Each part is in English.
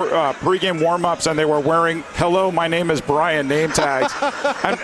pregame warm-ups, and they were wearing "Hello, my name is Brian" name tags.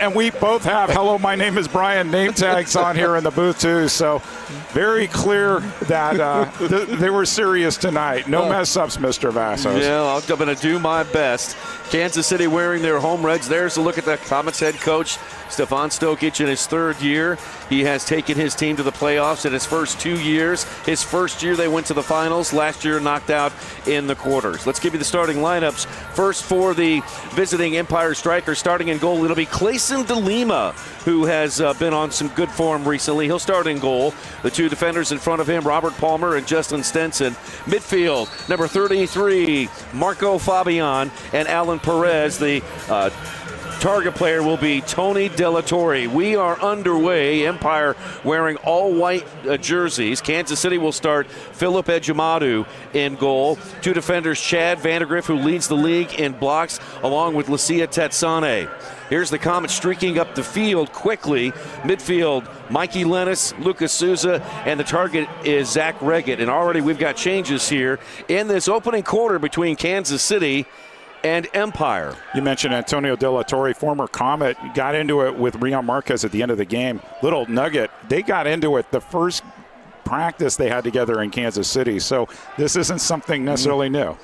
and we both have "Hello, my name is Brian" name tags on here in the booth, too. So very clear that they were serious tonight. No mess-ups, Mr. Vassos. Yeah, I'm going to do my best. Kansas City wearing their home reds. There's a look at the Comets head coach, Stefan Stokic, in his third year. He has taken his team to the playoffs in his first 2 years. His first year, they went to the finals. Last year, knocked out in the quarters. Let's give you the starting lineups. First, for the visiting Empire Strykers, starting in goal, it'll be Clayson DeLima, who has been on some good form recently. He'll start in goal. The two defenders in front of him, Robert Palmer and Justin Stenson. Midfield, number 33, Marco Fabian and Alan Perez. The target player will be Tony Delatorre. We are underway. Empire wearing all white jerseys. Kansas City will start Philip Ejimadu in goal. Two defenders, Chad Vandergriff, who leads the league in blocks, along with Lucia Tetsane. Here's the Comets streaking up the field quickly. Midfield, Mikey Lennis, Lucas Souza, and the target is Zach Reggett. And already we've got changes here in this opening quarter between Kansas City and Empire. You mentioned Antonio Delatorre, former Comet, got into it with Rion Marquez at the end of the game. Little nugget, they got into it the first practice they had together in Kansas City, so this isn't something necessarily new.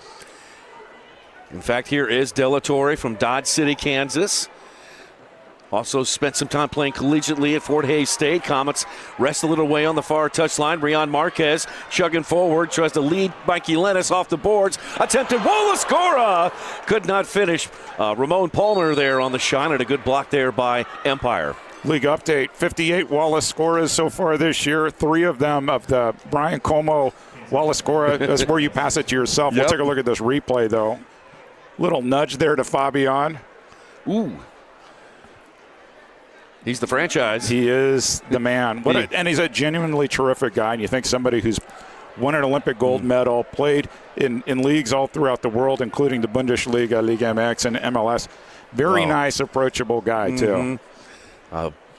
In fact, here is Delatorre from Dodge City, Kansas. Also spent some time playing collegiately at Fort Hays State. Comets rest a little way on the far touchline. Rion Marquez chugging forward, tries to lead Mikey Lennis off the boards. Attempted Wallace Cora. Could not finish. Ramon Palmer there on the shot, and a good block there by Empire. League update, 58 Wallace scorers so far this year. 3 of them of the Brian Como Wallace Cora. That's where you pass it to yourself. Yep. We'll take a look at this replay, though. Little nudge there to Fabian. Ooh. He's the franchise. He is the man. And he's a genuinely terrific guy. And you think somebody who's won an Olympic gold medal, played in leagues all throughout the world, including the Bundesliga, Liga MX, and MLS. Very nice, approachable guy, too.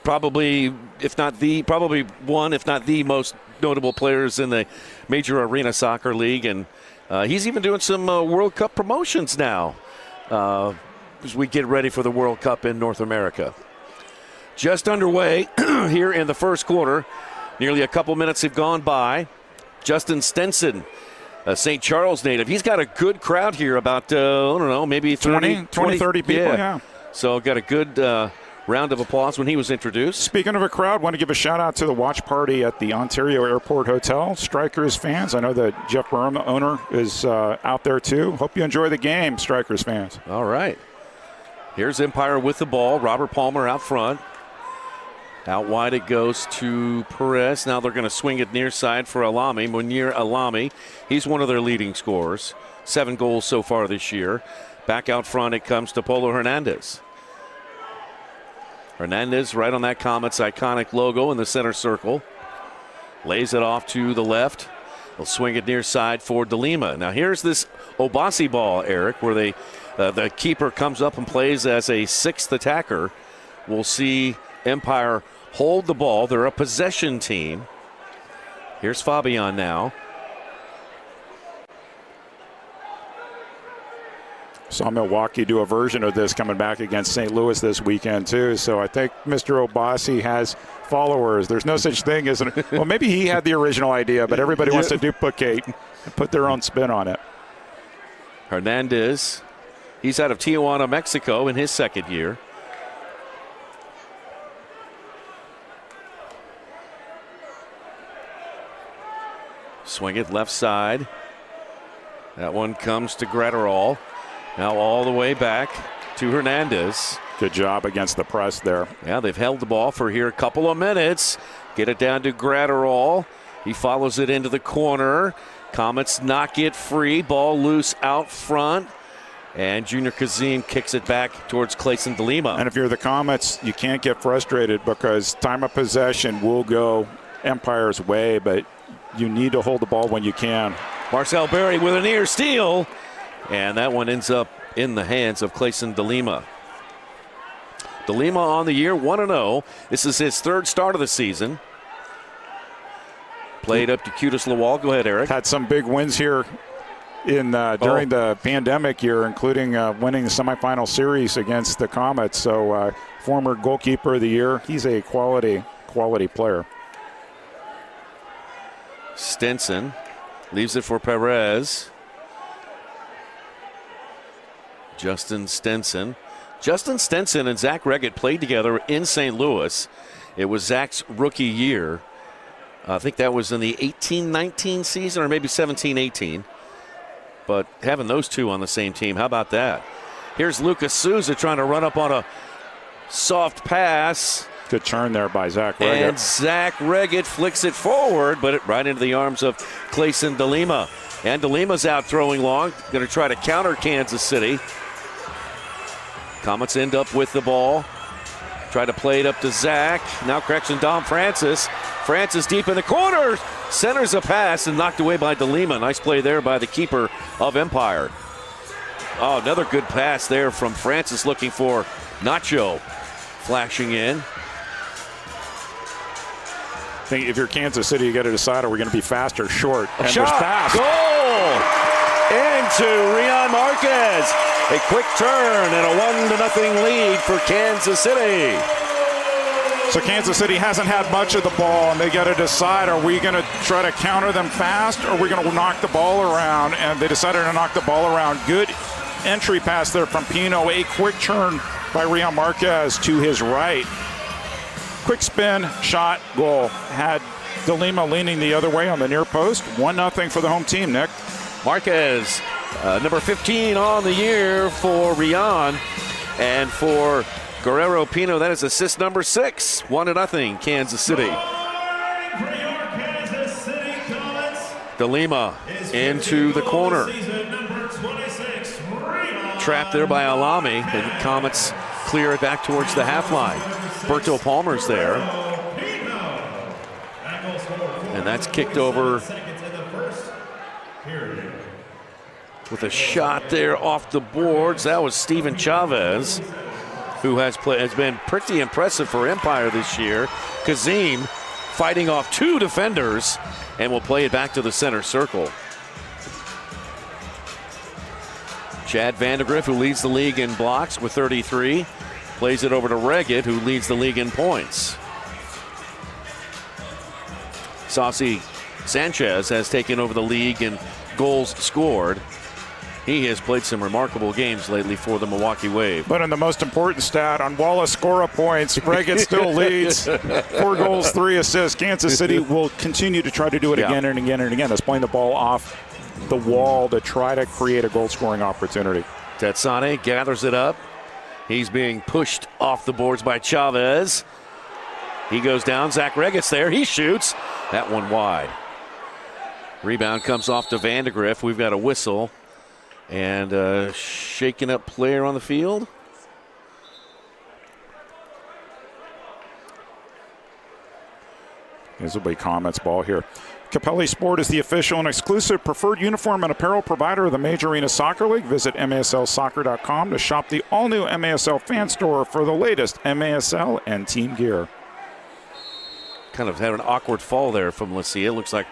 Probably one, if not the most notable players in the Major Arena Soccer League. And he's even doing some World Cup promotions now as we get ready for the World Cup in North America. Just underway here in the first quarter. Nearly a couple minutes have gone by. Justin Stenson, a St. Charles native. He's got a good crowd here, about, maybe 30 people. Yeah. So got a good round of applause when he was introduced. Speaking of a crowd, want to give a shout-out to the watch party at the Ontario Airport Hotel. Strykers fans, I know that Jeff Burham, the owner, is out there too. Hope you enjoy the game, Strykers fans. All right. Here's Empire with the ball. Robert Palmer out front. Out wide it goes to Perez. Now they're going to swing it near side for Alami. Munir Alami. He's one of their leading scorers. 7 goals so far this year. Back out front it comes to Polo Hernandez. Hernandez right on that Comets iconic logo in the center circle. Lays it off to the left. They'll swing it near side for DeLima. Now here's this Obasi ball, Eric, where the keeper comes up and plays as a 6th attacker. We'll see Empire hold the ball. They're a possession team. Here's Fabian now. Saw Milwaukee do a version of this coming back against St. Louis this weekend, too. So I think Mr. Obasi has followers. There's no such thing as well, maybe he had the original idea, but everybody wants to duplicate and put their own spin on it. Hernandez, he's out of Tijuana, Mexico in his second year. Swing it left side. That one comes to Gratterall. Now all the way back to Hernandez. Good job against the press there. Yeah, they've held the ball for here a couple of minutes. Get it down to Gratterall. He follows it into the corner. Comets knock it free. Ball loose out front. And Junior Kazim kicks it back towards Clayson DeLima. And if you're the Comets, you can't get frustrated because time of possession will go Empire's way, but you need to hold the ball when you can. Marcel Berry with a near steal. And that one ends up in the hands of Clayson DeLima. DeLima on the year, 1-0. This is his 3rd start of the season. Played up to Cutis Lawal. Go ahead, Eric. Had some big wins here during the pandemic year, including winning the semifinal series against the Comets. So former goalkeeper of the year. He's a quality player. Stenson leaves it for Perez. Justin Stenson. Justin Stenson and Zach Reggett played together in St. Louis. It was Zach's rookie year. I think that was in the 18-19 season or maybe 17-18. But having those two on the same team, how about that? Here's Lucas Souza trying to run up on a soft pass. Good turn there by Zach Reggett. And Zach Reggett flicks it forward, but it right into the arms of Clayson DeLima. And DeLima's out throwing long, going to try to counter Kansas City. Comets end up with the ball. Try to play it up to Zach. Now correction, Dom Francis. Francis deep in the corner. Centers a pass and knocked away by DeLima. Nice play there by the keeper of Empire. Oh, another good pass there from Francis looking for Nacho. Flashing in. I think if you're Kansas City, you got to decide, are we going to be fast or short? A shot. Fast. Goal! Into Rion Marquez. A quick turn and a 1-0 lead for Kansas City. So Kansas City hasn't had much of the ball, and they got to decide, are we going to try to counter them fast, or are we going to knock the ball around? And they decided to knock the ball around. Good entry pass there from Pino. A quick turn by Rion Marquez to his right. Quick spin, shot, goal. Had DeLima leaning the other way on the near post. 1-0 for the home team, Nick. Marquez, number 15 on the year for Rion. And for Guerrero Pino, that is assist number 6. 1-0, Kansas City. DeLima into the corner. Trapped there by Alami, and Comets clear it back towards the half line. Berto Palmer's there. And that's kicked over with a shot there off the boards. That was Steven Chavez, who has been pretty impressive for Empire this year. Kazim fighting off 2 defenders and will play it back to the center circle. Chad Vandegrift, who leads the league in blocks with 33, plays it over to Reggett, who leads the league in points. Saucy Sanchez has taken over the league in goals scored. He has played some remarkable games lately for the Milwaukee Wave. But in the most important stat, on Wallace Scora points, Reggett still leads. 4 goals, 3 assists. Kansas City will continue to try to do it again and again and again. That's playing the ball off the wall to try to create a goal-scoring opportunity. Tetsane gathers it up. He's being pushed off the boards by Chavez. He goes down. Zach Reggett's there. He shoots. That one wide. Rebound comes off to Vandegrift. We've got a whistle. And a shaken up player on the field. This will be Comets ball here. Capelli Sport is the official and exclusive preferred uniform and apparel provider of the Major Arena Soccer League. Visit MASLsoccer.com to shop the all-new MASL fan store for the latest MASL and team gear. Kind of had an awkward fall there from Lucia. Looks like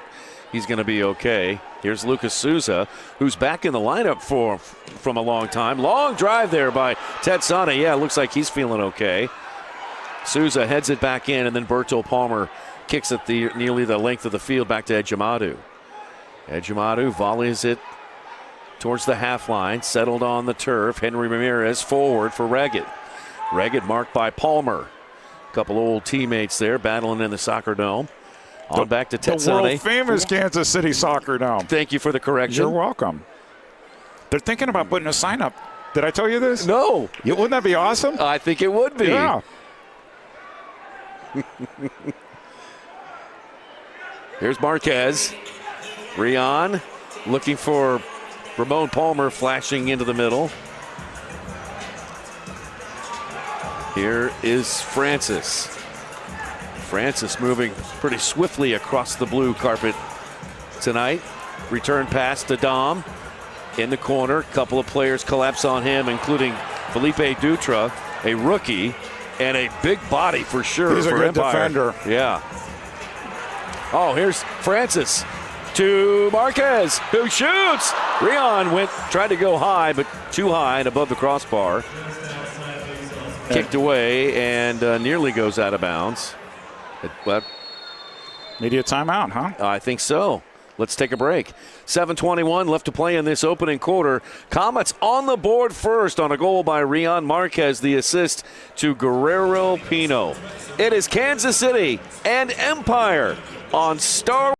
he's going to be okay. Here's Lucas Souza, who's back in the lineup from a long time. Long drive there by Tetsane. Yeah, looks like he's feeling okay. Souza heads it back in, and then Berto Palmer kicks it nearly the length of the field back to Ejimadu. Ejimadu volleys it towards the half line, settled on the turf. Henry Ramirez forward for Reggett. Reggett marked by Palmer. A couple old teammates there battling in the soccer dome. On back to Tetsane. The world-famous Kansas City Soccer Dome. Thank you for the correction. You're welcome. They're thinking about putting a sign up. Did I tell you this? No. Wouldn't that be awesome? I think it would be. Yeah. Here's Marquez. Rion looking for Ramon Palmer, flashing into the middle. Here is Francis. Francis moving pretty swiftly across the blue carpet tonight. Return pass to Dom in the corner. A couple of players collapse on him, including Felipe Dutra, a rookie, and a big body for sure. He's a good defender. Yeah. Oh, here's Francis to Marquez, who shoots. Rion tried to go high, but too high and above the crossbar. Kicked away and nearly goes out of bounds. But media timeout, huh? I think so. Let's take a break. 7:21 left to play in this opening quarter. Comets on the board first on a goal by Rion Marquez, the assist to Guerrero Pino. It is Kansas City and Empire on Star.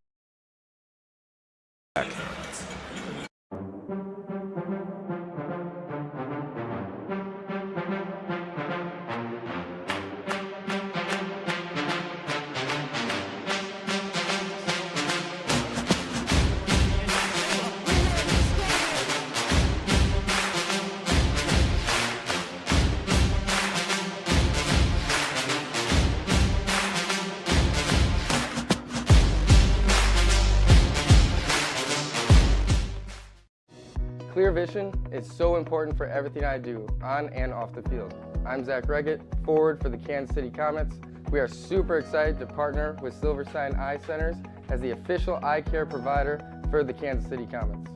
Clear vision is so important for everything I do, on and off the field. I'm Zach Reggett, forward for the Kansas City Comets. We are super excited to partner with Silverstein Eye Centers as the official eye care provider for the Kansas City Comets.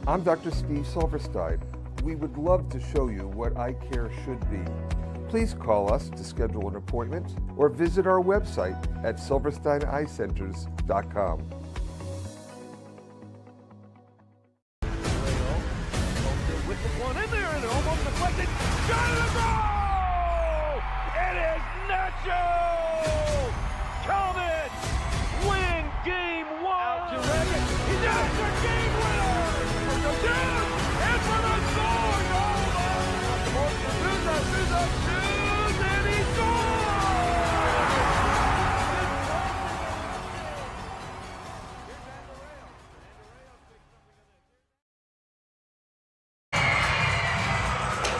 I'm Dr. Steve Silverstein. We would love to show you what eye care should be. Please call us to schedule an appointment or visit our website at silversteineyecenters.com. With the one in there and almost deflected. Shot in the goal! It is Nacho! Comets win game one! He does the game winner! For the dude and for the goal! And he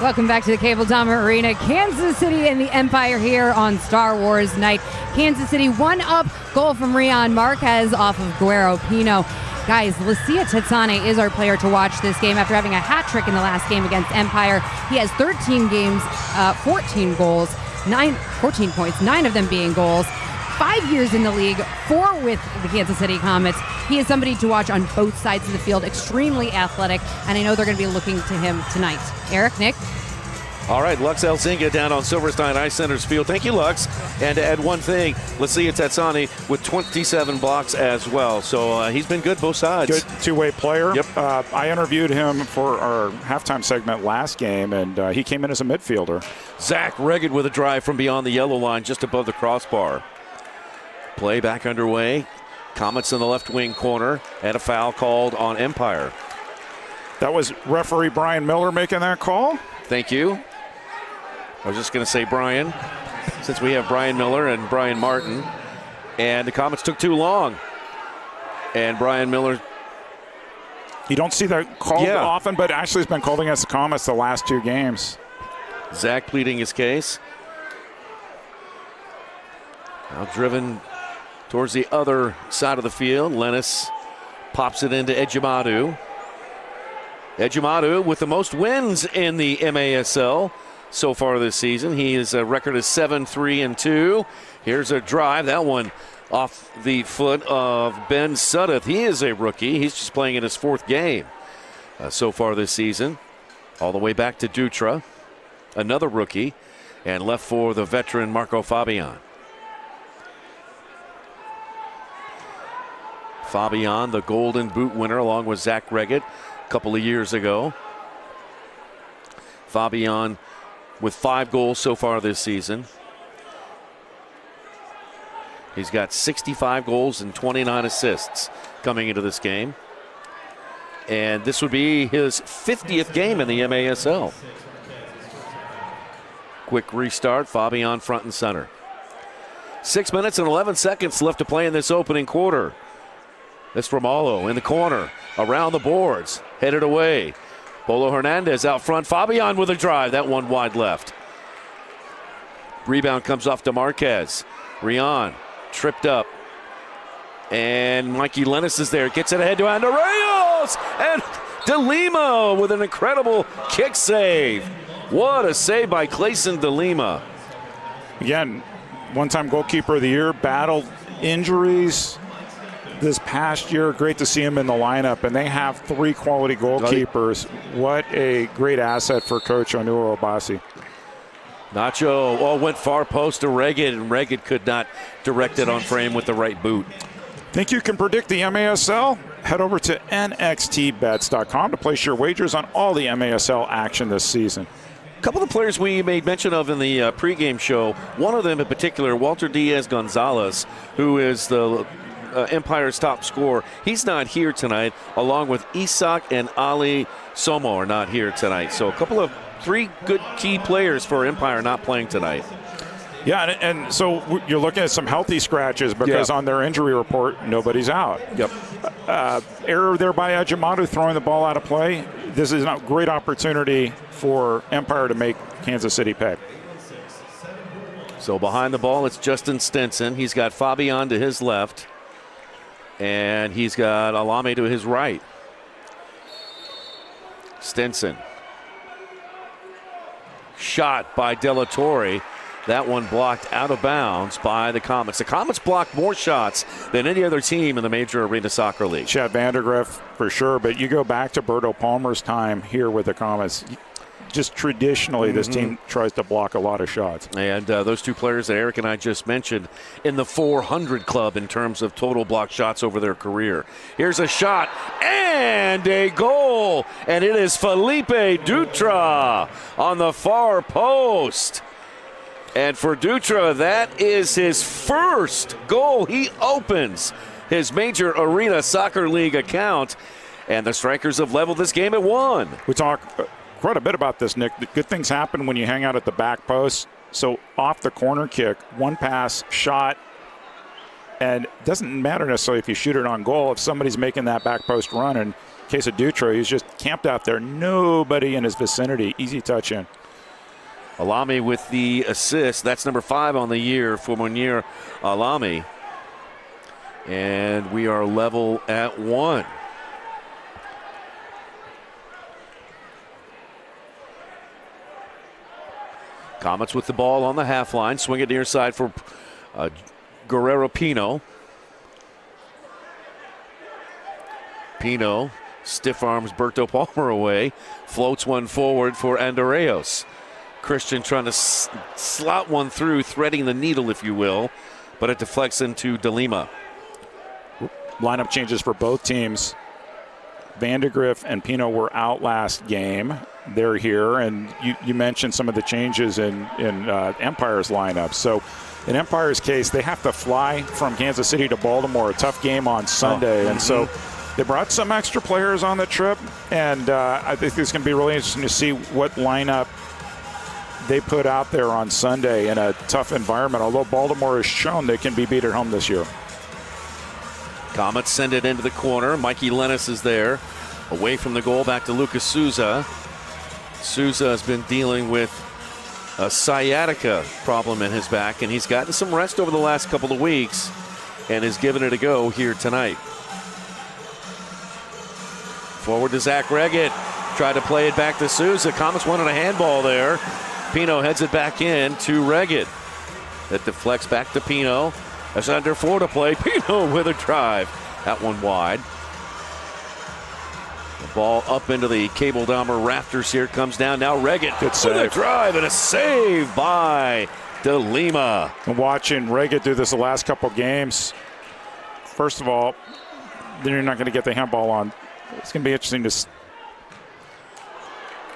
Welcome back to the Cable Dome Arena. Kansas City and the Empire here on Star Wars night. Kansas City 1-up, goal from Rion Marquez off of Guerrero Pino. Guys, Lucia Tetsane is our player to watch this game after having a hat trick in the last game against Empire. He has 13 games, 14 goals, 14 points, 9 of them being goals. 5 years in the league, 4 with the Kansas City Comets. He is somebody to watch on both sides of the field, extremely athletic, and I know they're going to be looking to him tonight. Eric, Nick? All right, Lux Elzinga down on Silverstein Eye Center's field. Thank you, Lux. And to add one thing, Lucia Tetsane with 27 blocks as well. So he's been good both sides. Good two-way player. Yep. I interviewed him for our halftime segment last game, and he came in as a midfielder. Zach Reggett with a drive from beyond the yellow line, just above the crossbar. Play back underway. Comets in the left wing corner, and a foul called on Empire. That was referee Brian Miller making that call. Thank you. I was just going to say Brian, since we have Brian Miller and Brian Martin. And the Comets took too long. And Brian Miller. You don't see that called often, but actually has been called against the Comets the last 2 games. Zach pleading his case. Now driven towards the other side of the field. Lennis pops it into Ejimadu. Ejimadu with the most wins in the MASL so far this season. His record is 7-3-2. Here's a drive. That one off the foot of Ben Suddeth. He is a rookie. He's just playing in his 4th game so far this season. All the way back to Dutra, another rookie, and left for the veteran Marco Fabian. Fabian, the Golden Boot winner, along with Zach Reggett a couple of years ago. Fabian with 5 goals so far this season. He's got 65 goals and 29 assists coming into this game. And this would be his 50th game in the MASL. Quick restart, Fabian front and center. 6 minutes and 11 seconds left to play in this opening quarter. That's from Olo in the corner, around the boards, headed away. Polo Hernandez out front, Fabian with a drive, that one wide left. Rebound comes off to Marquez. Rion tripped up. And Mikey Lennis is there, gets it ahead to Ander Reyes! And De Lima with an incredible kick save. What a save by Clayson De Lima. Again, one-time goalkeeper of the year, battled injuries, this past year. Great to see him in the lineup, and they have 3 quality goalkeepers. What a great asset for Coach Onua Obasi. Nacho went far post to Regged, and Regged could not direct it on frame with the right boot. Think you can predict the MASL? Head over to nxtbets.com to place your wagers on all the MASL action this season. A couple of players we made mention of in the pregame show, one of them in particular, Walter Diaz-Gonzalez, who is the Empire's top scorer. He's not here tonight, along with Isak and Ali Somo are not here tonight. So a couple of 3 good key players for Empire not playing tonight. Yeah, and so you're looking at some healthy scratches because on their injury report, nobody's out. Yep. Error there by Ajimatu throwing the ball out of play. This is a great opportunity for Empire to make Kansas City pay. So behind the ball, it's Justin Stenson. He's got Fabian to his left, and he's got Alame to his right. Stenson. Shot by Della Torre. That one blocked out of bounds by the Comets. The Comets blocked more shots than any other team in the Major Arena Soccer League. Chad Vandergriff for sure, but you go back to Berto Palmer's time here with the Comets. Just traditionally, this team tries to block a lot of shots. And those 2 players that Eric and I just mentioned in the 400 club in terms of total block shots over their career. Here's a shot and a goal, and it is Felipe Dutra on the far post. And for Dutra, that is his first goal. He opens his Major Arena Soccer League account, and the Strykers have leveled this game at 1. We talk quite a bit about this, Nick. The good things happen when you hang out at the back post. So off the corner kick, 1 pass, shot, and it doesn't matter necessarily if you shoot it on goal. If somebody's making that back post run, in case of Dutra, he's just camped out there. Nobody in his vicinity. Easy touch in. Alame with the assist. That's number 5 on the year for Munir Alame. And we are level at 1. Comets with the ball on the half line. Swing it near side for Guerrero Pino. Pino stiff arms Berto Palmer away. Floats one forward for Andreos. Christian trying to slot one through, threading the needle, if you will, but it deflects into De Lima. Lineup changes for both teams. Vandegrift and Pino were out last game. They're here, and you mentioned some of the changes in Empire's lineup. So in Empire's case, they have to fly from Kansas City to Baltimore, a tough game on Sunday. And so they brought some extra players on the trip, and I think it's going to be really interesting to see what lineup they put out there on Sunday in a tough environment, although Baltimore has shown they can be beat at home this year. Comets send it into the corner. Mikey Lennis is there. Away from the goal, back to Lucas Souza. Souza has been dealing with a sciatica problem in his back, and he's gotten some rest over the last couple of weeks and is giving it a go here tonight. Forward to Zach Reggett. Tried to play it back to Souza. Comets wanted a handball there. Pino heads it back in to Reggett. That deflects back to Pino. That's under 4 to play. Pino with a drive. That one wide. The ball up into the cable dahmer rafters here. Comes down now. Reggett good save. With a drive and a save by De Lima. And watching Reggett do this the last couple games, first of all, then you're not going to get the handball on. It's going to be interesting to.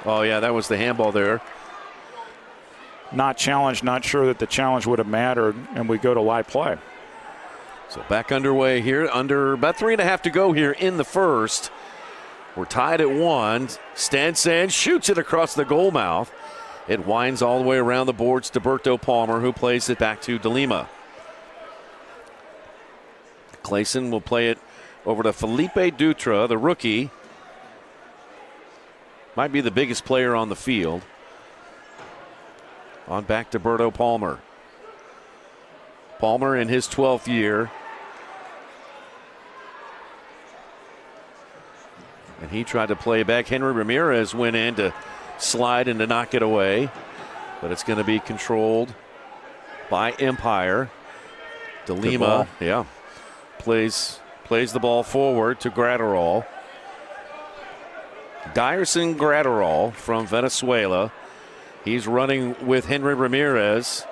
Oh, yeah, that was the handball there. Not challenged, not sure that the challenge would have mattered, and we go to live play. So back underway here, under about 3.5 to go here in the first. We're tied at 1. Stenson shoots it across the goal mouth. It winds all the way around the boards to Berto Palmer, who plays it back to De Lima. Clayson will play it over to Felipe Dutra, the rookie. Might be the biggest player on the field. On back to Berto Palmer. Palmer in his 12th year. And he tried to play back. Henry Ramirez went in to slide and to knock it away. But it's going to be controlled by Empire. De Lima, plays plays the ball forward to Gratterall. Dyerson Gratterall from Venezuela. He's running with Henry Ramirez.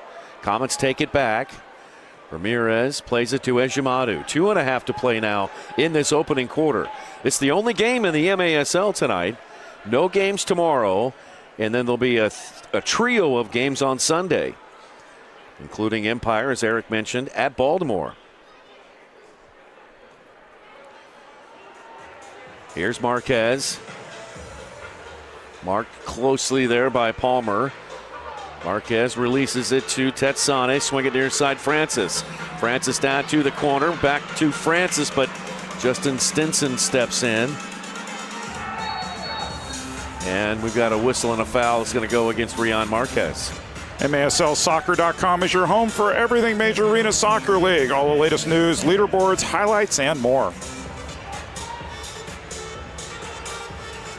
Comets take it back. Ramirez plays it to Ejimadu. 2.5 to play now in this opening quarter. It's the only game in the MASL tonight. No games tomorrow. And then there'll be a trio of games on Sunday, including Empire, as Eric mentioned, at Baltimore. Here's Marquez. Marked closely there by Palmer. Marquez releases it to Tetsane. Swing it near side Francis. Francis down to the corner. Back to Francis, but Justin Stinson steps in. And we've got a whistle and a foul that's going to go against Rion Marquez. MASLsoccer.com is your home for everything Major Arena Soccer League. All the latest news, leaderboards, highlights, and more.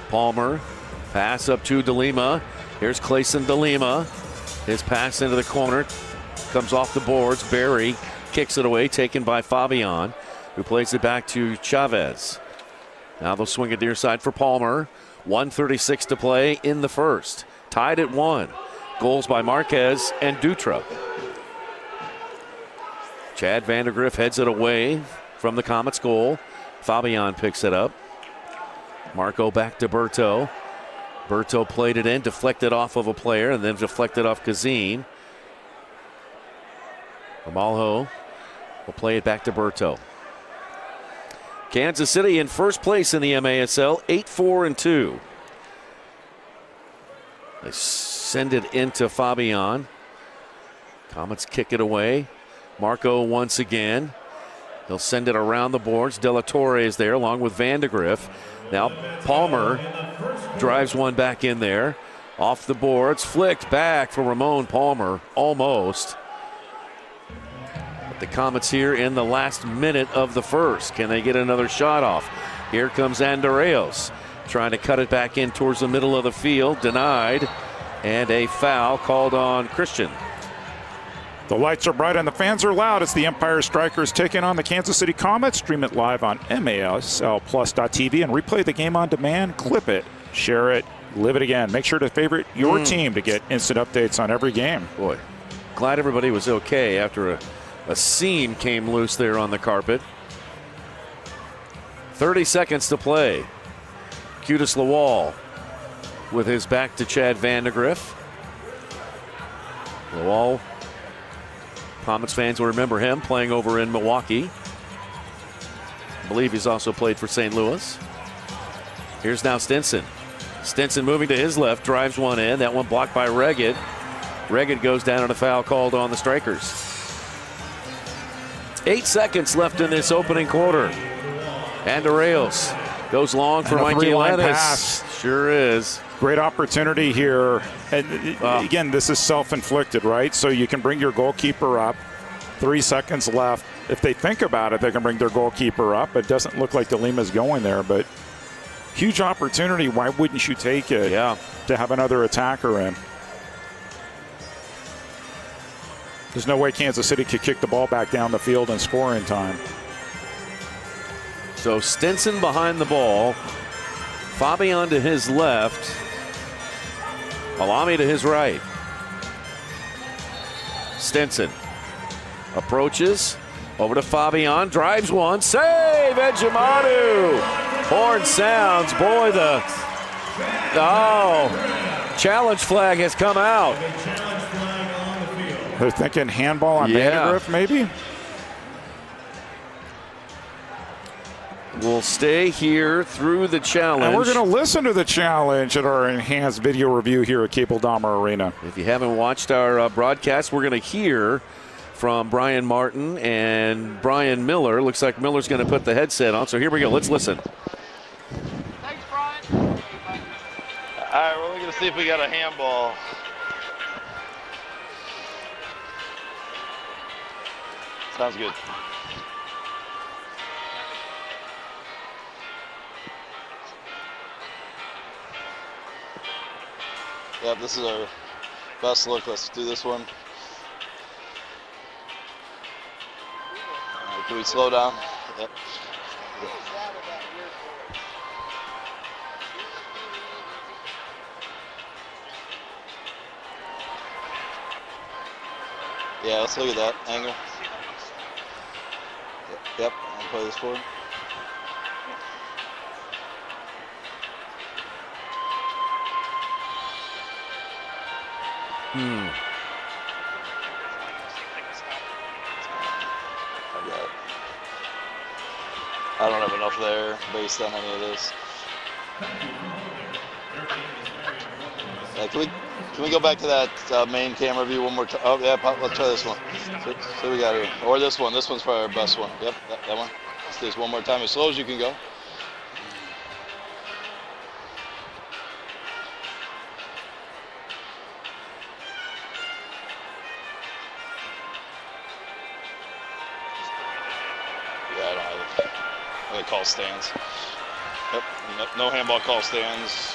Palmer, pass up to DeLima. Here's Clayson DeLima. His pass into the corner comes off the boards. Barry kicks it away, taken by Fabian, who plays it back to Chavez. Now they'll swing it near side for Palmer. 1:36 to play in the first. Tied at 1. Goals by Marquez and Dutra. Chad Vandergriff heads it away from the Comets goal. Fabian picks it up. Marco back to Berto. Berto played it in, deflected off of a player, and then deflected off Kazin. Ramalho will play it back to Berto. Kansas City in first place in the MASL, 8-4-2. They send it into Fabian. Comets kick it away. Marco once again. They'll send it around the boards. De La Torre is there along with Vandegrift. Now Palmer drives one back in there. Off the boards. Flicked back for Ramon Palmer. Almost. The Comets here in the last minute of the first. Can they get another shot off? Here comes Andreos trying to cut it back in towards the middle of the field. Denied. And a foul called on Christian. The lights are bright and the fans are loud. It's the Empire Strykers taking on the Kansas City Comets. Stream it live on MASLplus.tv and replay the game on demand. Clip it, share it, live it again. Make sure to favorite your team to get instant updates on every game. Boy, glad everybody was okay after a seam came loose there on the carpet. 30 seconds to play. Qudis Lawal with his back to Chad Vandegrift. Lawal, Comets fans will remember him playing over in Milwaukee. I believe he's also played for St. Louis. Here's now Stinson. Stinson moving to his left, drives one in. That one blocked by Reggett. Reggett goes down on a foul called on the Strykers. 8 seconds left in this opening quarter. Andreos goes long for Mikey Lennis. Sure is. Great opportunity here. And again, this is self-inflicted, right? So you can bring your goalkeeper up. 3 seconds left. If they think about it, they can bring their goalkeeper up. It doesn't look like DeLima's going there, but huge opportunity. Why wouldn't you take it to have another attacker in? There's no way Kansas City could kick the ball back down the field and score in time. So Stinson behind the ball. Fabian to his left. Alami to his right. Stinson approaches over to Fabian. Drives one. Save! Ejimadu! Horn sounds. Boy, challenge flag has come out. They're thinking handball on Vandegrift, maybe? We'll stay here through the challenge. And we're going to listen to the challenge at our enhanced video review here at Cable Dahmer Arena. If you haven't watched our broadcast, we're going to hear from Brian Martin and Brian Miller. Looks like Miller's going to put the headset on. So here we go. Let's listen. Thanks, Brian. All right, we're going to see if we got a handball. Sounds good. Yep, this is our best look. Let's do this one. Can we slow down? Yep. Yeah, let's look at that angle. Yep, I'll play this forward. I don't have enough there based on any of this. Yeah, can we go back to that main camera view one more time? Oh yeah, let's try this one. So we got here, or this one. This one's probably our best one. Yep, that one. Let's do this one more time, as slow as you can go. Yeah, I don't have it. They call stands. Yep, no handball call stands.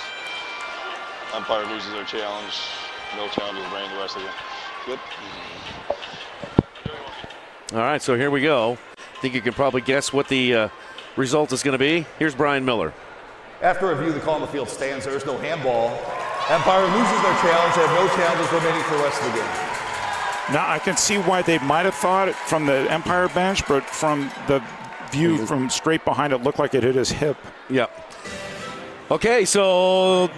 Umpire loses their challenge. No challenges bring the rest of it. Good. All right, so here we go. I think you can probably guess what the result is going to be. Here's Brian Miller. After review, the call on the field stands. There's no handball. Umpire loses their challenge. They have no challenges remaining for the rest of the game. Now, I can see why they might have thought it from the umpire bench, but from the view from straight behind, it looked like it hit his hip. Yep. Okay, so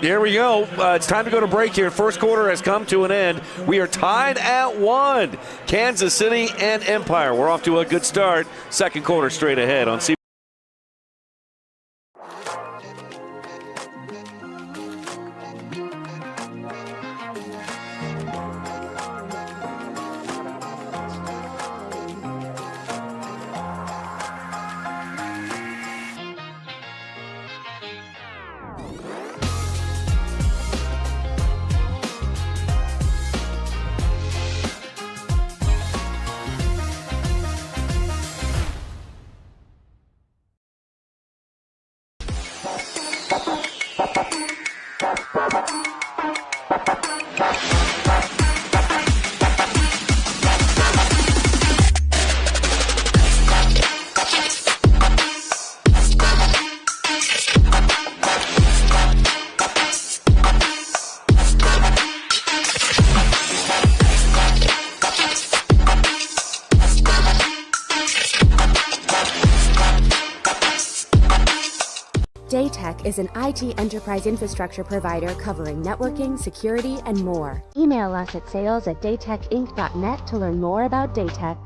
here we go. It's time to go to break here. First quarter has come to an end. We are tied at 1. Kansas City and Empire. We're off to a good start. Second quarter straight ahead on CBS. Daytech is an IT enterprise infrastructure provider covering networking, security, and more. Email us at sales@daytechinc.net to learn more about Daytech.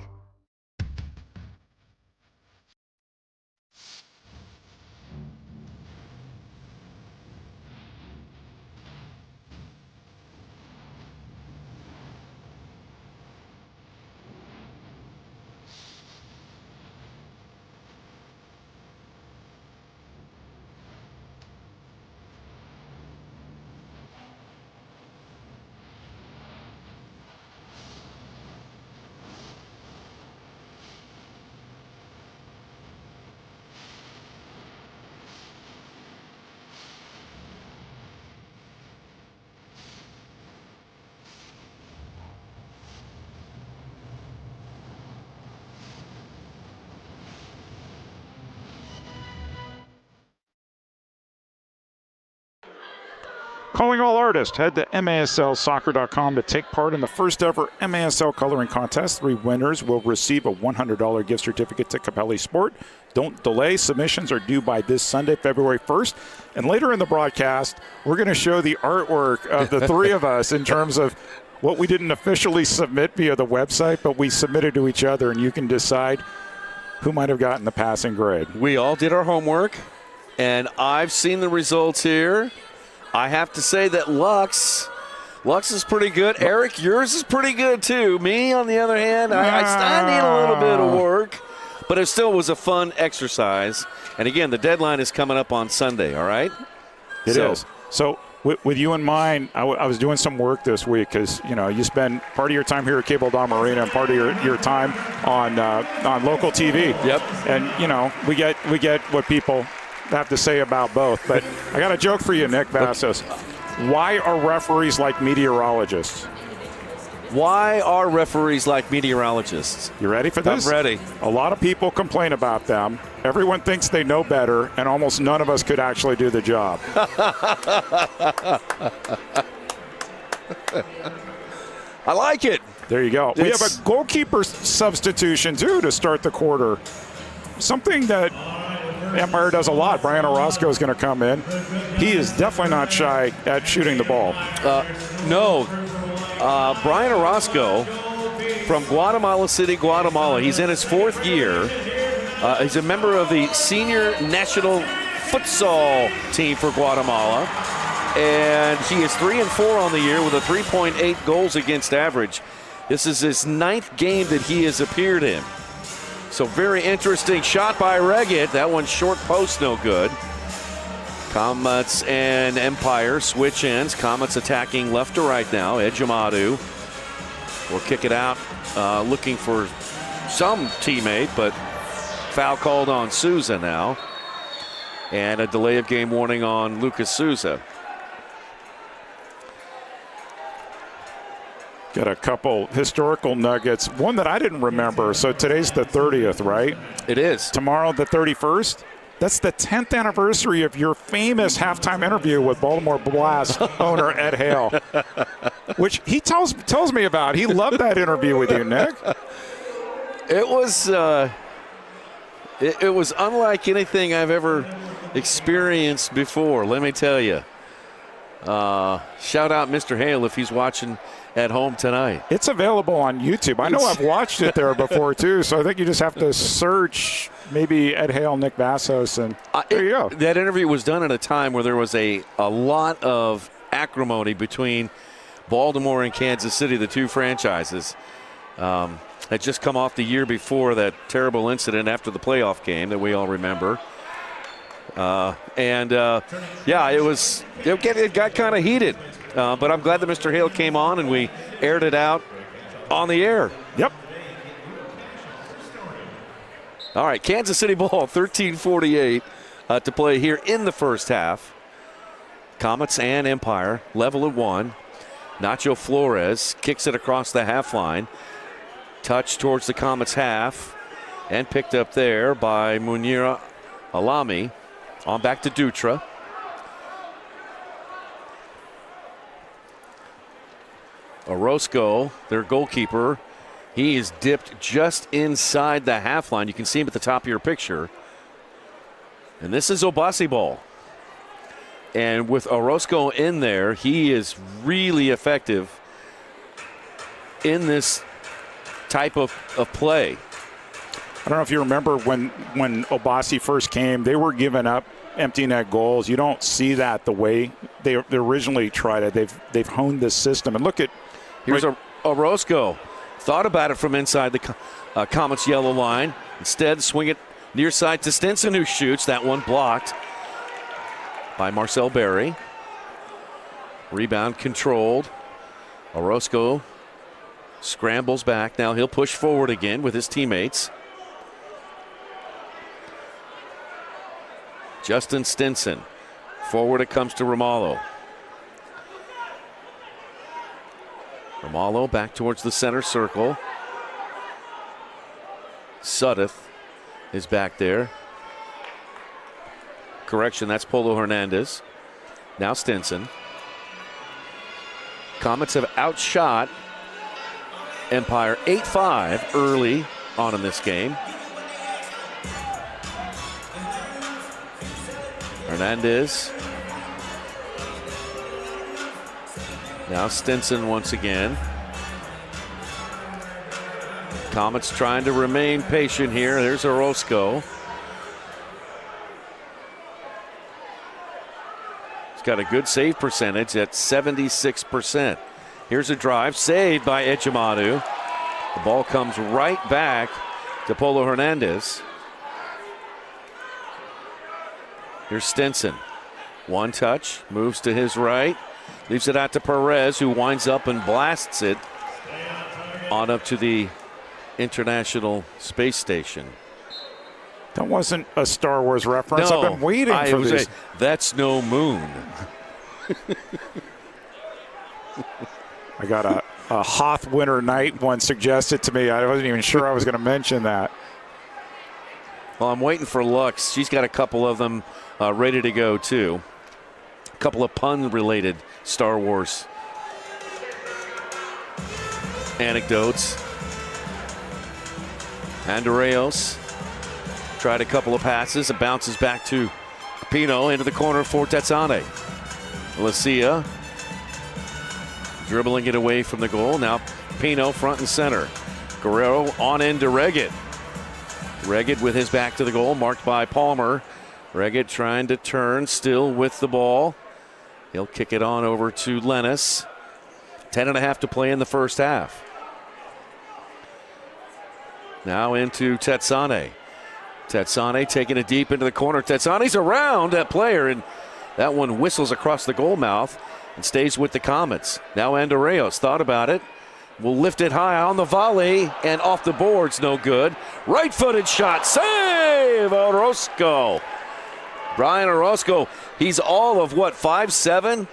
Calling all artists. Head to maslsoccer.com to take part in the first ever MASL coloring contest. 3 winners will receive a $100 gift certificate to Capelli Sport. Don't delay. Submissions are due by this Sunday, February 1st. And later in the broadcast, we're going to show the artwork of the 3 of us in terms of what we didn't officially submit via the website, but we submitted to each other, and you can decide who might have gotten the passing grade. We all did our homework, and I've seen the results here. I have to say that Lux is pretty good. Eric, yours is pretty good too. Me, on the other hand, I need a little bit of work, but it still was a fun exercise. And again, the deadline is coming up on Sunday, all right? It is. So with you in mind, I was doing some work this week because, you know, you spend part of your time here at Cable Dom Arena and part of your time on local TV. Yep. And, you know, we get what people have to say about both. But I got a joke for you, Nick Vassos. Why are referees like meteorologists? Why are referees like meteorologists? You ready for this? I'm ready. A lot of people complain about them. Everyone thinks they know better, and almost none of us could actually do the job. I like it. There you go. We have a goalkeeper substitution, too, to start the quarter. Something that Empire does a lot. Brian Orozco is going to come in. He is definitely not shy at shooting the ball. No. Brian Orozco from Guatemala City, Guatemala. He's in his 4th year. He's a member of the senior national futsal team for Guatemala. And he is 3-4 on the year with a 3.8 goals against average. This is his 9th game that he has appeared in. So very interesting shot by Reggett. That one short post, no good. Comets and Empire switch ends. Comets attacking left to right now. Ejimadu will kick it out, looking for some teammate, but foul called on Souza now. And a delay of game warning on Lucas Souza. Got a couple historical nuggets. One that I didn't remember. So today's the 30th, right? It is. Tomorrow, the 31st. That's the 10th anniversary of your famous halftime interview with Baltimore Blast owner Ed Hale, which he tells me about. He loved that interview with you, Nick. It was it was unlike anything I've ever experienced before. Let me tell you. Shout out Mr. Hale if he's watching at home tonight. It's available on YouTube. I know I've watched it there before too, so I think you just have to search maybe Ed Hale, Nick Vassos, and there you go. That interview was done at a time where there was a lot of acrimony between Baltimore and Kansas City, the two franchises. Had just come off the year before that terrible incident after the playoff game that we all remember. Yeah, it got kind of heated. But I'm glad that Mr. Hale came on and we aired it out on the air. Yep. All right, Kansas City ball, 13:48 to play here in the first half. Comets and Empire level at 1. Nacho Flores kicks it across the half line. Touch towards the Comets half and picked up there by Munira Alami. On back to Dutra. Orozco, their goalkeeper, he is dipped just inside the half line. You can see him at the top of your picture. And this is Obasi ball. And with Orozco in there, he is really effective in this type of play. I don't know if you remember when Obasi first came, they were giving up empty net goals. You don't see that the way they originally tried it. They've honed this system. And look at here's Orozco. Thought about it from inside the Comets yellow line. Instead, swing it near side to Stinson, who shoots. That one blocked by Marcel Berry. Rebound controlled. Orozco scrambles back. Now he'll push forward again with his teammates. Justin Stinson. Forward it comes to Romalo. Romalo back towards the center circle. Suddeth is back there. Correction, that's Polo Hernandez. Now Stinson. Comets have outshot Empire 8-5 early on in this game. Hernandez. Now Stinson once again. Comets trying to remain patient here. There's Orozco. He's got a good save percentage at 76%. Here's a drive, saved by Ejimadu. The ball comes right back to Polo Hernandez. Here's Stinson. One touch, moves to his right, leaves it out to Perez, who winds up and blasts it on up to the International Space Station. That wasn't a Star Wars reference. No, I've been waiting for this. That's no moon. I got a Hoth Winter Night one suggested to me. I wasn't even sure I was going to mention that. Well, I'm waiting for Lux. She's got a couple of them ready to go, too. A couple of pun-related Star Wars. anecdotes. Andreos tried a couple of passes. It bounces back to Pino into the corner for Tetsane. Lucia dribbling it away from the goal. Now Pino front and center. Guerrero on into Reggett. Reggett with his back to the goal, marked by Palmer. Reggett trying to turn, still with the ball. He'll kick it on over to Lennis. 10.5 to play in the first half. Now into Tetsane. Tetsane taking it deep into the corner. Tetsane's around that player, and that one whistles across the goal mouth and stays with the Comets. Now Andreos thought about it. Will lift it high on the volley, and off the boards, no good. Right-footed shot, save Orozco. Brian Orozco, he's all of 5'7",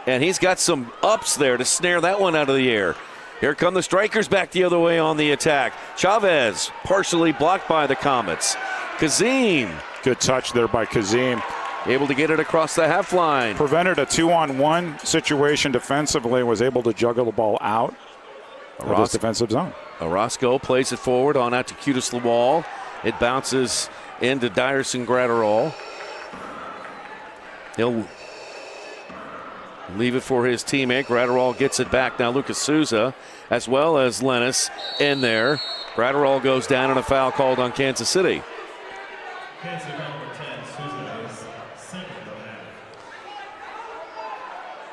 and he's got some ups there to snare that one out of the air. Here come the Strykers back the other way on the attack. Chavez partially blocked by the Comets. Kazim. Good touch there by Kazim. Able to get it across the half line. Prevented a 2-on-1 situation defensively, was able to juggle the ball out of his defensive zone. Orozco plays it forward on out to Cutis Lawal. It bounces into Dyerson Gratterall. He'll leave it for his teammate. Gratterall gets it back. Now Lucas Souza as well as Lennis in there. Gratterall goes down and a foul called on Kansas City.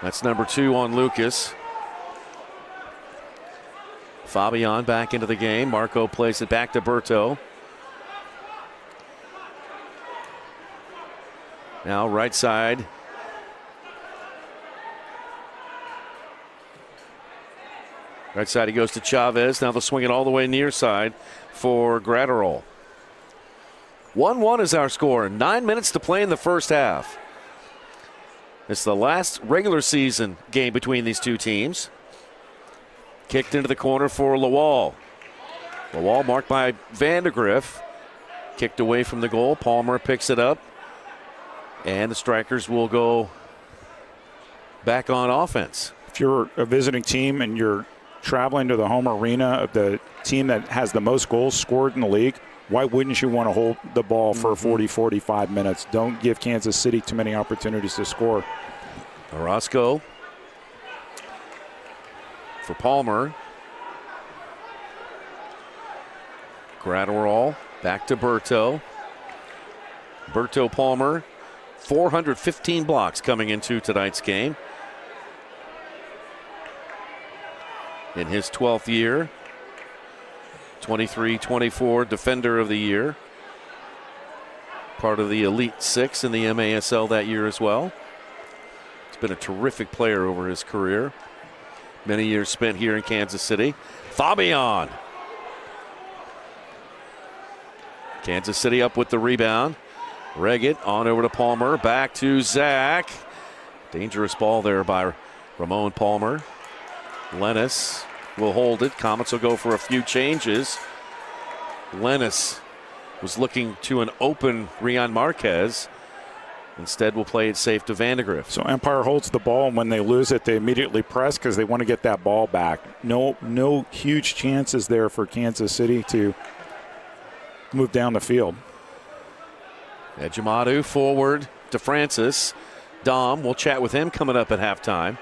That's number 2 on Lucas. Fabian back into the game. Marco plays it back to Berto. Now right side. Right side he goes to Chavez. Now they'll swing it all the way near side for Gratterall. 1-1 is our score. 9 minutes to play in the first half. It's the last regular season game between these two teams. Kicked into the corner for Lawal. Lawal marked by Vandergriff. Kicked away from the goal. Palmer picks it up. And the Strykers will go back on offense. If you're a visiting team and you're traveling to the home arena of the team that has the most goals scored in the league, why wouldn't you want to hold the ball for 40, 45 minutes? Don't give Kansas City too many opportunities to score. Orozco for Palmer. Gratterall back to Berto. Berto Palmer, 415 blocks coming into tonight's game. In his 12th year, 23-24 Defender of the Year. Part of the Elite Six in the MASL that year as well. He's been a terrific player over his career. Many years spent here in Kansas City. Fabian. Kansas City up with the rebound. Reggett on over to Palmer. Back to Zach. Dangerous ball there by Ramon Palmer. Lennis will hold it. Comets will go for a few changes. Lennis was looking to an open Rian Marquez. Instead, will play it safe to Vandegrift. So Empire holds the ball, and when they lose it, they immediately press because they want to get that ball back. No huge chances there for Kansas City to move down the field. Ejimadu forward to Francis. Dom, we'll chat with him coming up at halftime.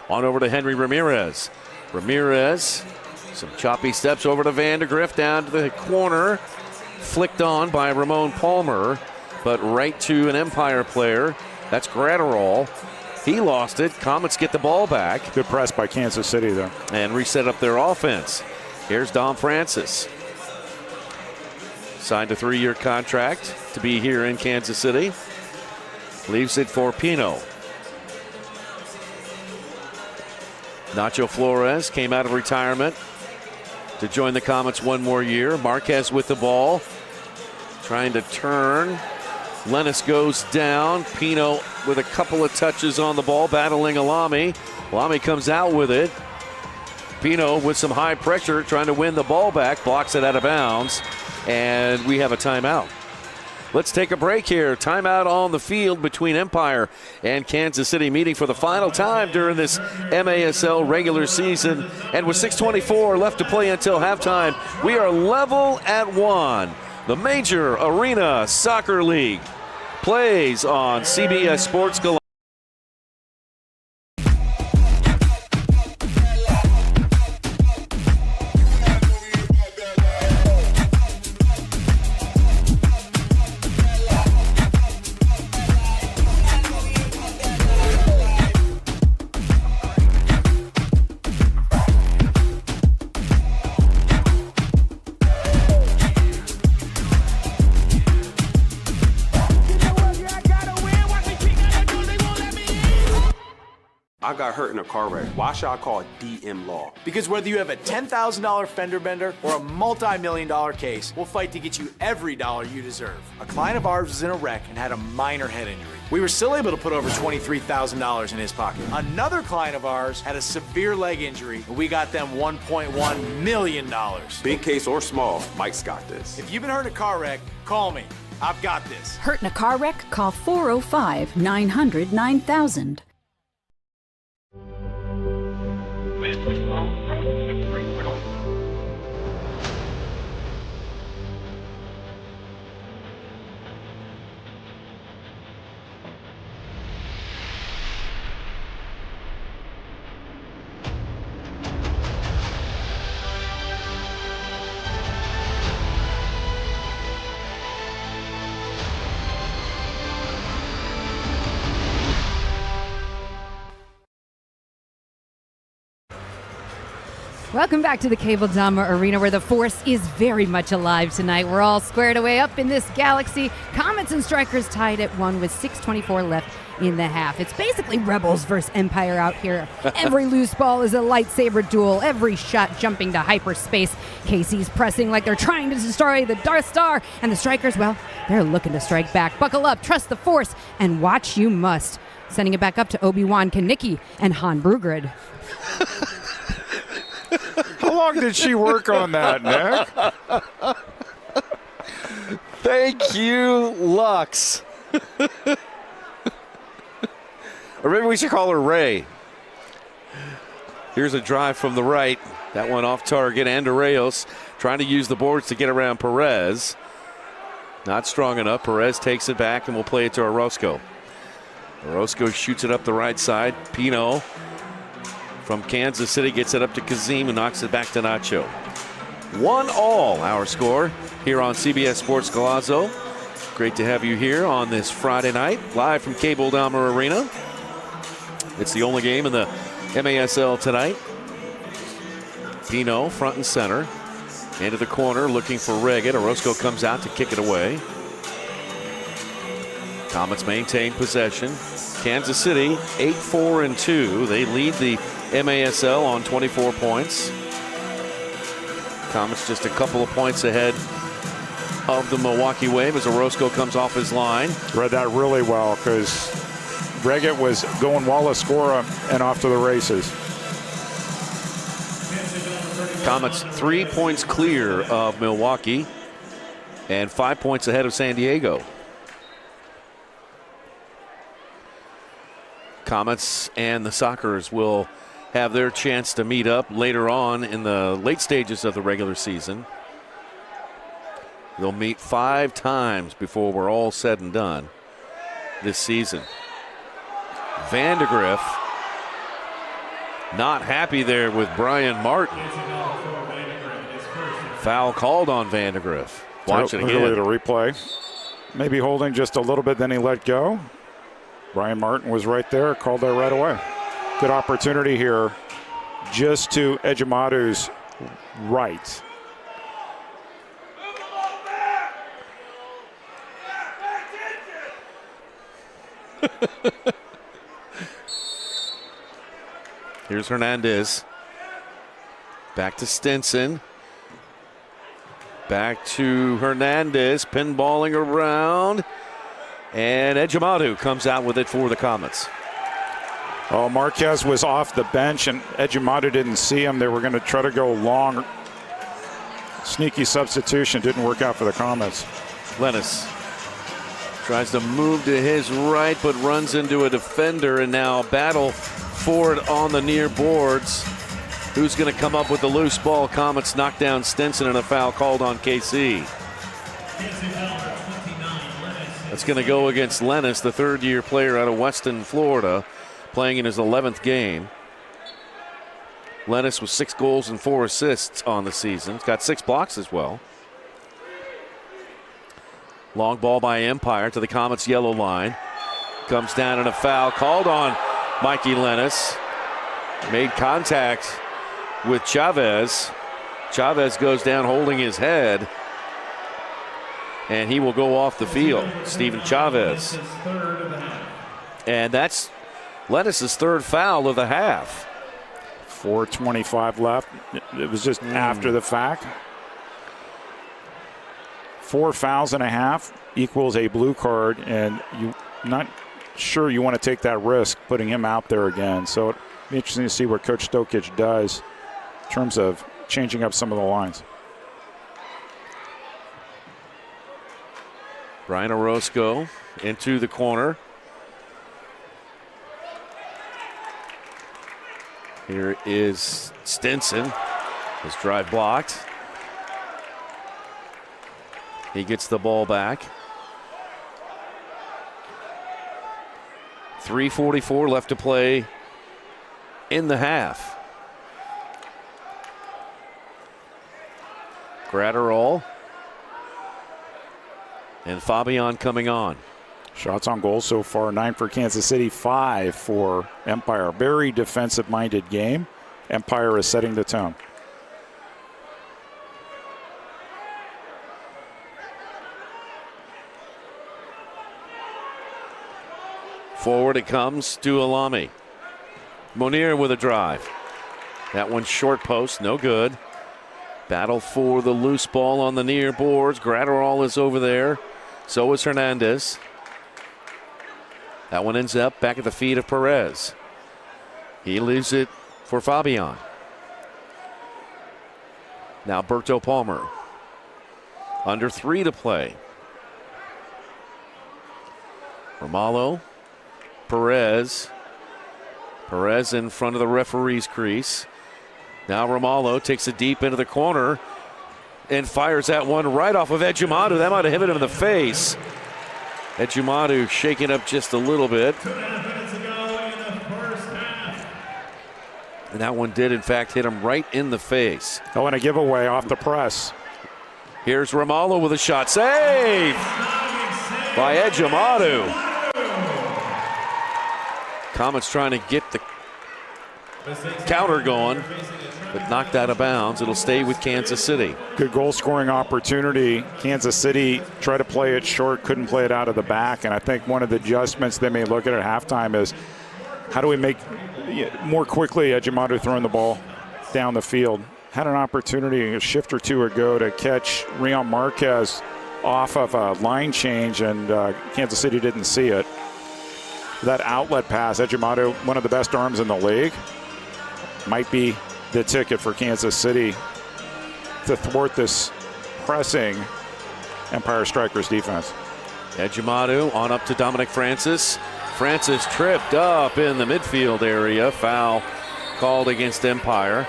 On over to Henry Ramirez. Ramirez, some choppy steps over to Vandegrift, down to the corner. Flicked on by Ramon Palmer, but right to an Empire player. That's Gratterall. He lost it. Comets get the ball back. Good press by Kansas City there. And reset up their offense. Here's Dom Francis. Signed a 3-year contract to be here in Kansas City. Leaves it for Pino. Nacho Flores came out of retirement to join the Comets one more year. Marquez with the ball. Trying to turn. Lennis goes down. Pino with a couple of touches on the ball, battling Alami. Alami comes out with it. Pino with some high pressure, trying to win the ball back. Blocks it out of bounds. And we have a timeout. Let's take a break here. Timeout on the field between Empire and Kansas City, meeting for the final time during this MASL regular season. And with 6:24 left to play until halftime, we are level at 1. The Major Arena Soccer League plays on CBS Sports Galaxy. I got hurt in a car wreck. Why should I call DM Law? Because whether you have a $10,000 fender bender or a multi-million-dollar case, we'll fight to get you every dollar you deserve. A client of ours was in a wreck and had a minor head injury. We were still able to put over $23,000 in his pocket. Another client of ours had a severe leg injury, and we got them $1.1 million. Big case or small, Mike's got this. If you've been hurt in a car wreck, call me. I've got this. Hurt in a car wreck? Call 405-900-9000. Welcome back to the Cable Dama Arena, where the force is very much alive tonight. We're all squared away up in this galaxy. Comets and Strykers tied at 1 with 6:24 left in the half. It's basically Rebels versus Empire out here. Every loose ball is a lightsaber duel. Every shot jumping to hyperspace. Casey's pressing like they're trying to destroy the Darth Star. And the Strykers, well, they're looking to strike back. Buckle up, trust the force, and watch you must. Sending it back up to Obi-Wan Kanicki and Han Brugrid. How long did she work on that, Nick? Thank you, Lux. Or maybe we should call her Ray. Here's a drive from the right. That one off target. Andreos trying to use the boards to get around Perez. Not strong enough. Perez takes it back and will play it to Orozco. Orozco shoots it up the right side. Pino from Kansas City gets it up to Kazim, who knocks it back to Nacho. 1-1 our score here on CBS Sports Galazo. Great to have you here on this Friday night, live from Cable Dama Arena. It's the only game in the MASL tonight. Pino front and center. Into the corner looking for Reggett. Orozco comes out to kick it away. Comets maintain possession. Kansas City 8-4-2. They lead the MASL on 24 points. Comets just a couple of points ahead of the Milwaukee Wave as Orozco comes off his line. Read that really well because Reggett was going Wallace Scora and off to the races. Comets 3 points clear of Milwaukee and 5 points ahead of San Diego. Comets and the Sockers will have their chance to meet up later on in the late stages of the regular season. They'll meet 5 times before we're all said and done this season. Vandegrift not happy there with Brian Martin. Foul called on Vandegrift. Watch it again. Really the replay. Maybe holding just a little bit, then he let go. Brian Martin was right there, called that right away. Good opportunity here just to Ejimatu's right. Here's Hernandez. Back to Stinson. Back to Hernandez, pinballing around. And Ejimatu comes out with it for the Comets. Oh, Marquez was off the bench and Ejimatu didn't see him. They were going to try to go long. Sneaky substitution, didn't work out for the Comets. Lennis Tries to move to his right, but runs into a defender, and now battle for it on the near boards. Who's going to come up with the loose ball? Comets knock down Stinson, and a foul called on KC. That's going to go against Lennis, the third-year player out of Weston, Florida, playing in his 11th game. Lennis with 6 goals and 4 assists on the season. He's got 6 blocks as well. Long ball by Empire to the Comets' yellow line. Comes down and a foul called on Mikey Lennis. Made contact with Chavez. Chavez goes down holding his head, and he will go off the field. Steven Chavez. And that's Lennis' third foul of the half. 4:25 left. It was just after the fact. 4 fouls and a half equals a blue card, and you're not sure you want to take that risk putting him out there again. So it'll be interesting to see what Coach Stokic does in terms of changing up some of the lines. Brian Orozco into the corner. Here is Stinson. His drive blocked. He gets the ball back. 3:44 left to play in the half. Gratterall and Fabian coming on. Shots on goal so far, 9 for Kansas City, 5 for Empire. Very defensive-minded game. Empire is setting the tone. Forward it comes to Alami. Monir with a drive. That one short post, no good. Battle for the loose ball on the near boards. Gratterall is over there. So is Hernandez. That one ends up back at the feet of Perez. He leaves it for Fabian. Now Berto Palmer. Under 3 to play. Romalo. Perez. Perez in front of the referee's crease. Now Romalo takes it deep into the corner and fires that one right off of Ejimadu. That might have hit him in the face. Ejimadu shaking up just a little bit. And that one did, in fact, hit him right in the face. Oh, and a giveaway off the press. Here's Romalo with a shot. Save by Ejimadu. Comets trying to get the counter going, but knocked out of bounds. It'll stay with Kansas City. Good goal scoring opportunity. Kansas City tried to play it short, couldn't play it out of the back. And I think one of the adjustments they may look at halftime is how do we make more quickly Ejimadu throwing the ball down the field. Had an opportunity a shift or two ago to catch Rion Marquez off of a line change, and Kansas City didn't see it. That outlet pass, Ejimadu, one of the best arms in the league, might be the ticket for Kansas City to thwart this pressing Empire Strykers defense. Ejimadu on up to Dominic Francis. Francis tripped up in the midfield area. Foul called against Empire.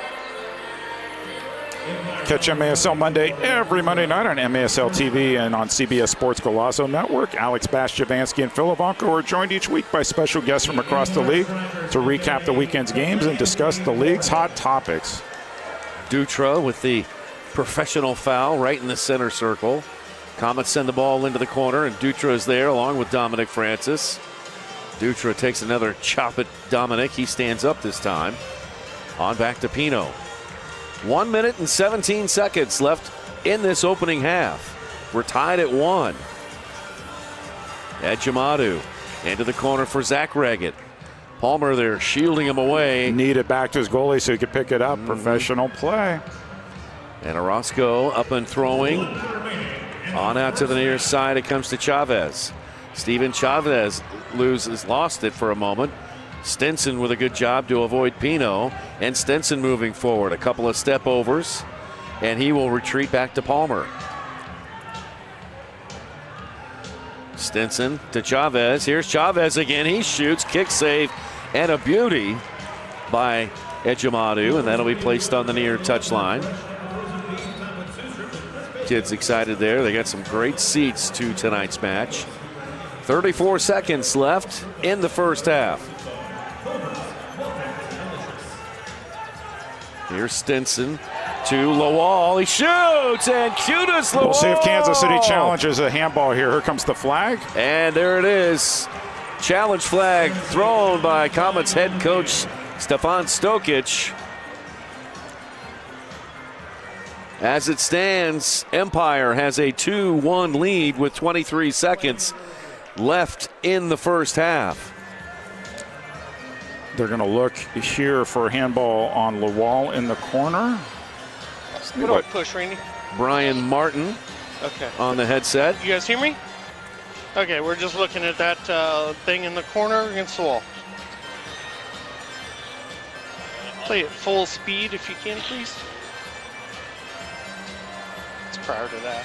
Catch MASL Monday every Monday night on MASL TV and on CBS Sports Golazo Network. Alex Bash-Javansky and Phil Ivanko are joined each week by special guests from across the league to recap the weekend's games and discuss the league's hot topics. Dutra with the professional foul right in the center circle. Comets send the ball into the corner, and Dutra is there along with Dominic Francis. Dutra takes another chop at Dominic. He stands up this time. On back to Pino. 1 minute and 17 seconds left in this opening half. We're tied at 1. Ejimadu into the corner for Zach Reggett. Palmer there shielding him away. Need it back to his goalie so he could pick it up. Professional play. And Orozco up and throwing. On out to the near side, it comes to Chavez. Steven Chavez lost it for a moment. Stinson with a good job to avoid Pino, and Stinson moving forward. A couple of step overs, and he will retreat back to Palmer. Stinson to Chavez. Here's Chavez again. He shoots, kick save, and a beauty by Ejimadu, and that'll be placed on the near touchline. Kids excited there. They got some great seats to tonight's match. 34 seconds left in the first half. Here's Stinson to Lawal. He shoots, and Cutis Lawal. We'll see if Kansas City challenges a handball here. Here comes the flag. And there it is. Challenge flag thrown by Comets head coach Stefan Stokic. As it stands, Empire has a 2-1 lead with 23 seconds left in the first half. They're going to look here for a handball on Lawal in the corner. What do I push, Randy? Brian Martin on the headset. You guys hear me? Okay, we're just looking at that thing in the corner against the wall. Play at full speed if you can, please. It's prior to that.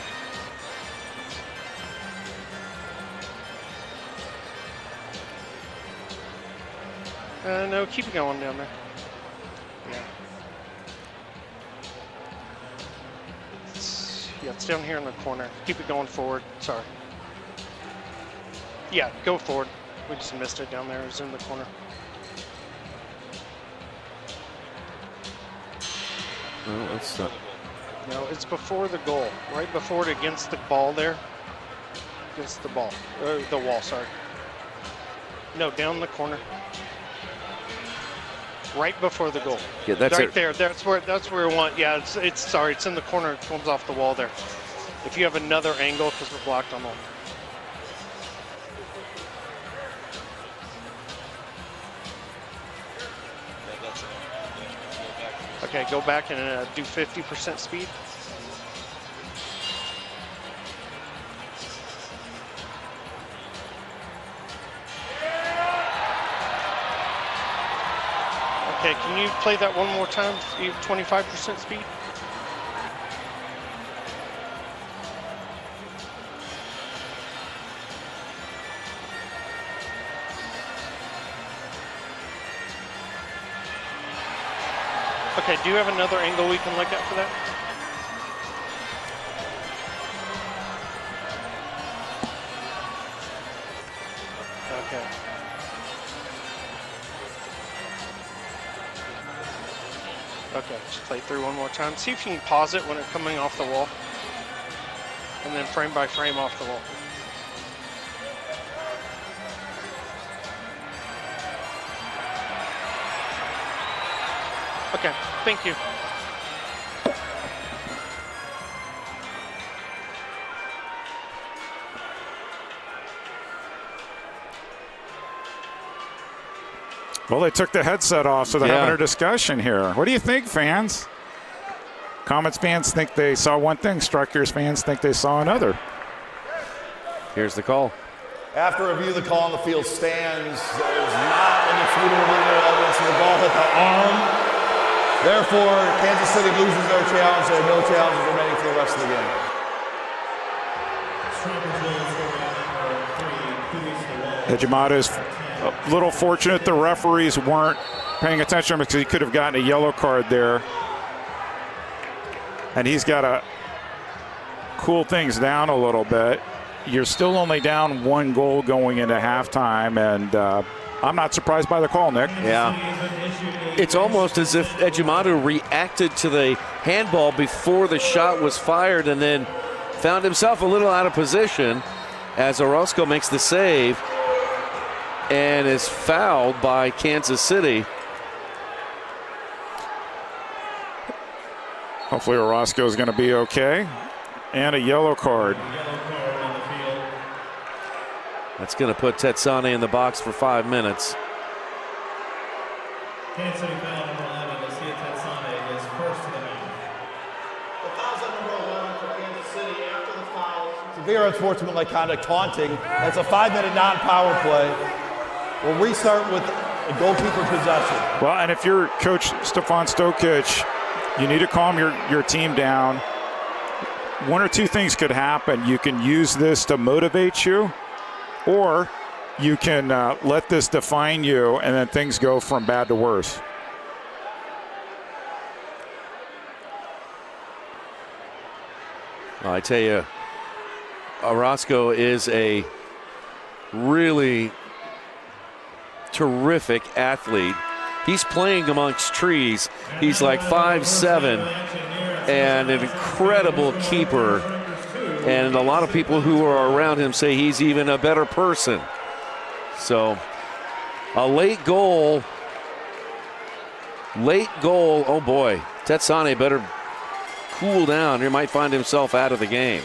No, keep it going down there. Yeah. It's down here in the corner. Keep it going forward. Sorry. Yeah, go forward. We just missed it down there. It was in the corner. No, it's not. No, it's before the goal. Right before it, against the ball there. Against the ball. The wall, sorry. No, down the corner. Right before the goal. Yeah, that's right it. there. That's where we want. Yeah, it's sorry. It's in the corner. It comes off the wall there. If you have another angle, because we're blocked on the wall. Okay, go back and do 50% speed. Okay, can you play that one more time? You have 25% speed? Okay, do you have another angle we can look at for that? Okay. Okay, just play through one more time. See if you can pause it when it's coming off the wall. And then frame by frame off the wall. Okay, thank you. Well, they took the headset off, so they're having a discussion here. What do you think, fans? Comets fans think they saw one thing. Strykers fans think they saw another. Here's the call. After review, the call on the field stands. There is not any freedom of legal evidence, and the ball hit the arm. Therefore, Kansas City loses their challenge. They have no challenges remaining for the rest of the game. Ejimada's a little fortunate the referees weren't paying attention because he could have gotten a yellow card there. And he's got to cool things down a little bit. You're still only down 1 goal going into halftime, and I'm not surprised by the call, Nick. Yeah. It's almost as if Ejimadu reacted to the handball before the shot was fired and then found himself a little out of position as Orozco makes the save and is fouled by Kansas City. Hopefully Orozco is going to be okay. And a yellow card. That's going to put Tetsane in the box for 5 minutes. Kansas City foul number 11, Lucia Tetsane is first to the match. The foul's on number 11 for Kansas City after the foul. Severe unsportsmanlike conduct, taunting. That's a 5-minute non-power play. We'll restart with a goalkeeper possession. Well, and if you're Coach Stefan Stokic, you need to calm your team down. One or two things could happen. You can use this to motivate you, or you can let this define you, and then things go from bad to worse. Well, I tell you, Orozco is a really terrific athlete. He's playing amongst trees. He's like 5'7", and an incredible keeper. And a lot of people who are around him say he's even a better person. So, a late goal. Oh boy, Tetsane better cool down. He might find himself out of the game.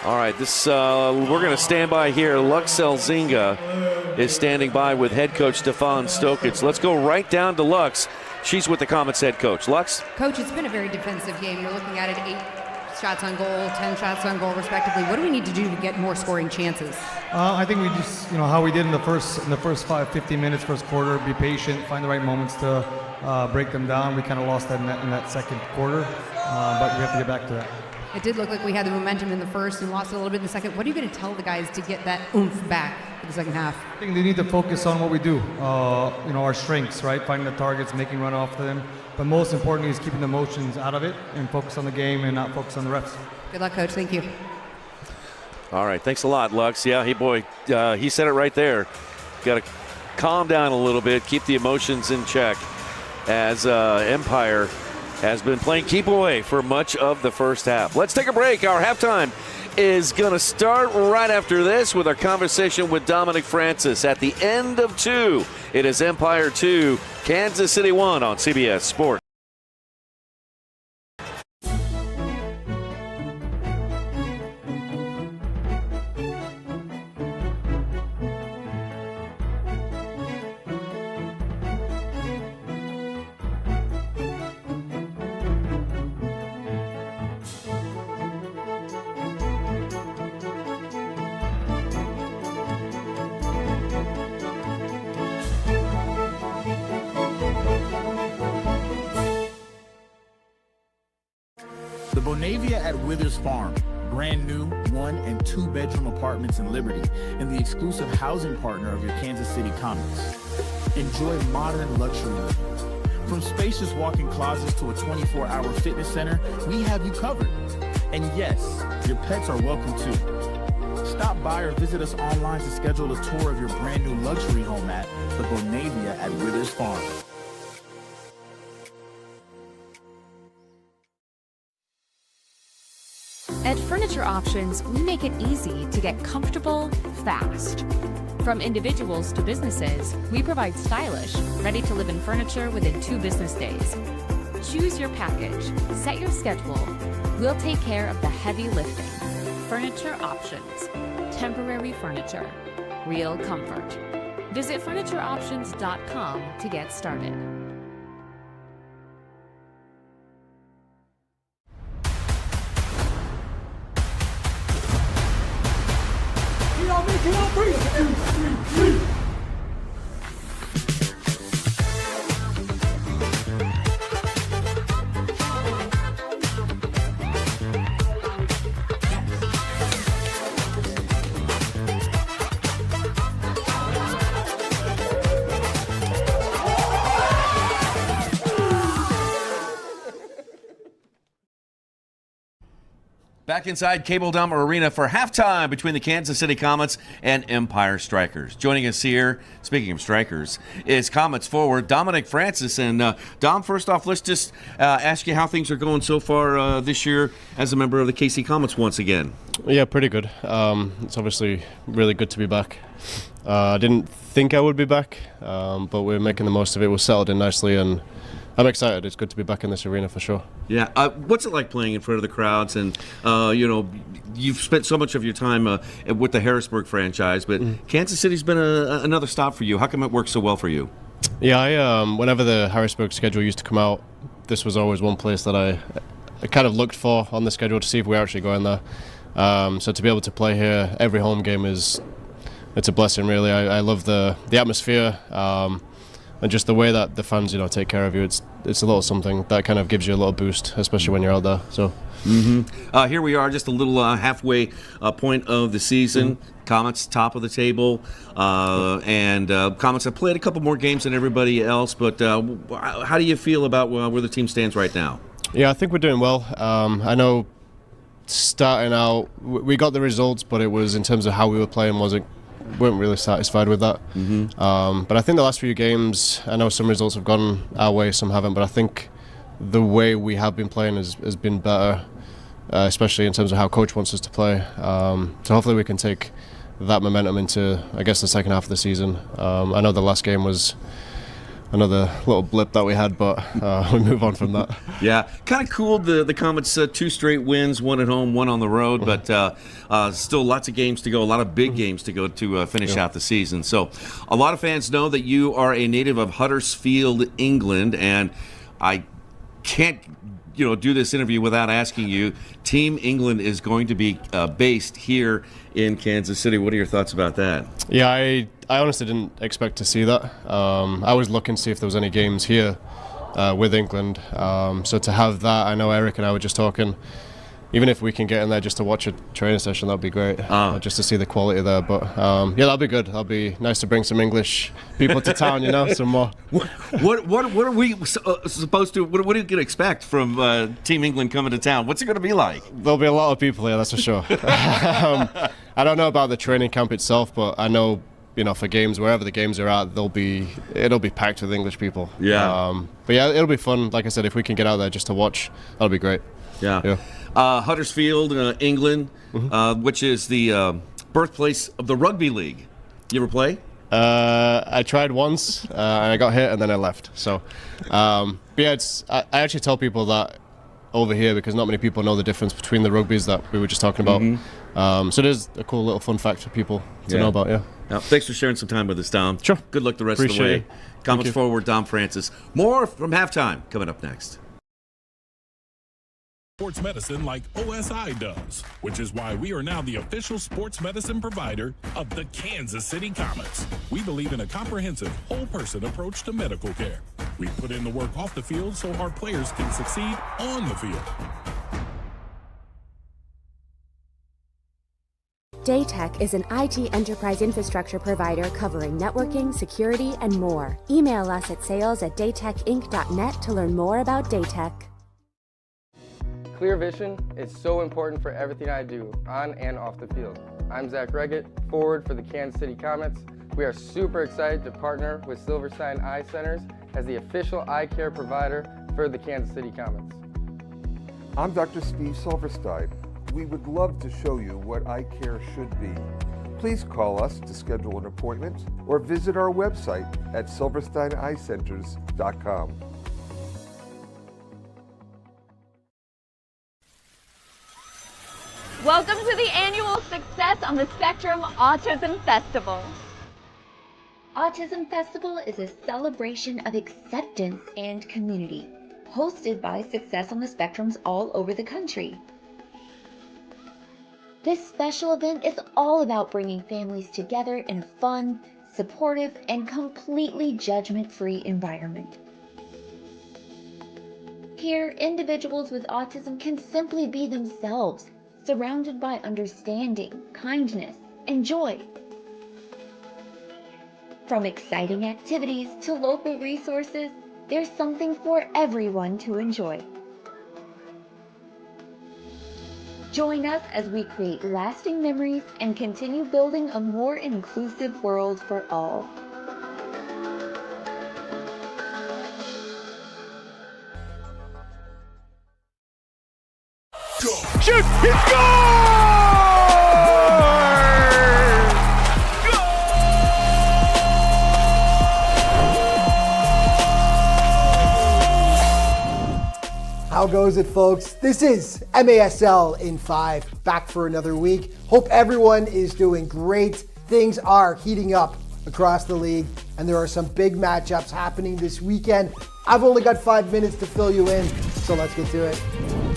All right, this we're going to stand by here. Lux Selzinga is standing by with head coach Stefan Stokic. Let's go right down to Lux. She's with the Comets head coach. Lux? Coach, it's been a very defensive game. You're looking at it, 8 shots on goal, 10 shots on goal, respectively. What do we need to do to get more scoring chances? I think we just, how we did in the first 15 minutes, first quarter, be patient, find the right moments to break them down. We kind of lost that in that second quarter, but we have to get back to that. It did look like we had the momentum in the first and lost it a little bit in the second. What are you going to tell the guys to get that oomph back for the second half? I think they need to focus on what we do, our strengths, right? Finding the targets, making run off them. But most importantly is keeping the emotions out of it and focus on the game and not focus on the refs. Good luck, Coach. Thank you. All right. Thanks a lot, Lux. Yeah, he said it right there. Got to calm down a little bit, keep the emotions in check as Empire has been playing keep away for much of the first half. Let's take a break. Our halftime is going to start right after this with our conversation with Dominic Francis. At the end of 2, it is Empire 2, Kansas City 1 on CBS Sports. The Bonavia at Withers Farm, brand new 1- and 2-bedroom apartments in Liberty, and the exclusive housing partner of your Kansas City Comets. Enjoy modern luxury living. From spacious walk-in closets to a 24-hour fitness center, we have you covered. And yes, your pets are welcome too. Stop by or visit us online to schedule a tour of your brand new luxury home at the Bonavia at Withers Farm. At Furniture Options, we make it easy to get comfortable fast. From individuals to businesses, we provide stylish, ready-to-live-in furniture within 2 business days. Choose your package, set your schedule. We'll take care of the heavy lifting. Furniture Options. Temporary furniture. Real comfort. Visit FurnitureOptions.com to get started. Back inside Cable Dome Arena for halftime between the Kansas City Comets and Empire Strykers. Joining us here, speaking of Strykers, is Comets forward Dominic Francis. And Dom, first off, let's just ask you how things are going so far this year as a member of the KC Comets once again. Yeah, pretty good. It's obviously really good to be back. I didn't think I would be back, but we're making the most of it. We're settled in nicely, and I'm excited. It's good to be back in this arena for sure. Yeah. What's it like playing in front of the crowds? And, you've spent so much of your time with the Harrisburg franchise, but Kansas City's been another stop for you. How come it works so well for you? Yeah, whenever the Harrisburg schedule used to come out, this was always one place that I kind of looked for on the schedule to see if we were actually going there. So to be able to play here every home game it's a blessing, really. I love the atmosphere. and just the way that the fans, take care of you, it's a little something that kind of gives you a little boost, especially when you're out there. So. Here we are, just a little halfway point of the season. Comets top of the table, and Comets have played a couple more games than everybody else. But how do you feel about where the team stands right now? Yeah, I think we're doing well. I know starting out, we got the results, but it was in terms of how we were playing, weren't really satisfied with that. But I think the last few games, I know some results have gone our way, some haven't. But I think the way we have been playing has been better. Especially in terms of how coach wants us to play. So hopefully we can take that momentum into, I guess, the second half of the season. I know the last game was another little blip that we had, but we move on from that. Yeah, kind of cooled the Comets 2 straight wins, 1 at home, 1 on the road, but still lots of games to go, a lot of big games to go to finish out the season. So a lot of fans know that you are a native of Huddersfield, England, and I can't do this interview without asking you. Team England is going to be based here in Kansas City. What are your thoughts about that? Yeah, I honestly didn't expect to see that. I was looking to see if there was any games here with England. So to have that, I know Eric and I were just talking, even if we can get in there just to watch a training session, that'd be great, just to see the quality there. But yeah, that'll be good. That'll be nice to bring some English people to town, some more. What are we supposed to? What are you going to expect from Team England coming to town? What's it going to be like? There'll be a lot of people here, that's for sure. I don't know about the training camp itself, but I know for games, wherever the games are at, it'll be packed with English people. Yeah. But yeah, it'll be fun. Like I said, if we can get out there just to watch, that'll be great. Yeah. Huddersfield, England, which is the birthplace of the rugby league. You ever play? I tried once, and I got hit, and then I left. So, but yeah, I actually tell people that over here because not many people know the difference between the rugbies that we were just talking about. So it is a cool little fun fact for people to know about. Yeah. Thanks for sharing some time with us, Dom. Sure. Good luck the rest of the way. Comets forward, Dom Francis. More from halftime coming up next. Sports medicine like OSI does, which is why we are now the official sports medicine provider of the Kansas City Comets. We believe in a comprehensive, whole-person approach to medical care. We put in the work off the field so our players can succeed on the field. Daytech is an IT enterprise infrastructure provider covering networking, security, and more. Email us at sales@daytechinc.net to learn more about Daytech. Clear vision is so important for everything I do, on and off the field. I'm Zach Reggett, forward for the Kansas City Comets. We are super excited to partner with Silverstein Eye Centers as the official eye care provider for the Kansas City Comets. I'm Dr. Steve Silverstein. We would love to show you what eye care should be. Please call us to schedule an appointment or visit our website at silversteineyecenters.com. Welcome to the annual Success on the Spectrum Autism Festival. Autism Festival is a celebration of acceptance and community, hosted by Success on the Spectrums all over the country. This special event is all about bringing families together in a fun, supportive, and completely judgment-free environment. Here, individuals with autism can simply be themselves, surrounded by understanding, kindness, and joy. From exciting activities to local resources, there's something for everyone to enjoy. Join us as we create lasting memories and continue building a more inclusive world for all. Shoot! It's goal! How goes it, folks? This is MASL in 5, back for another week. Hope everyone is doing great. Things are heating up across the league, and there are some big matchups happening this weekend. I've only got 5 minutes to fill you in, so let's get to it.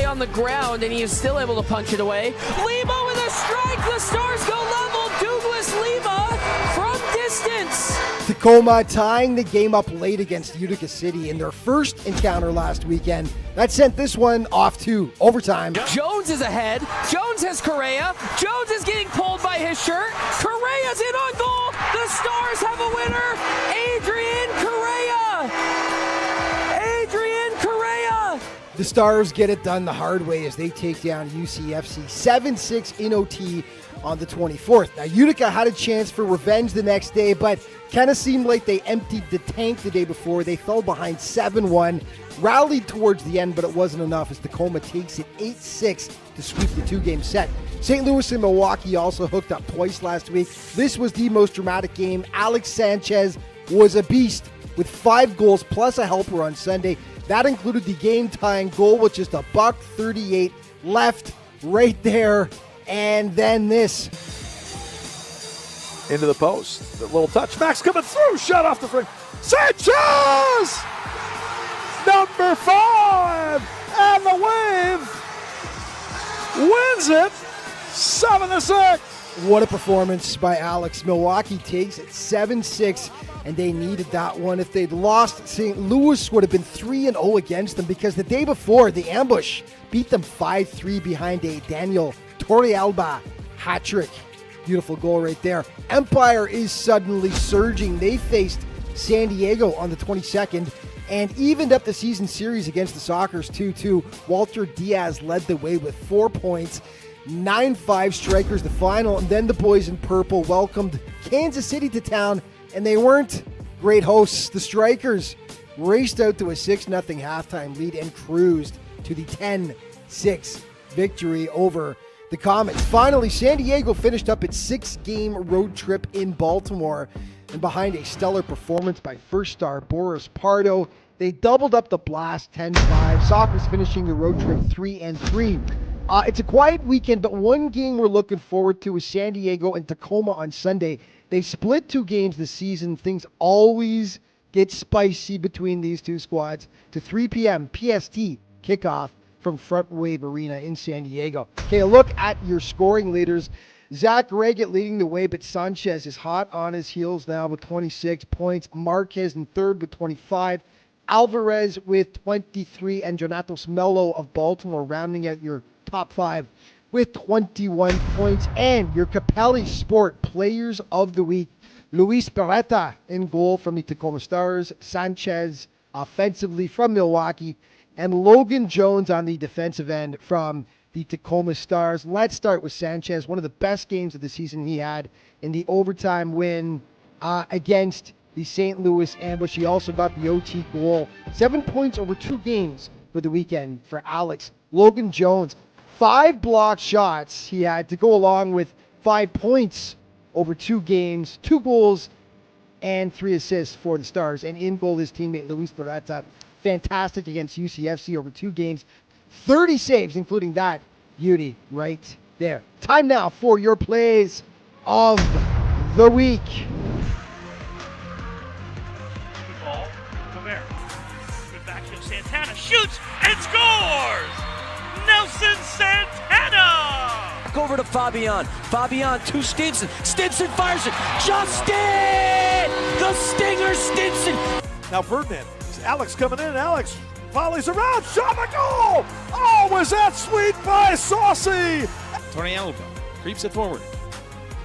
On the ground, and he is still able to punch it away. Lima with a strike. The Stars go level. Douglas Lima from distance. The Tacoma tying the game up late against Utica City in their first encounter last weekend. That sent this one off to overtime. Jones is ahead. Jones has Correa. Jones is getting pulled by his shirt. Correa's in on goal. The Stars have a winner. Adrian Correa. Adrian Correa. The Stars get it done the hard way as they take down UCFC 7-6 in OT on the 24th. Now, Utica had a chance for revenge the next day, but kind of seemed like they emptied the tank the day before. They fell behind 7-1, rallied towards the end, but it wasn't enough as Tacoma takes it 8-6 to sweep the two-game set. St. Louis and Milwaukee also hooked up twice last week. This was the most dramatic game. Alex Sanchez was a beast with 5 goals plus a helper on Sunday. That included the game-tying goal with just a $1:38 left right there. And then this. Into the post. The little touch. Max coming through. Shot off the front. Sanchez! Number 5! And the Wave wins it 7-6. What a performance by Alex. Milwaukee takes it 7-6, and they needed that one. If they'd lost, St. Louis would have been 3-0 against them because the day before, the ambush beat them 5-3 behind a Daniel Torrealba hat trick. Beautiful goal right there. Empire is suddenly surging. They faced San Diego on the 22nd and evened up the season series against the Strykers 2-2. Walter Diaz led the way with 4 points. 9-5 Strykers the final, and then the boys in purple welcomed Kansas City to town, and they weren't great hosts. The Strykers raced out to a 6-0 halftime lead and cruised to the 10-6 victory over the Comets. Finally, San Diego finished up its 6-game road trip in Baltimore, and behind a stellar performance by first star Boris Pardo, they doubled up the blast 10-5. Sockers finishing the road trip 3-3. It's a quiet weekend, but one game we're looking forward to is San Diego and Tacoma on Sunday. They split 2 games this season. Things always get spicy between these two squads. To 3 p.m. PST kickoff from Front Wave Arena in San Diego. Okay, a look at your scoring leaders. Zach Reggett leading the way, but Sanchez is hot on his heels now with 26 points. Marquez in third with 25. Alvarez with 23, and Jonatos Mello of Baltimore rounding out your top 5 with 21 points. And your Capelli Sport Players of the Week. Luis Beretta in goal from the Tacoma Stars. Sanchez offensively from Milwaukee. And Logan Jones on the defensive end from the Tacoma Stars. Let's start with Sanchez. One of the best games of the season he had in the overtime win against the St. Louis Ambush. He also got the OT goal. 7 points over 2 games for the weekend for Alex. Logan Jones, 5 blocked shots he had to go along with 5 points over 2 games, 2 goals and 3 assists for the Stars. And in goal, his teammate Luis Beretta, fantastic against UCFC over 2 games. 30 saves, including that beauty right there. Time now for your plays of the week. Ball, Camara. Good back to Santana. Shoots and scores! Nelson Santana! Back over to Fabian. Fabian to Stinson. Stinson fires it. Justin! The Stinger Stinson. Now Ferdinand. Alex coming in. Alex volleys around. Shot a goal! Oh, was that sweet by Saucy? Torrealba creeps it forward.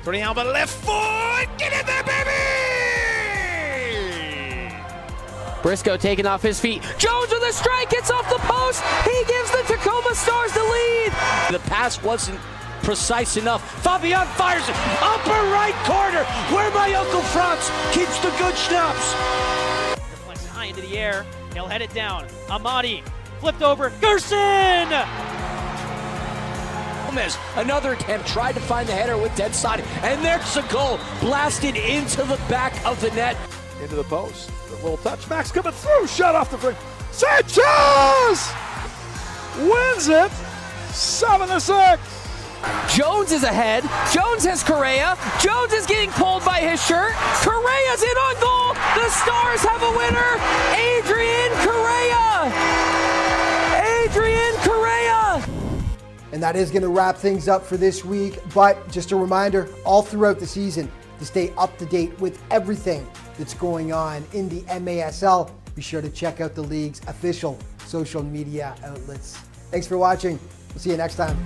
Torrealba left foot. Get in there, baby! Briscoe taking off his feet. Jones with a strike. Gets off the post. He gives the Tacoma Stars the lead. The pass wasn't precise enough. Fabian fires it. Upper right corner where my Uncle Franz keeps the good schnapps. High into the air. He'll head it down. Amadi flipped over. Gerson! Gomez, another attempt, tried to find the header with dead side, and there's a goal blasted into the back of the net. Into the post. A little touch. Max coming through. Shot off the front. Sanchez wins it 7-6. Jones is ahead. Jones has Correa. Jones is getting pulled by his shirt. Correa's in on goal. The Stars have a winner. Adrian Correa. Adrian Correa. And that is going to wrap things up for this week. But just a reminder, all throughout the season, to stay up to date with everything that's going on in the MASL. Be sure to check out the league's official social media outlets. Thanks for watching. We'll see you next time.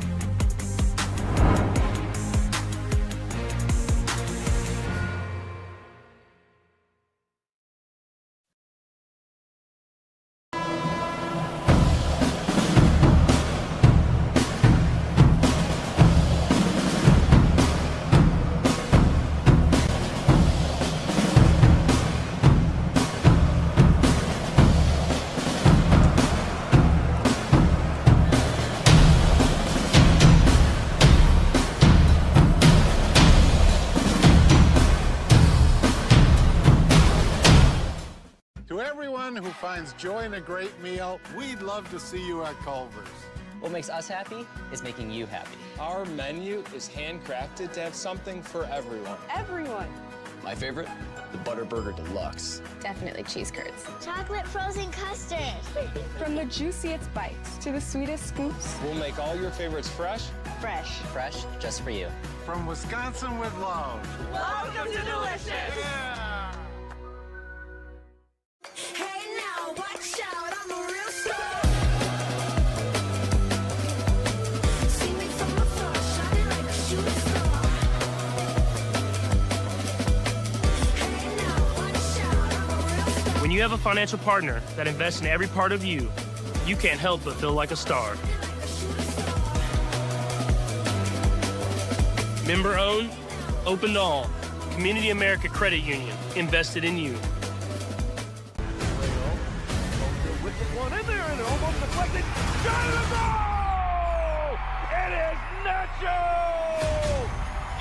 To everyone who finds joy in a great meal, we'd love to see you at Culver's. What makes us happy is making you happy. Our menu is handcrafted to have something for everyone. Everyone. My favorite, the Butter Burger Deluxe. Definitely cheese curds. Chocolate frozen custard. From the juiciest bites to the sweetest scoops. We'll make all your favorites fresh. Fresh. Fresh, just for you. From Wisconsin with love. Welcome to Delicious. Yeah. Hey now, watch out, I'm a real star. See me from afar, shining like a shooting star. Hey now, watch out, I'm a real star. When you have a financial partner that invests in every part of you, you can't help but feel like a star. Member owned, open to all. Community America Credit Union, invested in you. One in there and almost deflected. Shot in the goal! It is Nacho!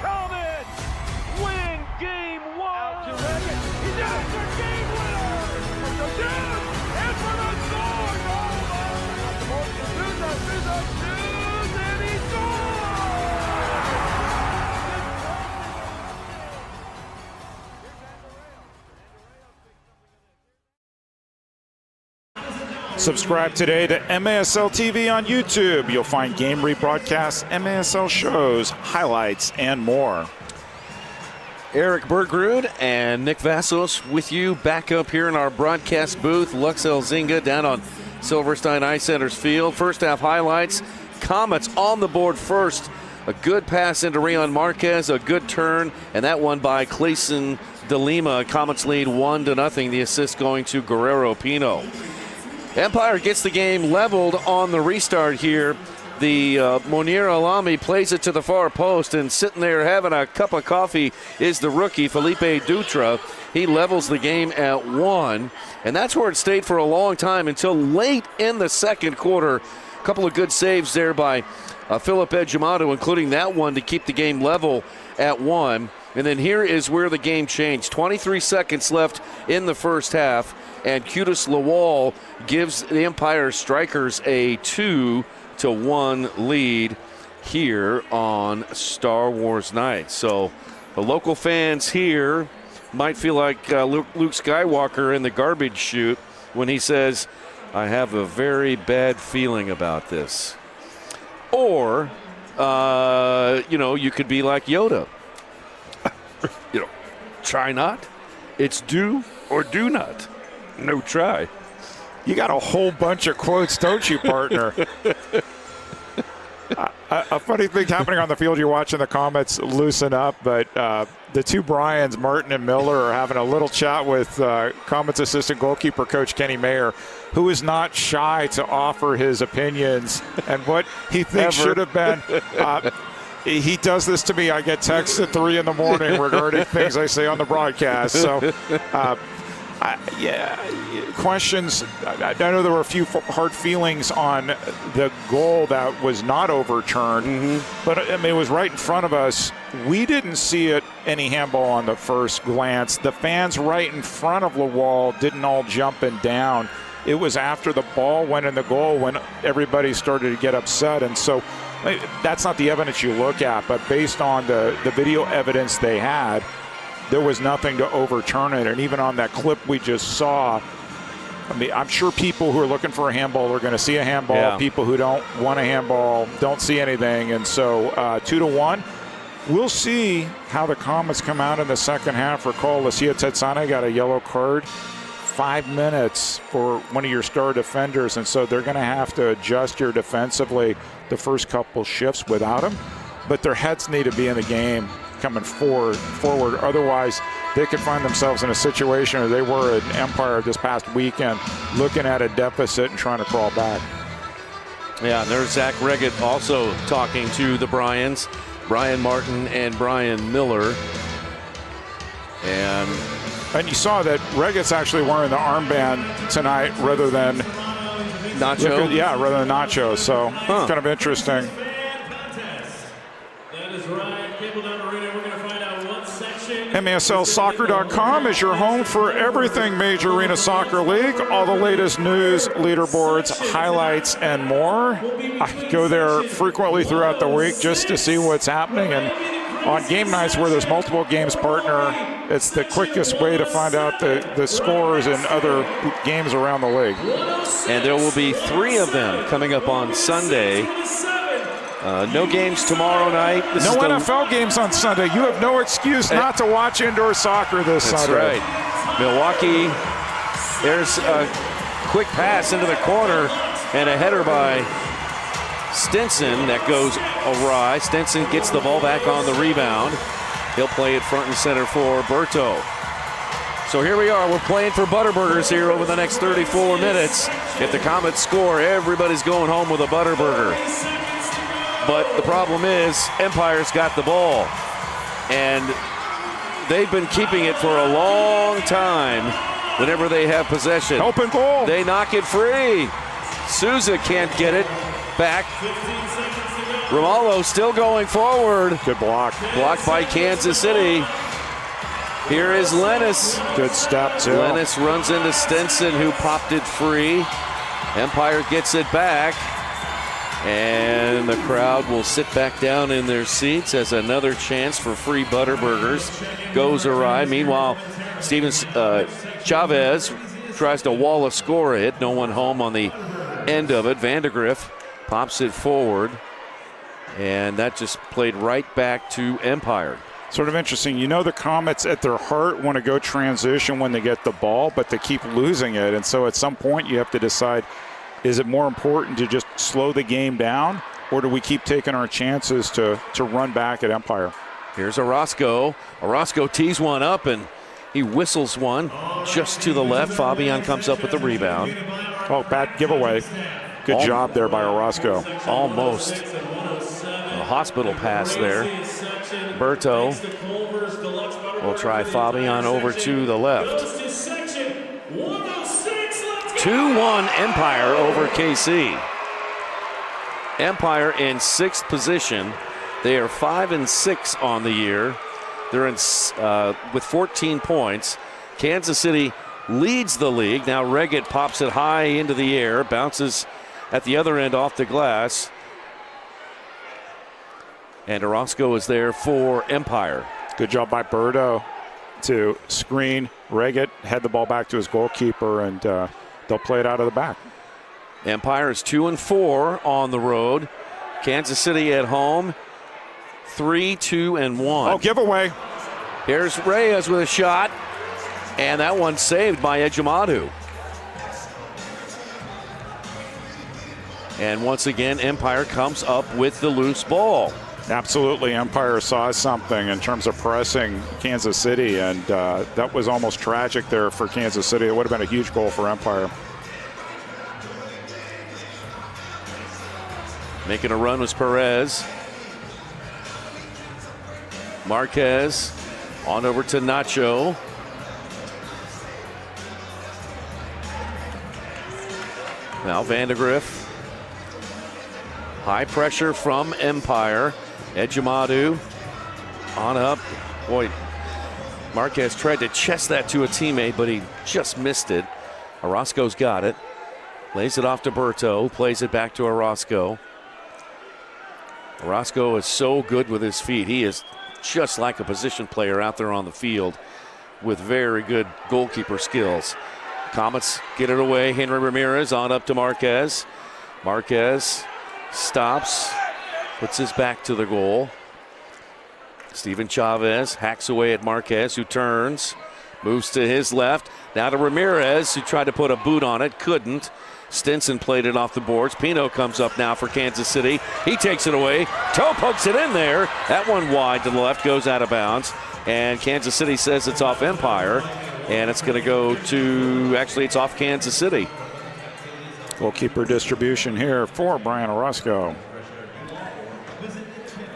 Comets win game one! Out to Reddit. He does for game winner! For the dude! And for the score! And he Subscribe today to MASL TV on YouTube. You'll find game rebroadcasts, MASL shows, highlights, and more. Eric Bergrud and Nick Vassos with you back up here in our broadcast booth. Lux Elzinga down on Silverstein Ice Center's field. First half highlights. Comets on the board first. A good pass into Rion Marquez, a good turn, and that one by Clayson DeLima. Comets lead 1-0. The assist going to Guerrero Pino. Empire gets the game leveled on the restart here. The Monir Alami plays it to the far post, and sitting there having a cup of coffee is the rookie, Felipe Dutra. He levels the game at 1, and that's where it stayed for a long time until late in the second quarter. A couple of good saves there by Philip Ejimado, including that one to keep the game level at 1. And then here is where the game changed. 23 seconds left in the first half, and Qudus Lawal gives the Empire Strykers a 2-1 lead here on Star Wars night. So the local fans here might feel like Luke Skywalker in the garbage chute when he says, I have a very bad feeling about this. Or, you could be like Yoda. Try not. It's do or do not. No try. You got a whole bunch of quotes, don't you, partner? A funny thing happening on the field, you're watching the Comets loosen up, but the two Bryans, Martin and Miller, are having a little chat with Comets assistant goalkeeper coach Kenny Mayer, who is not shy to offer his opinions and what he thinks should have been. He does this to me. I get texts at 3 in the morning regarding things I say on the broadcast. So, questions. I know there were a few hard feelings on the goal that was not overturned, but it was right in front of us. We didn't see any handball on the first glance. The fans right in front of Lawal didn't all jumping down. It was after the ball went in the goal when everybody started to get upset, and so that's not the evidence you look at, but based on the video evidence they had, there was nothing to overturn it. And even on that clip we just saw, I'm sure people who are looking for a handball are going to see a handball. Yeah. People who don't want a handball don't see anything. And so 2-1. we'll see how the Comets come out in the second half. Recall, Lucia Tetsane got a yellow card. 5 minutes for one of your star defenders, and so they're going to have to adjust here defensively the first couple shifts without him. But their heads need to be in the game coming forward. Otherwise, they could find themselves in a situation where they were at Empire this past weekend, looking at a deficit and trying to crawl back. Yeah, and there's Zach Reggett also talking to the Bryans, Brian Martin and Brian Miller. And you saw that Reggett's actually wearing the armband tonight rather than Nacho. Rather than Nacho. So kind of interesting. MASLsoccer.com is your home for everything Major Arena Soccer League. All the latest news, leaderboards, highlights, and more. I go there frequently throughout the week just to see what's happening. And on game nights where there's multiple games, partner, it's the quickest way to find out the scores in other games around the league. And there will be 3 of them coming up on Sunday. No games tomorrow night. No NFL games on Sunday. You have no excuse not to watch indoor soccer this Sunday. That's right. Milwaukee, there's a quick pass into the corner and a header by Stinson that goes awry. Stinson gets the ball back on the rebound. He'll play it front and center for Berto. So here we are. We're playing for Butterburgers here over the next 34 minutes. If the Comets score, everybody's going home with a Butterburger. But the problem is Empire's got the ball. And they've been keeping it for a long time whenever they have possession. Open goal. They knock it free. Souza can't get it back. Romallo still going forward. Good block. Blocked by Kansas City. Here is Lennis. Good step, too. Lennis runs into Stinson, who popped it free. Empire gets it back. And the crowd will sit back down in their seats as another chance for free Butterburgers goes awry. Meanwhile, Chavez tries to wall a score it. No one home on the end of it. Vandegrift pops it forward. And that just played right back to Empire. Sort of interesting. You know, the Comets at their heart want to go transition when they get the ball, but they keep losing it. And so at some point you have to decide, is it more important to just slow the game down, or do we keep taking our chances to run back at Empire? Here's Orozco. Orozco tees one up, and he whistles one just to the left. Fabian comes up with the rebound. Oh, bad giveaway. Good job there by Orozco. Almost. A hospital pass there. Berto will try Fabian over to the left. 2-1 Empire over KC. Empire in 6th position. They are 5-6 on the year. They're in with 14 points. Kansas City leads the league. Now Reggett pops it high into the air, bounces at the other end off the glass. And Orozco is there for Empire. Good job by Berto to screen Reggett, head the ball back to his goalkeeper, and they'll play it out of the back. Empire is 2-4 on the road. Kansas City at home, 3-2-1. Oh, giveaway. Here's Reyes with a shot, and that one's saved by Ejimadu. And once again, Empire comes up with the loose ball. Absolutely. Empire saw something in terms of pressing Kansas City, and that was almost tragic there for Kansas City. It would have been a huge goal for Empire. Making a run was Perez. Marquez on over to Nacho. Now Vandegrift. High pressure from Empire. Ejimadu on up. Boy, Marquez tried to chest that to a teammate, but he just missed it. Orozco's got it. Lays it off to Berto. Plays it back to Orozco. Orozco is so good with his feet. He is just like a position player out there on the field with very good goalkeeper skills. Comets get it away. Henry Ramirez on up to Marquez. Marquez stops, puts his back to the goal. Steven Chavez hacks away at Marquez, who turns, moves to his left. Now to Ramirez, who tried to put a boot on it, couldn't. Stinson played it off the boards. Pino comes up now for Kansas City. He takes it away. Toe pokes it in there. That one wide to the left, goes out of bounds. And Kansas City says it's off Empire. And it's going to go to, actually it's off Kansas City. Goalkeeper distribution here for Brian Orozco.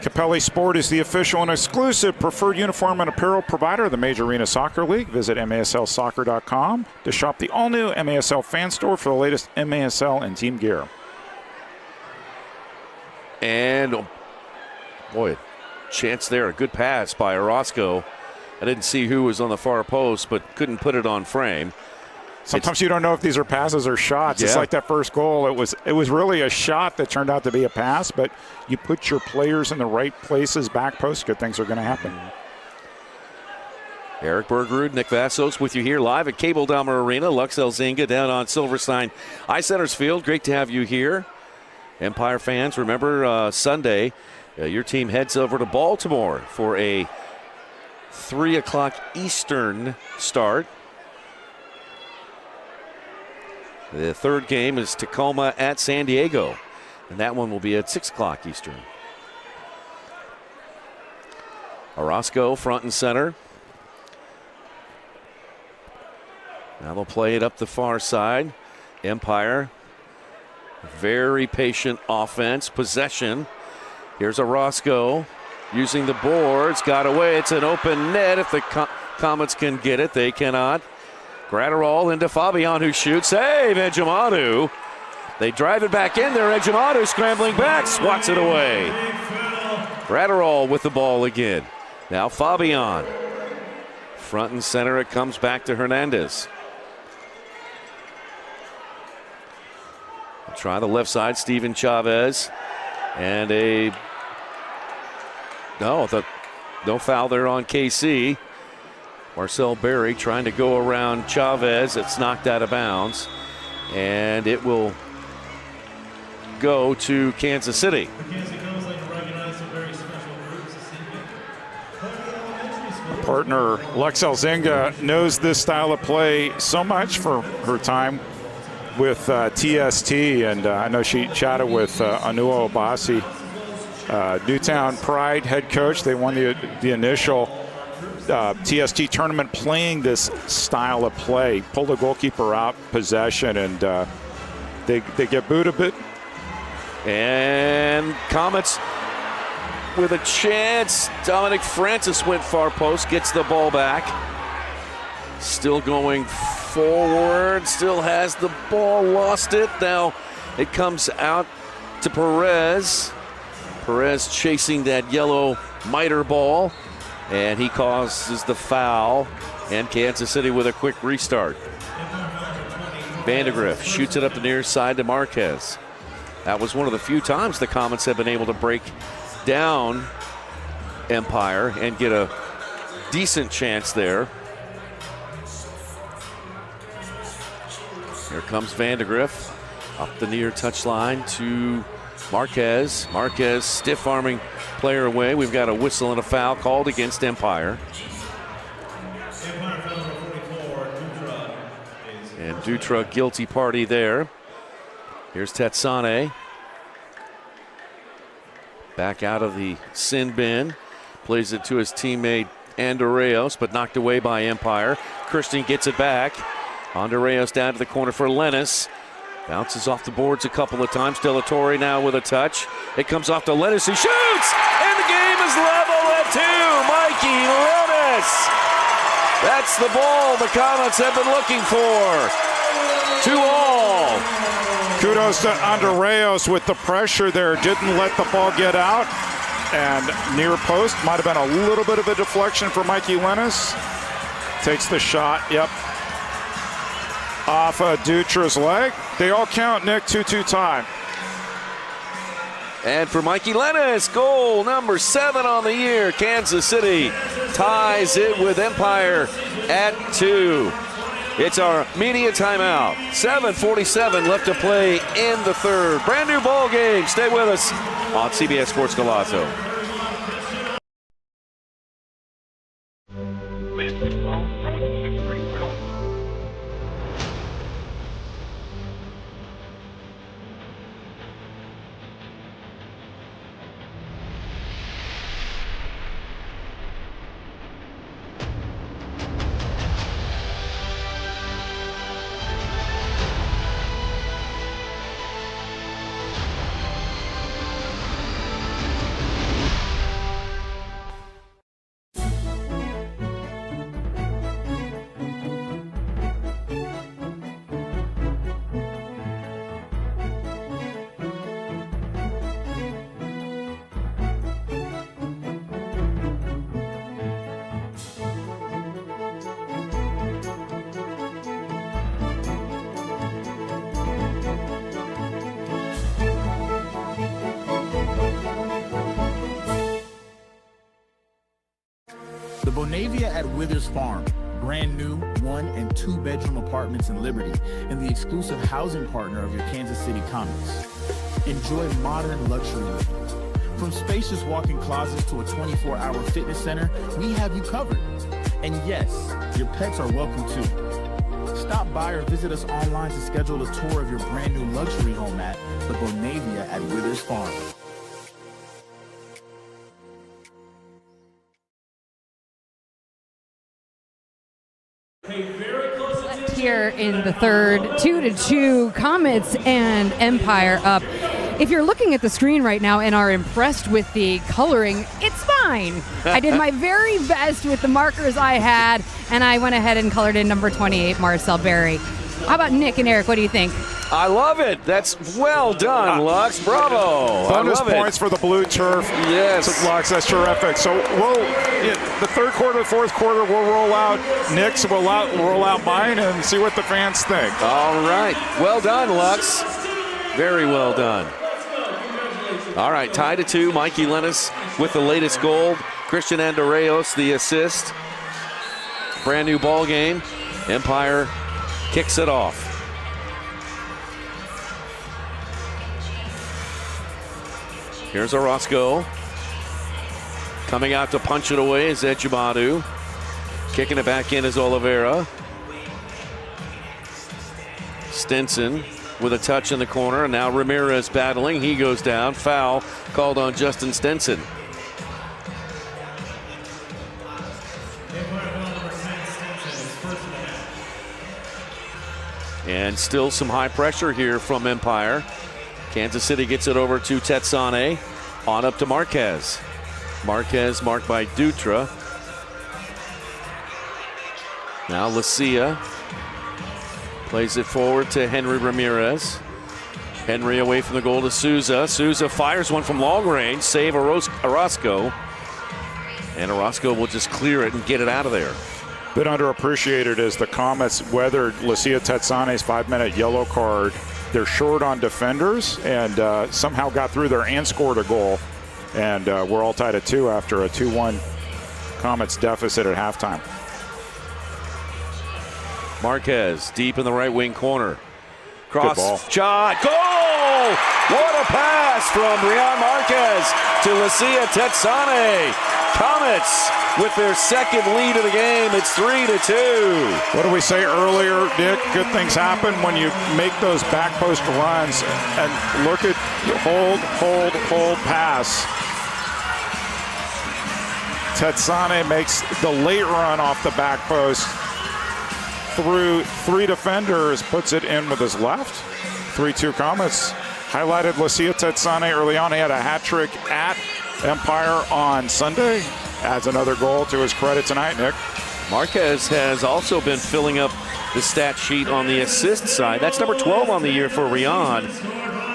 Capelli Sport is the official and exclusive preferred uniform and apparel provider of the Major Arena Soccer League. Visit MASLsoccer.com to shop the all-new MASL fan store for the latest MASL and team gear. And, oh boy, chance there. A good pass by Orozco. I didn't see who was on the far post, but couldn't put it on frame. Sometimes you don't know if these are passes or shots. Yeah. It's like that first goal. It was really a shot that turned out to be a pass, but you put your players in the right places, back post, good things are going to happen. Eric Bergerud, Nick Vassos with you here live at Cable Dahmer Arena. Lux Elzinga down on Silverstein Ice Centers Field. Great to have you here. Empire fans, remember Sunday, your team heads over to Baltimore for a 3 o'clock Eastern start. The third game is Tacoma at San Diego, and that one will be at 6 o'clock Eastern. Orozco front and center. Now they'll play it up the far side. Empire, very patient offense, possession. Here's Orozco using the boards, got away. It's an open net if the Comets can get it. They cannot. Gratterall into Fabian, who shoots. Save, Ejimadu. They drive it back in there. Ejimadu scrambling back, swats it away. Gratterall with the ball again. Now Fabian. Front and center, it comes back to Hernandez. Try the left side, Steven Chavez. And no foul there on KC. Marcel Berry trying to go around Chavez. It's knocked out of bounds. And it will go to Kansas City. Partner Lux Elzinga knows this style of play so much for her time with TST, and I know she chatted with Anuo Obasi, Newtown Pride head coach. They won the initial TST tournament playing this style of play. Pull the goalkeeper out, possession, and they get booed a bit. And Comets with a chance. Dominic Francis went far post, gets the ball back. Still going forward, still has the ball, lost it. Now it comes out to Perez. Perez chasing that yellow miter ball, and he causes the foul. And Kansas City with a quick restart. Vandegrift shoots it up the near side to Marquez. That was one of the few times the Comets have been able to break down Empire and get a decent chance there. Here comes Vandegrift up the near touchline to Marquez. Marquez stiff-arming player away. We've got a whistle and a foul called against Empire. And Dutra guilty party there. Here's Tetsane. Back out of the sin bin. Plays it to his teammate Andorreos, but knocked away by Empire. Christian gets it back. Andorreos down to the corner for Lennis. Bounces off the boards a couple of times. De La Torre now with a touch. It comes off to Lennis, who shoots! And the game is level at 2. Mikey Lennis! That's the ball the Comets have been looking for. 2-all. Kudos to Andorreos with the pressure there. Didn't let the ball get out. And near post, might have been a little bit of a deflection for Mikey Lennis. Takes the shot, yep. Off Dutra's leg. They all count, Nick. 2-2 tie. And for Mikey Lennis, goal number 7 on the year. Kansas City ties it with Empire at 2. It's our media timeout. 7:47 left to play in the third. Brand new ball game. Stay with us on CBS Sports Golazo. The Bonavia at Withers Farm. Brand new 1- and 2-bedroom apartments in Liberty, and the exclusive housing partner of your Kansas City Comets. Enjoy modern luxury living. From spacious walk-in closets to a 24-hour fitness center, we have you covered. And yes, your pets are welcome too. Stop by or visit us online to schedule a tour of your brand new luxury home at the Bonavia at Withers Farm. Here in the third, 2-2, Comets and Empire up. If you're looking at the screen right now and are impressed with the coloring, it's fine. I did my very best with the markers I had, and I went ahead and colored in number 28, Marcel Berry. How about Nick and Eric? What do you think? I love it. That's well done, Lux. Bravo. Bonus I love points for the blue turf. Yes. Lux, that's terrific. So the third quarter, fourth quarter, we'll roll out Nick's, we'll roll out mine, and see what the fans think. All right. Well done, Lux. Very well done. All right, tied at 2. Mikey Lennis with the latest goal. Christian Andreos, the assist. Brand new ball game. Empire kicks it off. Here's Orozco. Coming out to punch it away is Ejimadu. Kicking it back in is Oliveira. Stinson with a touch in the corner, and now Ramirez battling. He goes down. Foul called on Justin Stinson. And still some high pressure here from Empire. Kansas City gets it over to Tetsane. On up to Marquez. Marquez marked by Dutra. Now Lucia plays it forward to Henry Ramirez. Henry away from the goal to Souza. Souza fires one from long range. Save Orozco. And Orozco will just clear it and get it out of there. Bit underappreciated as the Comets weathered Lucia Tetsane's 5-minute yellow card. They're short on defenders and somehow got through there and scored a goal. And we're all tied at 2 after a 2-1 Comets deficit at halftime. Marquez deep in the right wing corner. Good ball. Shot. Goal! What a pass from Rian Marquez to Lucia Tetsane. Comets with their second lead of the game. It's 3-2. What did we say earlier, Dick? Good things happen when you make those back post runs. And look at hold pass. Tetsane makes the late run off the back post through 3 defenders, puts it in with his left. 3-2 Comets. Highlighted Lucia Tetsane early on. He had a hat trick at Empire on Sunday. Adds another goal to his credit tonight, Nick. Marquez has also been filling up the stat sheet on the assist side. That's number 12 on the year for Rian.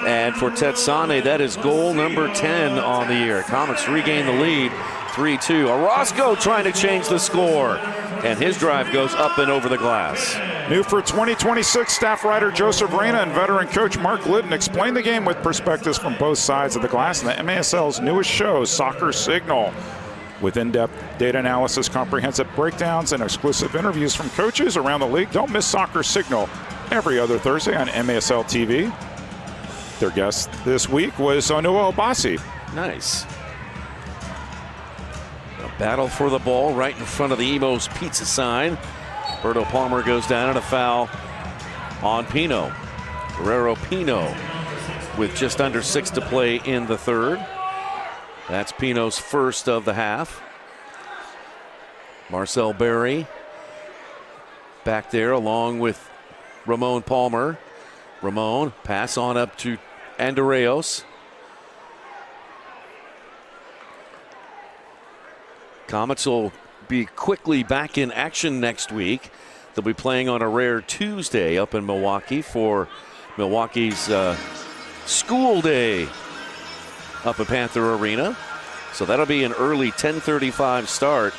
And for Tetsane, that is goal number 10 on the year. Comets regain the lead, 3-2. Orozco trying to change the score. And his drive goes up and over the glass. New for 2026, staff writer Joseph Reyna and veteran coach Mark Litton explain the game with perspectives from both sides of the glass in the MASL's newest show, Soccer Signal. With in-depth data analysis, comprehensive breakdowns, and exclusive interviews from coaches around the league. Don't miss Soccer Signal every other Thursday on MASL TV. Their guest this week was Onua Obasi. Nice. A battle for the ball right in front of the Emo's Pizza sign. Berto Palmer goes down and a foul on Pino. Guerrero Pino with just under 6 to play in the third. That's Pino's first of the half. Marcel Berry back there along with Ramon Palmer. Ramon pass on up to Andreos. Comets will be quickly back in action next week. They'll be playing on a rare Tuesday up in Milwaukee for Milwaukee's school day up at Panther Arena. So that'll be an early 10:35 start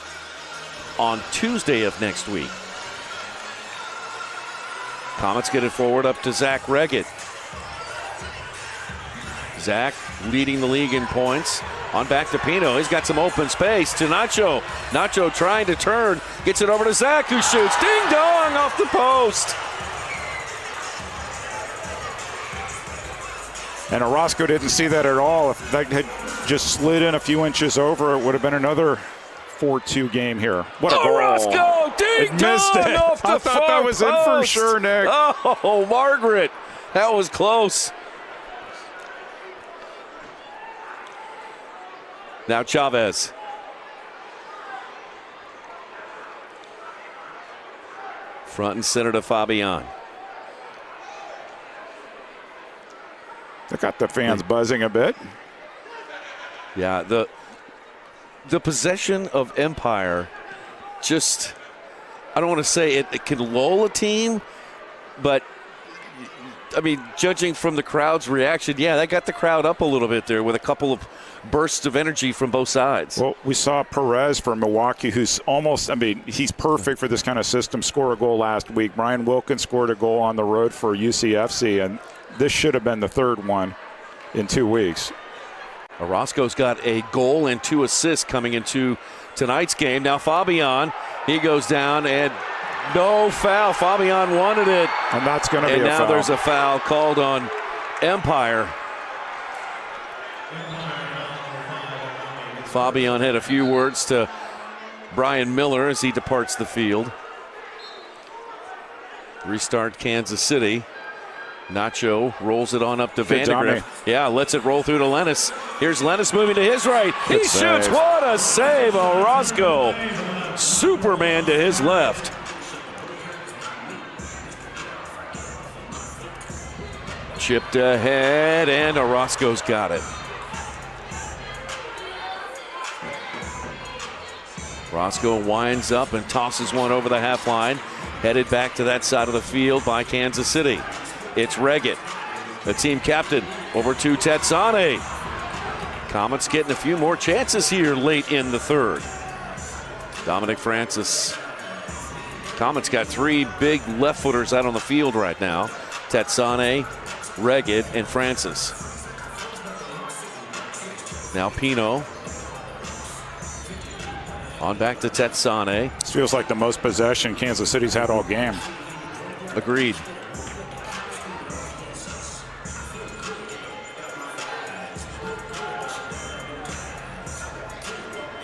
on Tuesday of next week. Comets get it forward up to Zach Reggett. Zach leading the league in points. On back to Pino. He's got some open space to Nacho. Nacho trying to turn. Gets it over to Zach, who shoots. Ding dong off the post. And Orozco didn't see that at all. If that had just slid in a few inches over, it would have been another 4-2 game here. What a goal. Orozco, ding dong missed it. off the I thought that was in for sure, Nick. Oh, Margaret. That was close. Now Chavez. Front and center to Fabian. They got the fans buzzing a bit. Yeah, the possession of Empire just, I don't want to say it can lull a team, but I mean, judging from the crowd's reaction, yeah, that got the crowd up a little bit there with a couple of bursts of energy from both sides. Well, we saw Perez from Milwaukee, who's almost, I mean, he's perfect for this kind of system, score a goal last week. Brian Wilkins scored a goal on the road for UCFC, and this should have been the third one in 2 weeks. Orozco's got a goal and 2 assists coming into tonight's game. Now Fabian, he goes down and no foul. Fabian wanted it. And that's going to be a foul. And now there's a foul called on Empire. Fabian had a few words to Brian Miller as he departs the field. Restart Kansas City. Nacho rolls it on up to Vandegrift. Yeah, lets it roll through to Lennis. Here's Lennis moving to his right. He shoots. What a save, Orozco. Superman to his left. Chipped ahead, and Orozco's got it. Orozco winds up and tosses one over the half line. Headed back to that side of the field by Kansas City. It's Reggett, the team captain, over to Tetsane. Comets getting a few more chances here late in the third. Dominic Francis. Comets got 3 big left footers out on the field right now. Tetsane, Reggett, and Francis. Now Pino. On back to Tetsane. This feels like the most possession Kansas City's had all game. Agreed.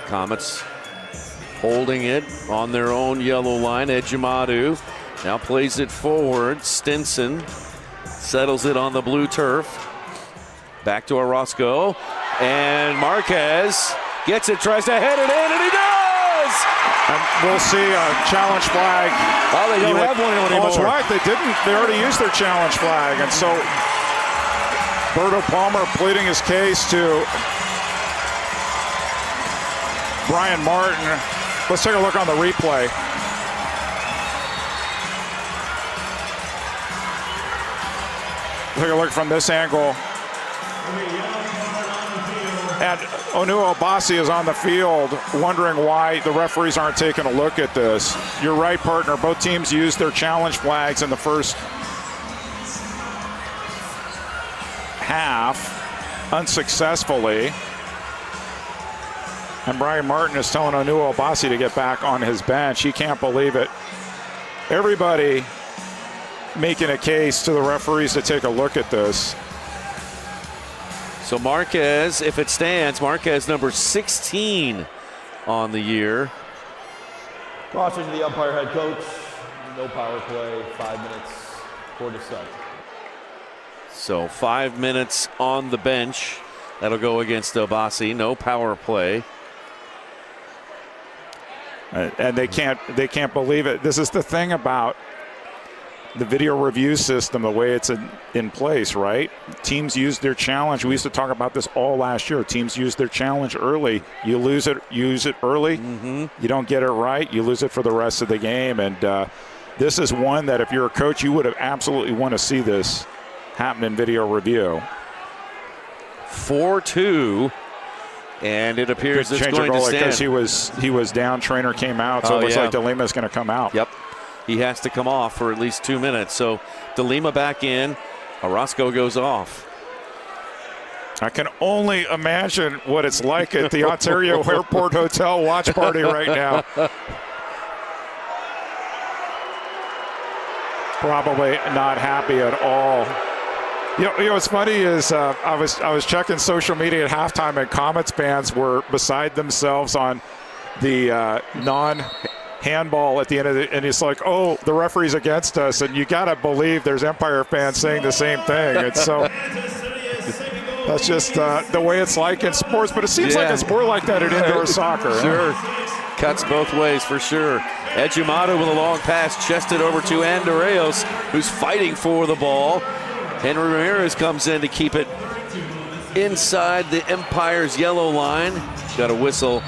Comets holding it on their own yellow line. Ejimadu now plays it forward. Stinson settles it on the blue turf. Back to Orozco. And Marquez gets it, tries to head it in, and he does! And we'll see a challenge flag. Oh, they don't have one anymore. That's right, they didn't. They already used their challenge flag. And so Berto Palmer pleading his case to Brian Martin. Let's take a look on the replay. Take a look from this angle. And Onu Obasi is on the field wondering why the referees aren't taking a look at this. You're right, partner. Both teams used their challenge flags in the first half unsuccessfully. And Brian Martin is telling Onu Obasi to get back on his bench. He can't believe it. Everybody making a case to the referees to take a look at this. So Marquez, if it stands, Marquez number 16 on the year. Caution to the umpire head coach. No power play, 5 minutes, 4 to 7. So 5 minutes on the bench. That'll go against Obasi. No power play. And they can't believe it. This is the thing about the video review system, the way it's in place, right? Teams use their challenge. We used to talk about this all last year. Teams use their challenge early. You use it early. You don't get it right, you lose it for the rest of the game. And this is one that if you're a coach, you would have absolutely want to see this happen in video review. 4-2. And it appears it's going to stand. Because he was down, trainer came out, so it looks like DeLima's going to come out. Yep. He has to come off for at least 2 minutes. So DeLima back in. Orozco goes off. I can only imagine what it's like at the Ontario Airport Hotel watch party right now. Probably not happy at all. You know what's funny is I was checking social media at halftime, and Comets fans were beside themselves on the non-handball at the end of it, and it's like, oh, the referee's against us, and you gotta believe there's Empire fans saying the same thing. And so that's just the way it's like in sports, but it seems like it's more like that in indoor soccer. Sure. Cuts both ways for sure. Ejimata with a long pass, chested over to Andreos, who's fighting for the ball. Henry Ramirez comes in to keep it inside the Empire's yellow line. Got a whistle,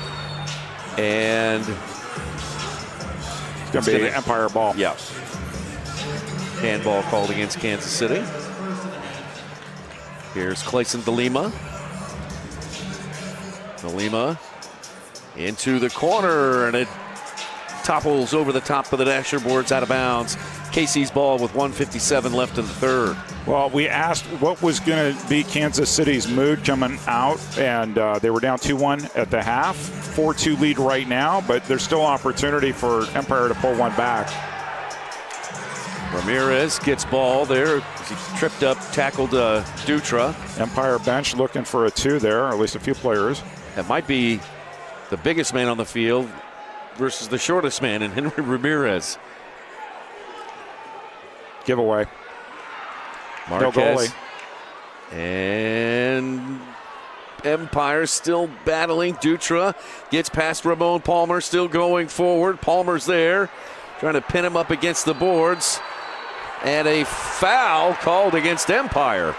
and it's going to be the Empire ball. Yeah. Handball called against Kansas City. Here's Clayson DeLima. DeLima into the corner, and it topples over the top of the dasher boards out of bounds. Casey's ball with 1:57 left in the third. Well, we asked what was going to be Kansas City's mood coming out, and they were down 2-1 at the half. 4-2 lead right now, but there's still opportunity for Empire to pull one back. Ramirez gets ball there. He tripped up, tackled Dutra. Empire bench looking for a 2 there, or at least a few players. That might be the biggest man on the field versus the shortest man in Henry Ramirez. Giveaway. Marquez. No goalie. And Empire still battling. Dutra gets past Ramon Palmer, still going forward. Palmer's there, trying to pin him up against the boards. And a foul called against Empire.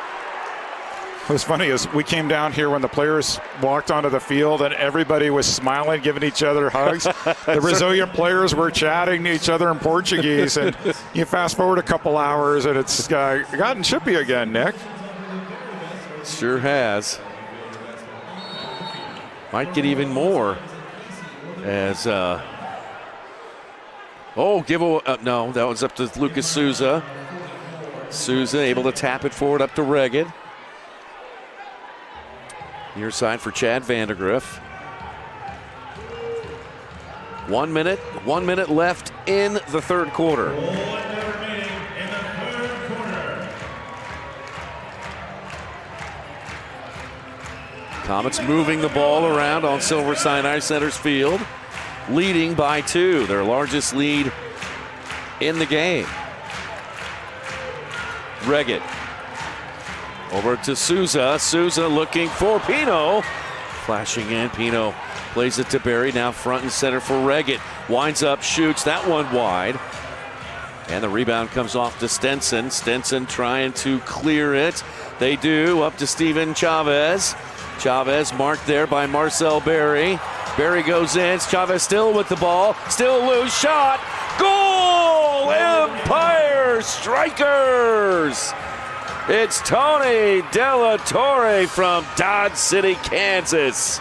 What's funny is we came down here when the players walked onto the field and everybody was smiling, giving each other hugs. The Brazilian players were chatting to each other in Portuguese, and you fast forward a couple hours and it's gotten chippy again, Nick. Sure has. Might get even more as giveaway. No, that was up to Lucas Souza. Souza able to tap it forward up to Regged. Near side for Chad Vandergriff. 1 minute left in the third quarter. Comets moving the ball around on Silver Sinai Center's field, leading by 2, their largest lead in the game. Regged. Over to Souza. Souza looking for Pino. Flashing in. Pino plays it to Barry. Now front and center for Regged. Winds up, shoots. That one wide. And the rebound comes off to Stenson. Stenson trying to clear it. They do. Up to Steven Chavez. Chavez marked there by Marcel Barry. Barry goes in. Chavez still with the ball. Still loose. Shot. Goal! Empire Strykers! It's Tony Della Torre from Dodge City, Kansas.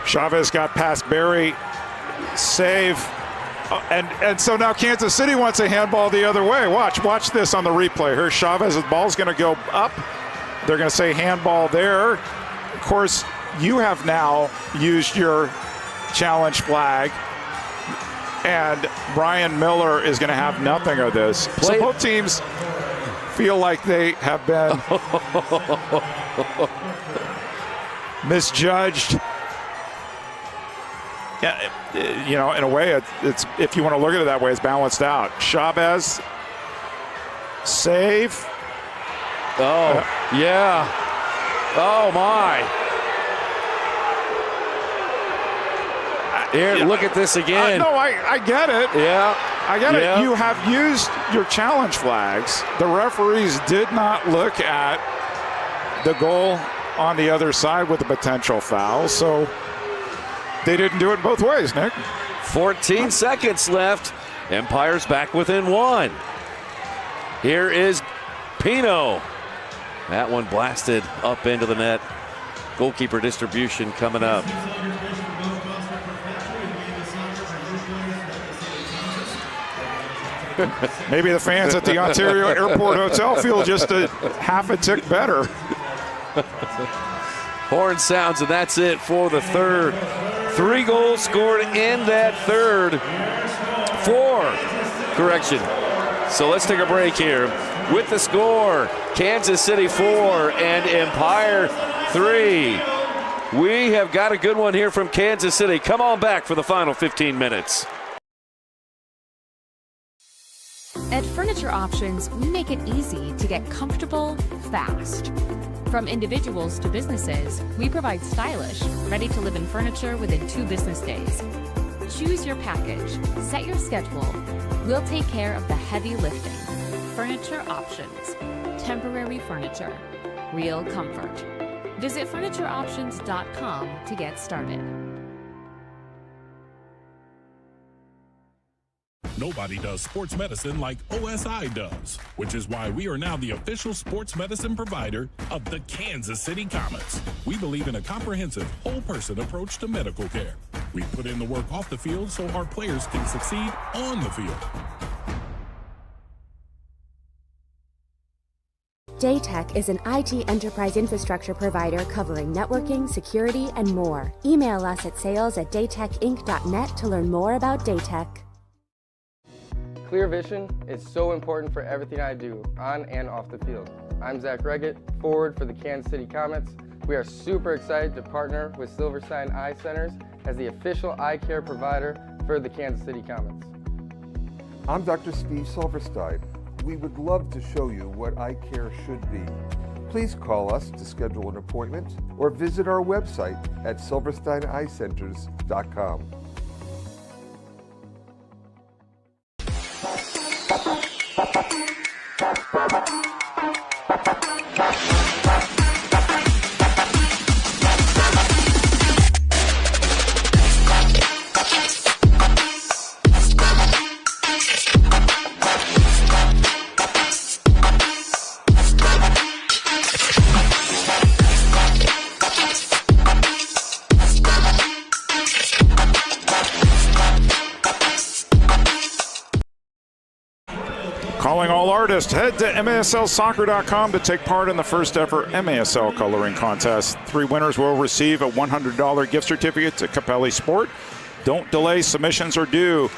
Chavez got past Barry. Save. And so now Kansas City wants a handball the other way. Watch this on the replay. Here's Chavez. The ball's going to go up. They're going to say handball there. Of course, you have now used your challenge flag. And Brian Miller is going to have nothing of this. So both teams feel like they have been misjudged. Yeah, you know, in a way, it's if you want to look at it that way, it's balanced out. Chavez, save. Oh, yeah. Oh, my. Here, look at this again. No, I get it. Yeah. I get it. You have used your challenge flags. The referees did not look at the goal on the other side with a potential foul, so they didn't do it both ways, Nick. 14 seconds left. Empire's back within 1. Here is Pino. That one blasted up into the net. Goalkeeper distribution coming up. Maybe the fans at the Ontario Airport Hotel feel just a half a tick better. Horn sounds, and that's it for the third. 3 goals scored in that third. 4. Correction. So let's take a break here. With the score, Kansas City 4 and Empire 3. We have got a good one here from Kansas City. Come on back for the final 15 minutes. At Furniture Options, we make it easy to get comfortable fast. From individuals to businesses, we provide stylish, ready-to-live-in furniture within 2 business days. Choose your package, set your schedule. We'll take care of the heavy lifting. Furniture Options. Temporary furniture. Real comfort. Visit FurnitureOptions.com to get started. Nobody does sports medicine like OSI does, which is why we are now the official sports medicine provider of the Kansas City Comets. We believe in a comprehensive, whole-person approach to medical care. We put in the work off the field so our players can succeed on the field. Daytech is an IT enterprise infrastructure provider covering networking, security, and more. Email us at sales@daytechinc.net to learn more about Daytech. Clear vision is so important for everything I do, on and off the field. I'm Zach Reggett, forward for the Kansas City Comets. We are super excited to partner with Silverstein Eye Centers as the official eye care provider for the Kansas City Comets. I'm Dr. Steve Silverstein. We would love to show you what eye care should be. Please call us to schedule an appointment or visit our website at silversteineyecenters.com. Calling all artists, head to MASLsoccer.com to take part in the first ever MASL coloring contest. 3 winners will receive a $100 gift certificate to Capelli Sport. Don't delay, submissions are due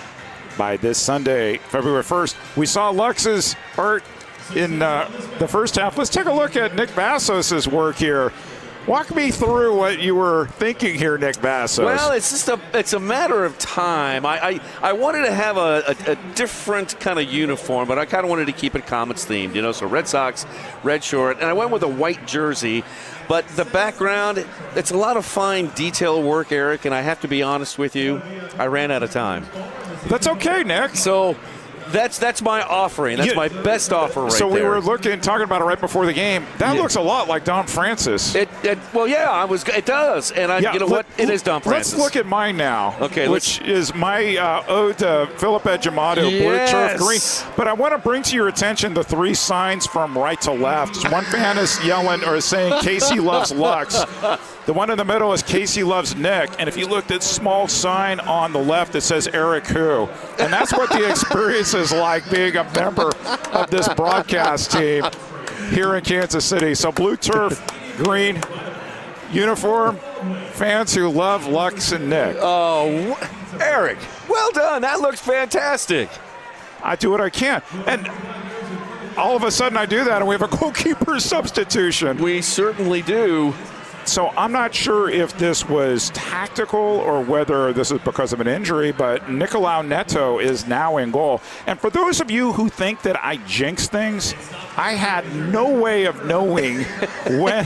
by this Sunday, February 1st. We saw Lux's art in the first half. Let's take a look at Nick Vassos' work here. Walk me through what you were thinking here, Nick Vassos. Well, it's a matter of time. I wanted to have a different kind of uniform, but I kind of wanted to keep it Comets themed, you know. So Red Sox, red short, and I went with a white jersey. But the background, it's a lot of fine detail work, Eric, and I have to be honest with you, I ran out of time. That's okay, Nick. So that's my offering. That's my best offer right there. So we were talking about it right before the game. That looks a lot like Don Francis. Well, yeah, it does. And you know what? It is Don Francis. Let's look at mine now. Okay, which is my ode to Philip Edgimato, Blue Turf Green. But I want to bring to your attention the 3 signs from right to left. One fan is yelling or saying Casey loves Lux. The one in the middle is Casey loves Nick. And if you look at the small sign on the left, it says Eric Who. And that's what the experience is like being a member of this broadcast team here in Kansas City. So blue turf, green uniform, fans who love Lux and Nick. Oh, Eric, well done. That looks fantastic. I do what I can. And all of a sudden I do that and we have a goalkeeper substitution. We certainly do. So I'm not sure if this was tactical or whether this is because of an injury, but Nicolau Neto is now in goal. And for those of you who think that I jinx things, I had no way of knowing when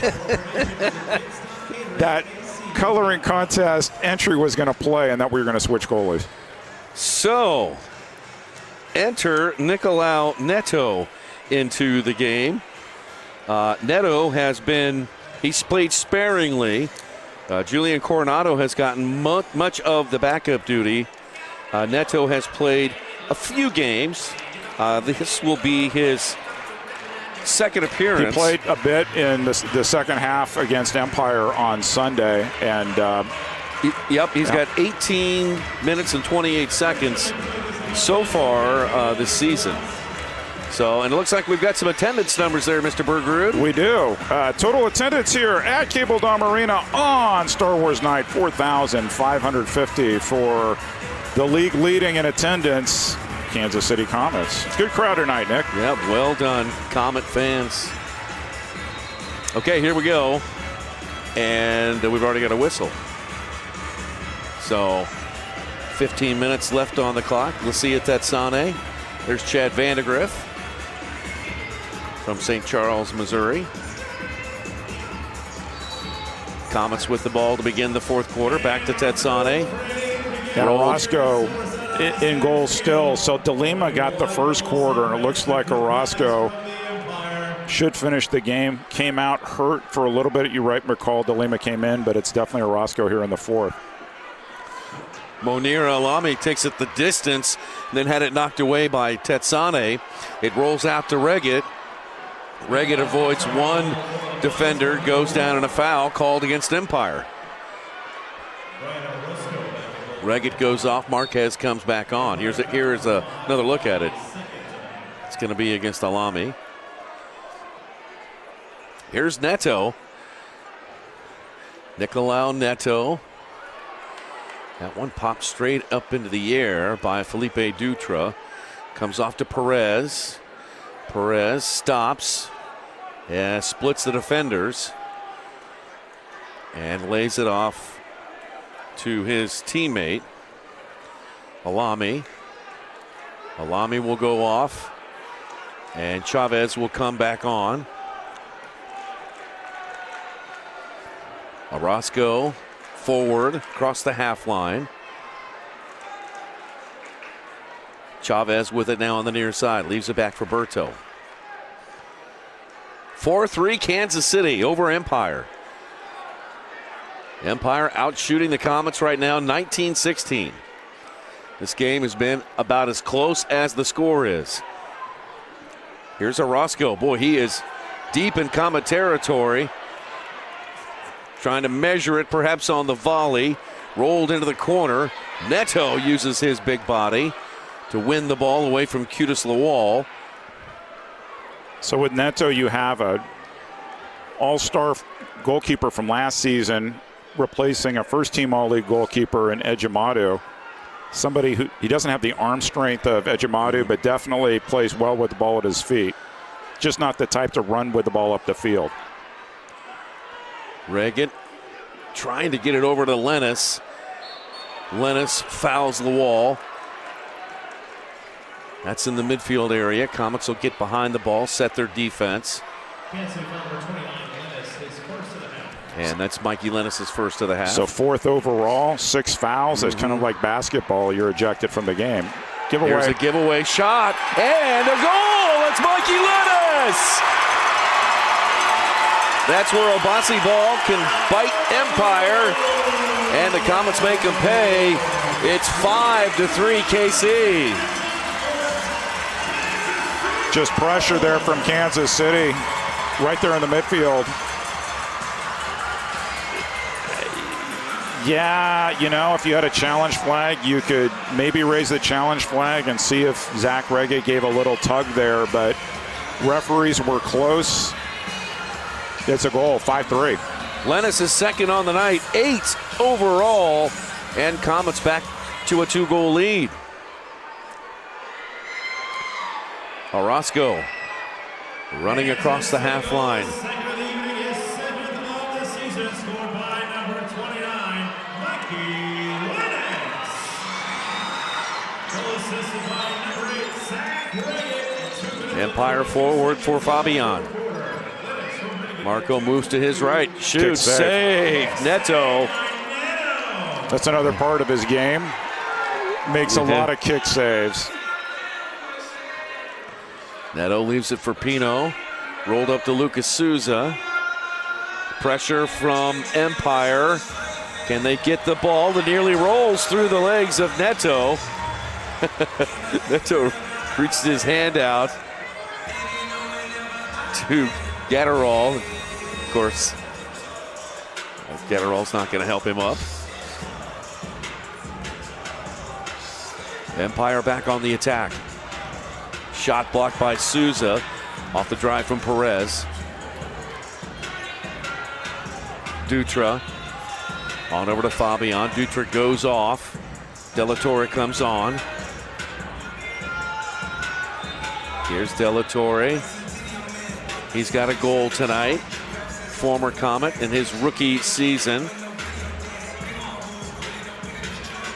that coloring contest entry was going to play and that we were going to switch goalies. So, enter Nicolau Neto into the game. Neto has been... He's played sparingly. Julian Coronado has gotten much of the backup duty. Neto has played a few games. This will be his second appearance. He played a bit in the second half against Empire on Sunday. And he's got 18 minutes and 28 seconds so far this season. So, and it looks like we've got some attendance numbers there, Mr. Bergerud. We do. Total attendance here at Cable Dome Arena on Star Wars Night, 4,550 for the league leading in attendance, Kansas City Comets. It's a good crowd tonight, Nick. Yep, well done, Comet fans. Okay, here we go. And we've already got a whistle. So, 15 minutes left on the clock. Lucia Tetsane. There's Chad Vandegrift from St. Charles, Missouri. Comets with the ball to begin the fourth quarter. Back to Tetsane. And Orozco in goal still. So DeLima got the first quarter, and it looks like Orozco should finish the game. Came out hurt for a little bit. You right, McCall. DeLima came in, but it's definitely Orozco here in the fourth. Monir Alami takes it the distance, then had it knocked away by Tetsane. It rolls out to Reggett. Reggett avoids one defender, goes down in a foul called against Empire. Reggett goes off. Marquez comes back on. Here's another look at it. It's going to be against Alami. Here's Neto. Nicolau Neto. That one popped straight up into the air by Felipe Dutra. Comes off to Perez. Perez stops. Yeah, splits the defenders. And lays it off to his teammate, Alami. Alami will go off, and Chavez will come back on. Orozco forward across the half line. Chavez with it now on the near side, leaves it back for Berto. 4-3 Kansas City over Empire. Empire out shooting the Comets right now, 19-16. This game has been about as close as the score is. Here's Orozco. Boy, he is deep in Comet territory. Trying to measure it perhaps on the volley. Rolled into the corner. Neto uses his big body to win the ball away from Cutis Lawal. So with Neto, you have a all-star goalkeeper from last season replacing a first-team all-league goalkeeper in Ejimadu. Somebody who, he doesn't have the arm strength of Ejimadu, but definitely plays well with the ball at his feet. Just not the type to run with the ball up the field. Reggett trying to get it over to Lennis. Lennis fouls the wall. That's in the midfield area. Comets will get behind the ball, set their defense. And that's Mikey Lennis' first of the half. So fourth overall, 6 fouls. It's kind of like basketball. You're ejected from the game. Giveaway. There's a giveaway shot and a goal. It's Mikey Lennis. That's where Obasi ball can bite Empire, and the Comets make them pay. It's 5-3 KC. Just pressure there from Kansas City, right there in the midfield. Yeah, you know, if you had a challenge flag, you could maybe raise the challenge flag and see if Zach Reggett gave a little tug there, but referees were close. It's a goal, 5-3. Lennis is second on the night, 8 overall, and Comets back to a 2-goal lead. Orozco running across the half line. Empire forward for Fabian. Marco moves to his right, shoots, save. Neto. That's another part of his game. Makes a lot of kick saves. Neto leaves it for Pino. Rolled up to Lucas Souza. Pressure from Empire. Can they get the ball? The nearly rolls through the legs of Neto. Neto reached his hand out to Gatterall. Of course, Gatterall's not going to help him up. Empire back on the attack. Shot blocked by Souza off the drive from Perez. Dutra on over to Fabian. Dutra goes off. De La Torre comes on. Here's De La Torre. He's got a goal tonight. Former Comet in his rookie season.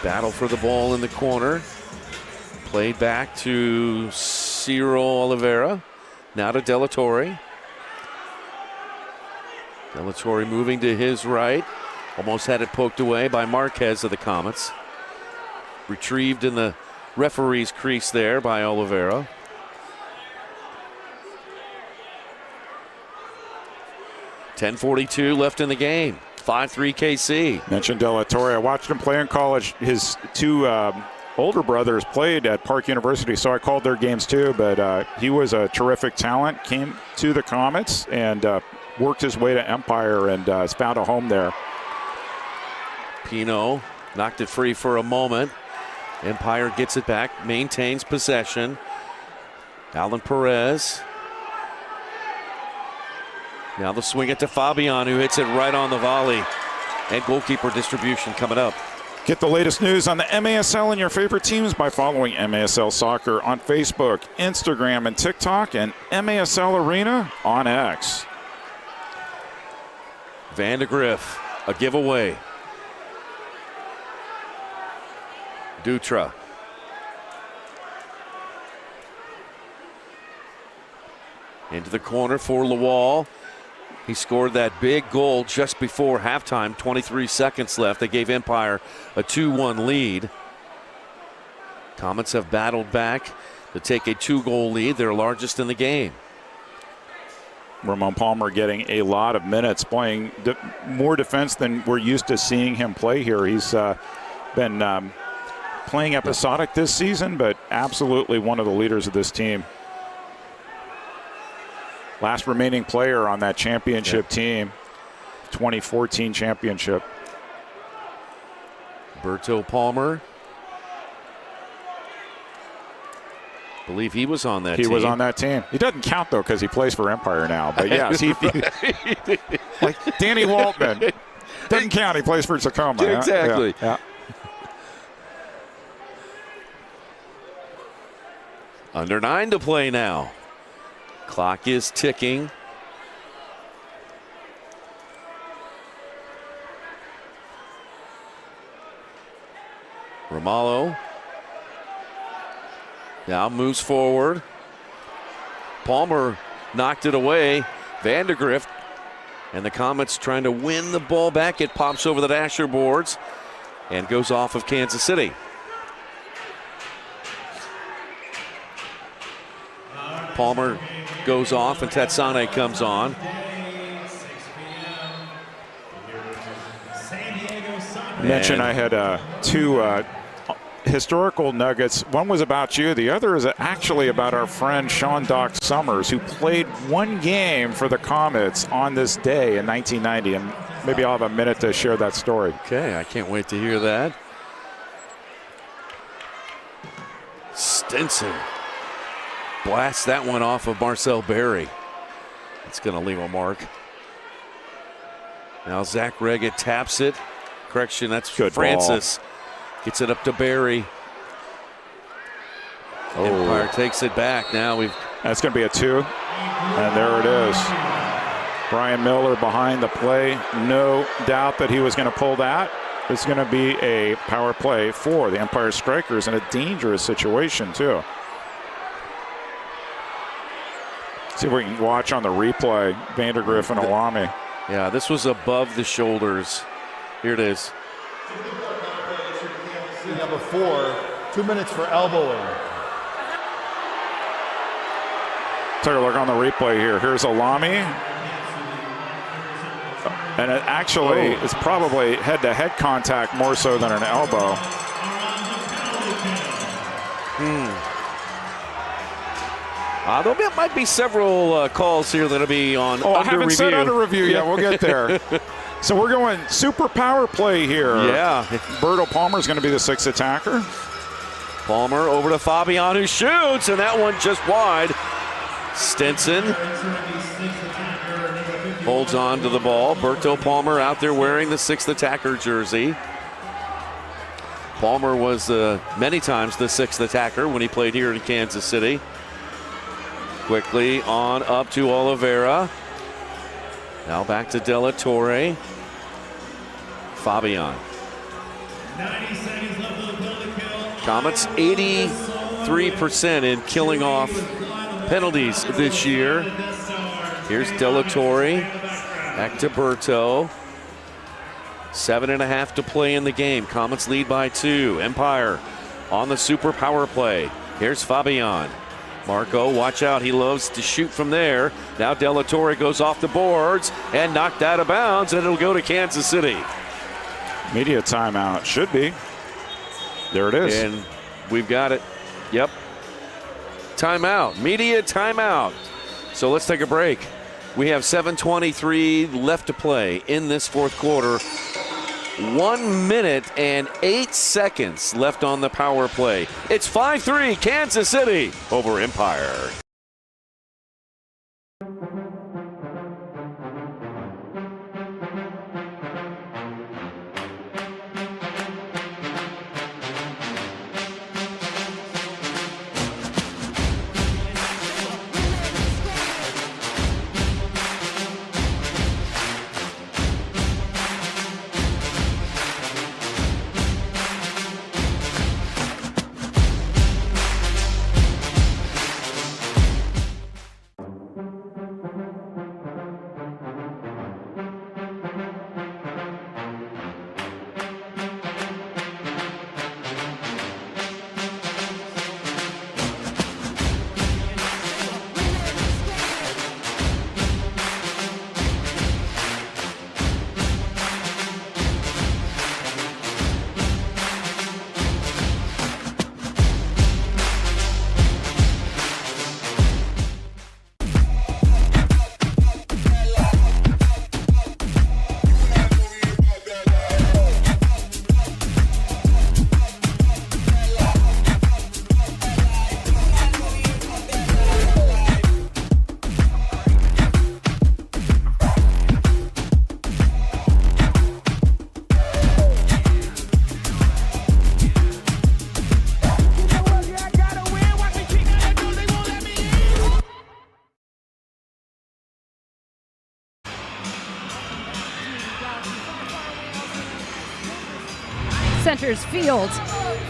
Battle for the ball in the corner. Played back to Ciro Oliveira. Now to De La Torre. De La Torre moving to his right. Almost had it poked away by Marquez of the Comets. Retrieved in the referee's crease there by Oliveira. .10:42 left in the game. 5-3 KC. Mentioned De La Torre. I watched him play in college. His two older brothers played at Park University, so I called their games too. But he was a terrific talent. Came to the Comets and worked his way to Empire and has found a home there. Pino knocked it free for a moment. Empire gets it back, maintains possession. Alan Perez. Now the swing it to Fabian, who hits it right on the volley. And goalkeeper distribution coming up. Get the latest news on the MASL and your favorite teams by following MASL Soccer on Facebook, Instagram, and TikTok, and MASL Arena on X. Van de Griff, a giveaway. Dutra. Into the corner for Lawal. He scored that big goal just before halftime, 23 seconds left. They gave Empire a 2-1 lead. Comets have battled back to take a 2-goal lead, their largest in the game. Ramon Palmer getting a lot of minutes, playing more defense than we're used to seeing him play here. He's been playing episodic this season, but absolutely one of the leaders of this team. Last remaining player on that championship team, 2014 championship. Berto Palmer. Believe he was on that team. He was on that team. He doesn't count, though, because he plays for Empire now. But, yes, he like Danny Waltman. Doesn't count. He plays for Tacoma. Exactly. Yeah. Under 9 to play now. Clock is ticking. Ramallo now moves forward. Palmer knocked it away. Van de Grift and the Comets trying to win the ball back. It pops over the dasher boards and goes off of Kansas City. Palmer goes off and Tatsane comes on. Mentioned I had two historical nuggets. One was about you. The other is actually about our friend Sean Doc Summers, who played one game for the Comets on this day in 1990. And maybe I'll have a minute to share that story. Okay, I can't wait to hear that. Stinson blasts that one off of Marcel Berry. It's going to leave a mark. Now Zach Reggett taps it. Correction, that's good. Francis ball. Gets it up to Berry. Oh. Empire takes it back. Now that's going to be a 2. And there it is. Brian Miller behind the play. No doubt that he was going to pull that. It's going to be a power play for the Empire Strykers in a dangerous situation, too. See if we can watch on the replay, Vandergriff and Alami. Yeah, this was above the shoulders. Here it is. Number 4, 2 minutes for elbowing. Take a look on the replay here. Here's Alami. And it actually is probably head-to-head contact more so than an elbow. There might be several calls here that'll be on I under haven't review. said under review yet. We'll get there. So we're going super power play here. Yeah. Berto Palmer's going to be the 6th attacker. Palmer over to Fabian, who shoots, and that one just wide. Stinson holds on to the ball. Berto Palmer out there wearing the 6th attacker jersey. Palmer was many times the 6th attacker when he played here in Kansas City. Quickly on up to Oliveira. Now back to De La Torre. Fabian. Comets 83% in killing off penalties this year. Here's De La Torre. Back to Berto. 7.5 to play in the game. Comets lead by 2. Empire on the super power play. Here's Fabian. Marco, watch out. He loves to shoot from there. Now De La Torre goes off the boards and knocked out of bounds, and it'll go to Kansas City. Media timeout. Should be. There it is. And we've got it. Yep. Timeout. Media timeout. So let's take a break. We have 7:23 left to play in this fourth quarter. 1 minute and 8 seconds left on the power play. It's 5-3 Kansas City over Empire. Centers Field.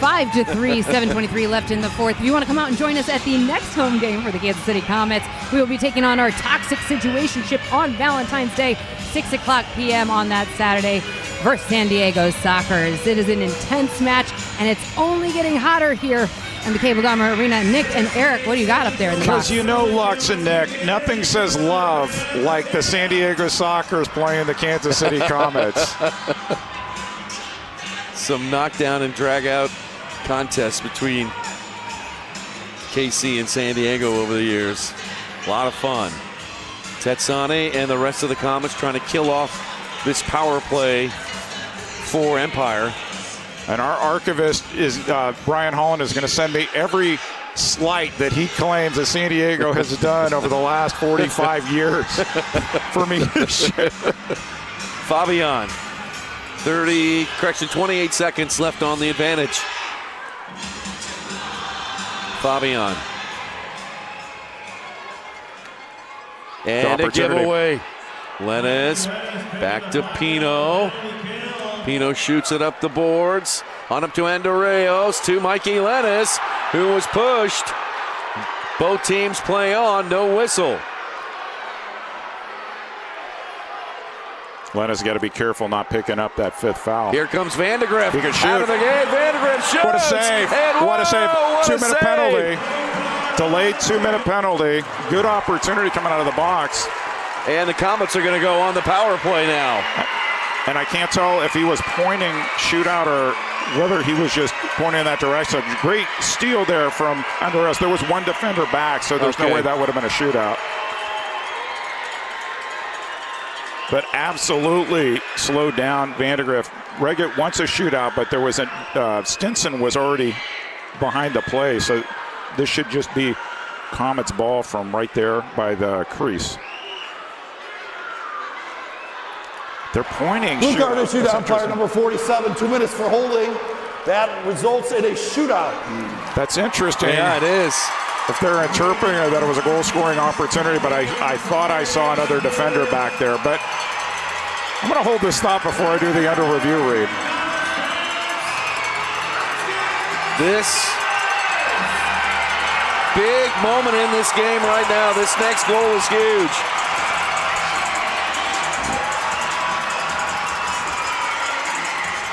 5-3, 7:23 left in the fourth. If you want to come out and join us at the next home game for the Kansas City Comets, we will be taking on our toxic situationship on Valentine's Day, 6 o'clock p.m. on that Saturday versus San Diego Strykers. It is an intense match, and it's only getting hotter here in the Cable Dahmer Arena. Nick and Eric, what do you got up there in the box? Because you know, Lux and Nick, nothing says love like the San Diego Strykers playing the Kansas City Comets. Some knockdown and drag out contests between KC and San Diego over the years. A lot of fun. Tetsani and the rest of the Comets trying to kill off this power play for Empire. And our archivist is Brian Holland is going to send me every slight that he claims that San Diego has done over the last 45 years for me to share. Fabian, 28 seconds left on the advantage. Fabian. And a giveaway. Lennis back to Pino. Pino shoots it up the boards. On up to Andorreos, to Mikey Lennis, who was pushed. Both teams play on, no whistle. Lennis got to be careful not picking up that fifth foul. Here comes Vandegrift. He can shoot. Out of the game, Vandegrift shoots. What a save. And what a save. What 2-minute penalty. Delayed 2-minute penalty. Good opportunity coming out of the box. And the Comets are going to go on the power play now. And I can't tell if he was pointing shootout or whether he was just pointing in that direction. Great steal there from Andorreos. There was one defender back, so there's no way that would have been a shootout. But absolutely slowed down Vandegrift. Reggett wants a shootout, but there was Stinson was already behind the play, so this should just be Comets ball from right there by the crease. They're pointing. Blue card issued to umpire number 47, 2 minutes for holding. That results in a shootout. That's interesting. Yeah, it is. If they're interpreting it that it was a goal-scoring opportunity, but I thought I saw another defender back there. But I'm going to hold this thought before I do the under review read. This big moment in this game right now. This next goal is huge.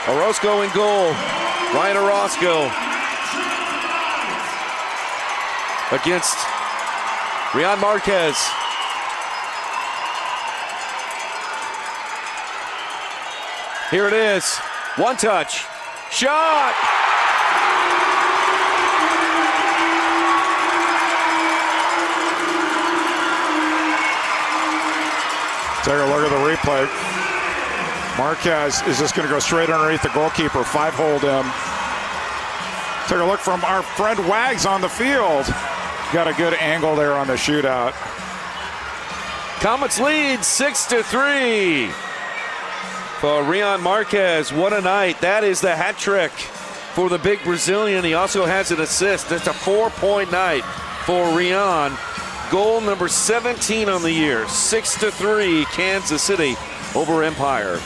Orozco in goal. Ryan Orozco against Rian Marquez. Here it is. One touch. Shot! Take a look at the replay. Marquez is just going to go straight underneath the goalkeeper, 5-hold him. Take a look from our friend Wags on the field. Got a good angle there on the shootout. Comets lead 6-3 for Rian Marquez. What a night. That is the hat trick for the big Brazilian. He also has an assist. That's a 4-point night for Rian. Goal number 17 on the year. 6-3 Kansas City over Empire.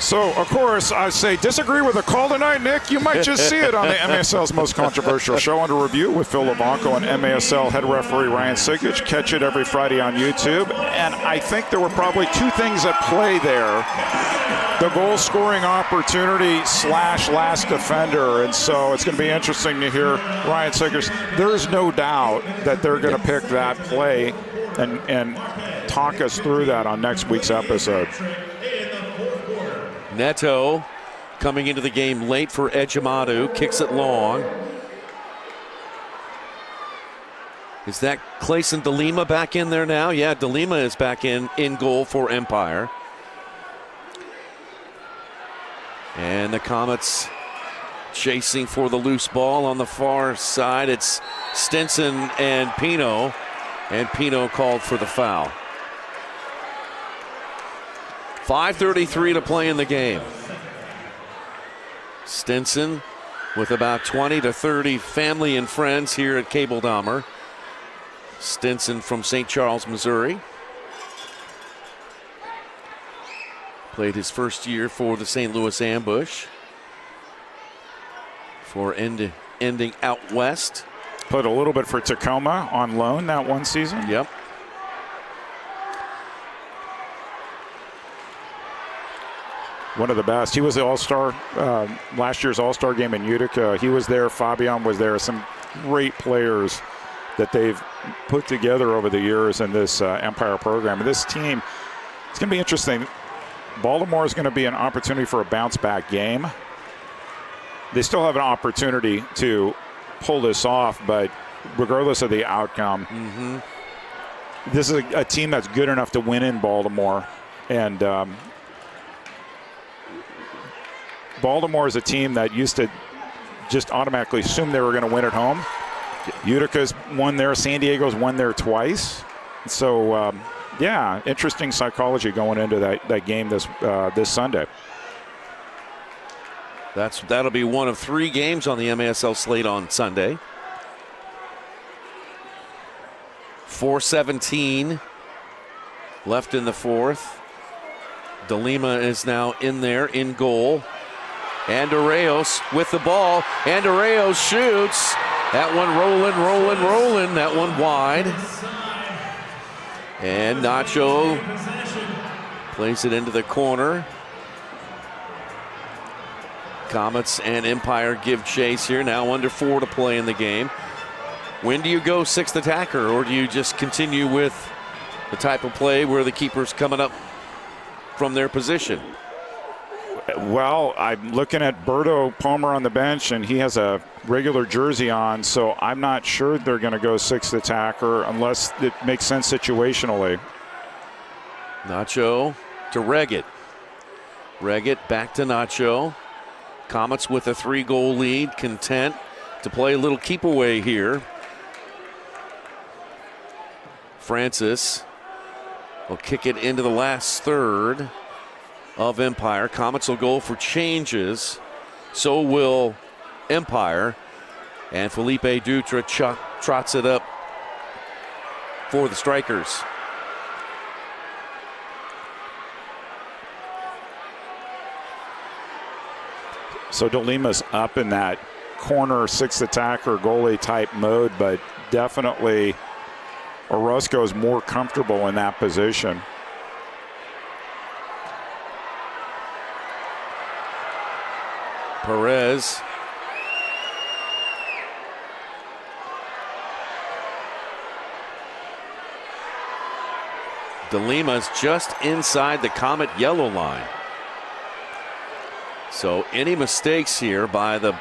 So, of course, I say disagree with the call tonight, Nick. You might just see it on the MASL's most controversial show under review with Phil Levanco and MASL head referee Ryan Sigich. Catch it every Friday on YouTube. And I think there were probably two things at play there. The goal-scoring opportunity / last defender. And so it's going to be interesting to hear Ryan Sigich. There's no doubt that they're going to pick that play and talk us through that on next week's episode. Neto coming into the game late for Ejimadu, kicks it long. Is that Clayson DeLima back in there now? Yeah, DeLima is back in goal for Empire. And the Comets chasing for the loose ball on the far side. It's Stinson and Pino called for the foul. 5:33 to play in the game. Stinson with about 20 to 30 family and friends here at Cable Dahmer. Stinson from St. Charles, Missouri. Played his first year for the St. Louis Ambush. For ending out west. Played a little bit for Tacoma on loan that one season. Yep. One of the best. He was the All-Star, last year's All-Star game in Utica. He was there. Fabian was there. Some great players that they've put together over the years in this Empire program. And this team, it's going to be interesting. Baltimore is going to be an opportunity for a bounce-back game. They still have an opportunity to pull this off, but regardless of the outcome, this is a team that's good enough to win in Baltimore. And Baltimore is a team that used to just automatically assume they were going to win at home. Utica's won there. San Diego's won there twice. So, yeah, interesting psychology going into that game this Sunday. That'll be one of 3 games on the MASL slate on Sunday. 4:17 left in the fourth. DeLima is now in there in goal. Andreos with the ball. Andreos shoots. That one rolling. That one wide. And Nacho plays it into the corner. Comets and Empire give chase here. Now under 4 to play in the game. When do you go 6th attacker, or do you just continue with the type of play where the keeper's coming up from their position? Well, I'm looking at Berto Palmer on the bench, and he has a regular jersey on, so I'm not sure they're going to go 6th attacker unless it makes sense situationally. Nacho to Reggett. Reggett back to Nacho. Comets with a 3-goal lead, content. to play a little keep away here. Francis will kick it into the last third of Empire. Comets will go for changes. So will Empire. And Felipe Dutra trots it up for the Strykers. So DeLima's up in that corner sixth attacker goalie type mode, but definitely Orozco is more comfortable in that position. Perez. DeLima's just inside the Comet yellow line. So any mistakes here by the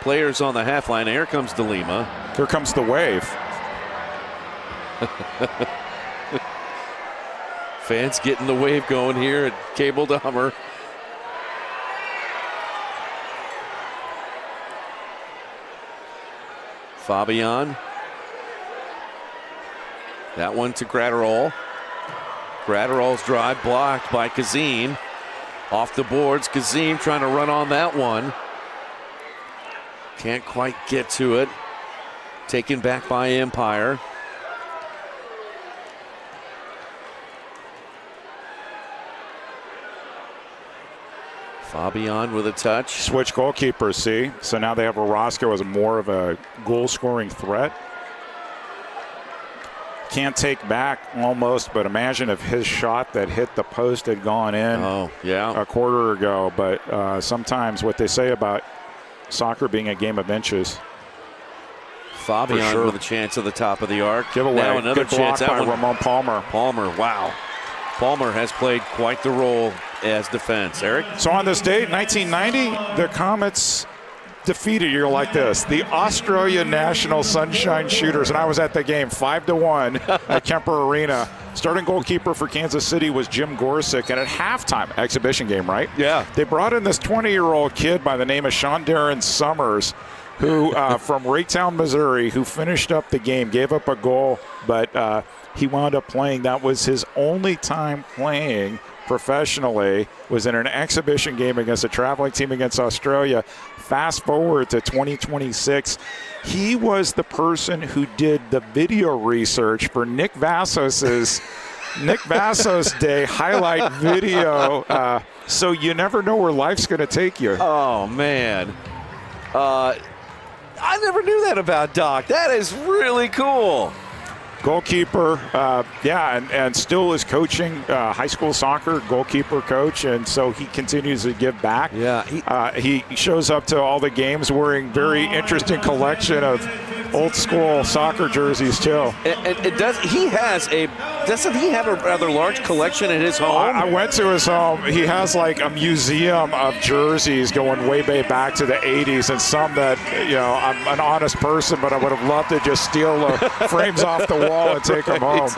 players on the half line. Here comes DeLima. Here comes the wave. Fans getting the wave going here at Cable Dahmer. Fabian. That one to Gratterall. Gratterall's drive blocked by Kazim. Off the boards, Kazim trying to run on that one. Can't quite get to it. Taken back by Empire. Fabian with a touch. Switch goalkeepers, see? So now they have Orozco as more of a goal-scoring threat. Can't take back almost, but imagine if his shot that hit the post had gone in a quarter ago. But sometimes what they say about soccer being a game of inches. Fabian with a chance at the top of the arc. Giveaway. Now another Good chance. block by Ramon Palmer. Palmer, wow. Palmer has played quite the role as defense. Eric? So on this date, 1990, the Comets defeated, you're like this, the Australia National Sunshine Shooters, and I was at the game 5-1 at Kemper Arena. Starting goalkeeper for Kansas City was Jim Gorsuch, and at halftime, exhibition game, right? Yeah. They brought in this 20-year-old kid by the name of Sean Darren Summers, who from Raytown, Missouri, who finished up the game, gave up a goal, but he wound up playing. That was his only time playing professionally, was in an exhibition game against a traveling team against Australia. Fast forward to 2026, he was the person who did the video research for Nick Vassos's Nick Vassos Day highlight video. So you never know where life's going to take you. Oh, man. I never knew that about Doc. That is really cool. Goalkeeper, and still is coaching high school soccer, goalkeeper coach, and so he continues to give back. Yeah, he shows up to all the games wearing very interesting collection of old school soccer jerseys too. Doesn't he have a rather large collection in his home? I went to his home. He has like a museum of jerseys going way back to the 80s, and some that, I'm an honest person, but I would have loved to just steal the frames off the wall and take them home.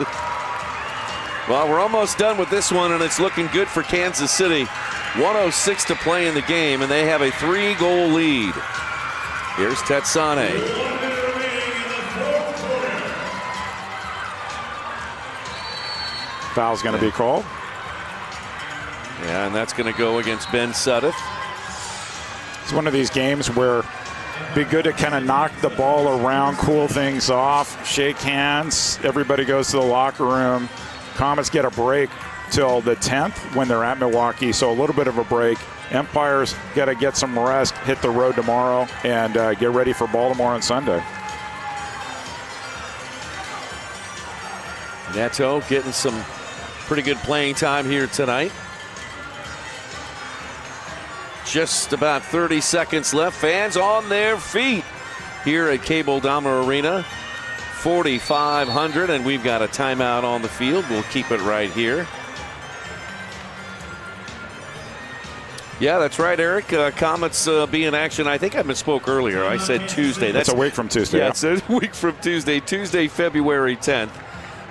Well, we're almost done with this one, and it's looking good for Kansas City. 1:06 to play in the game, and they have a 3-goal lead. Here's Tetsane. Foul's going to be called. Yeah, and that's going to go against Ben Sudduth. It's one of these games where it'd be good to kind of knock the ball around, cool things off, shake hands. Everybody goes to the locker room. Comets get a break till the 10th when they're at Milwaukee, so a little bit of a break. Empire's got to get some rest, hit the road tomorrow, and get ready for Baltimore on Sunday. Neto getting some pretty good playing time here tonight. Just about 30 seconds left. Fans on their feet here at Cable Dahmer Arena. 4,500, and we've got a timeout on the field. We'll keep it right here. Yeah, that's right, Eric. Comets be in action. I think I misspoke earlier. I said Tuesday. That's a week from Tuesday. Yeah, it's a week from Tuesday. Tuesday, February 10th.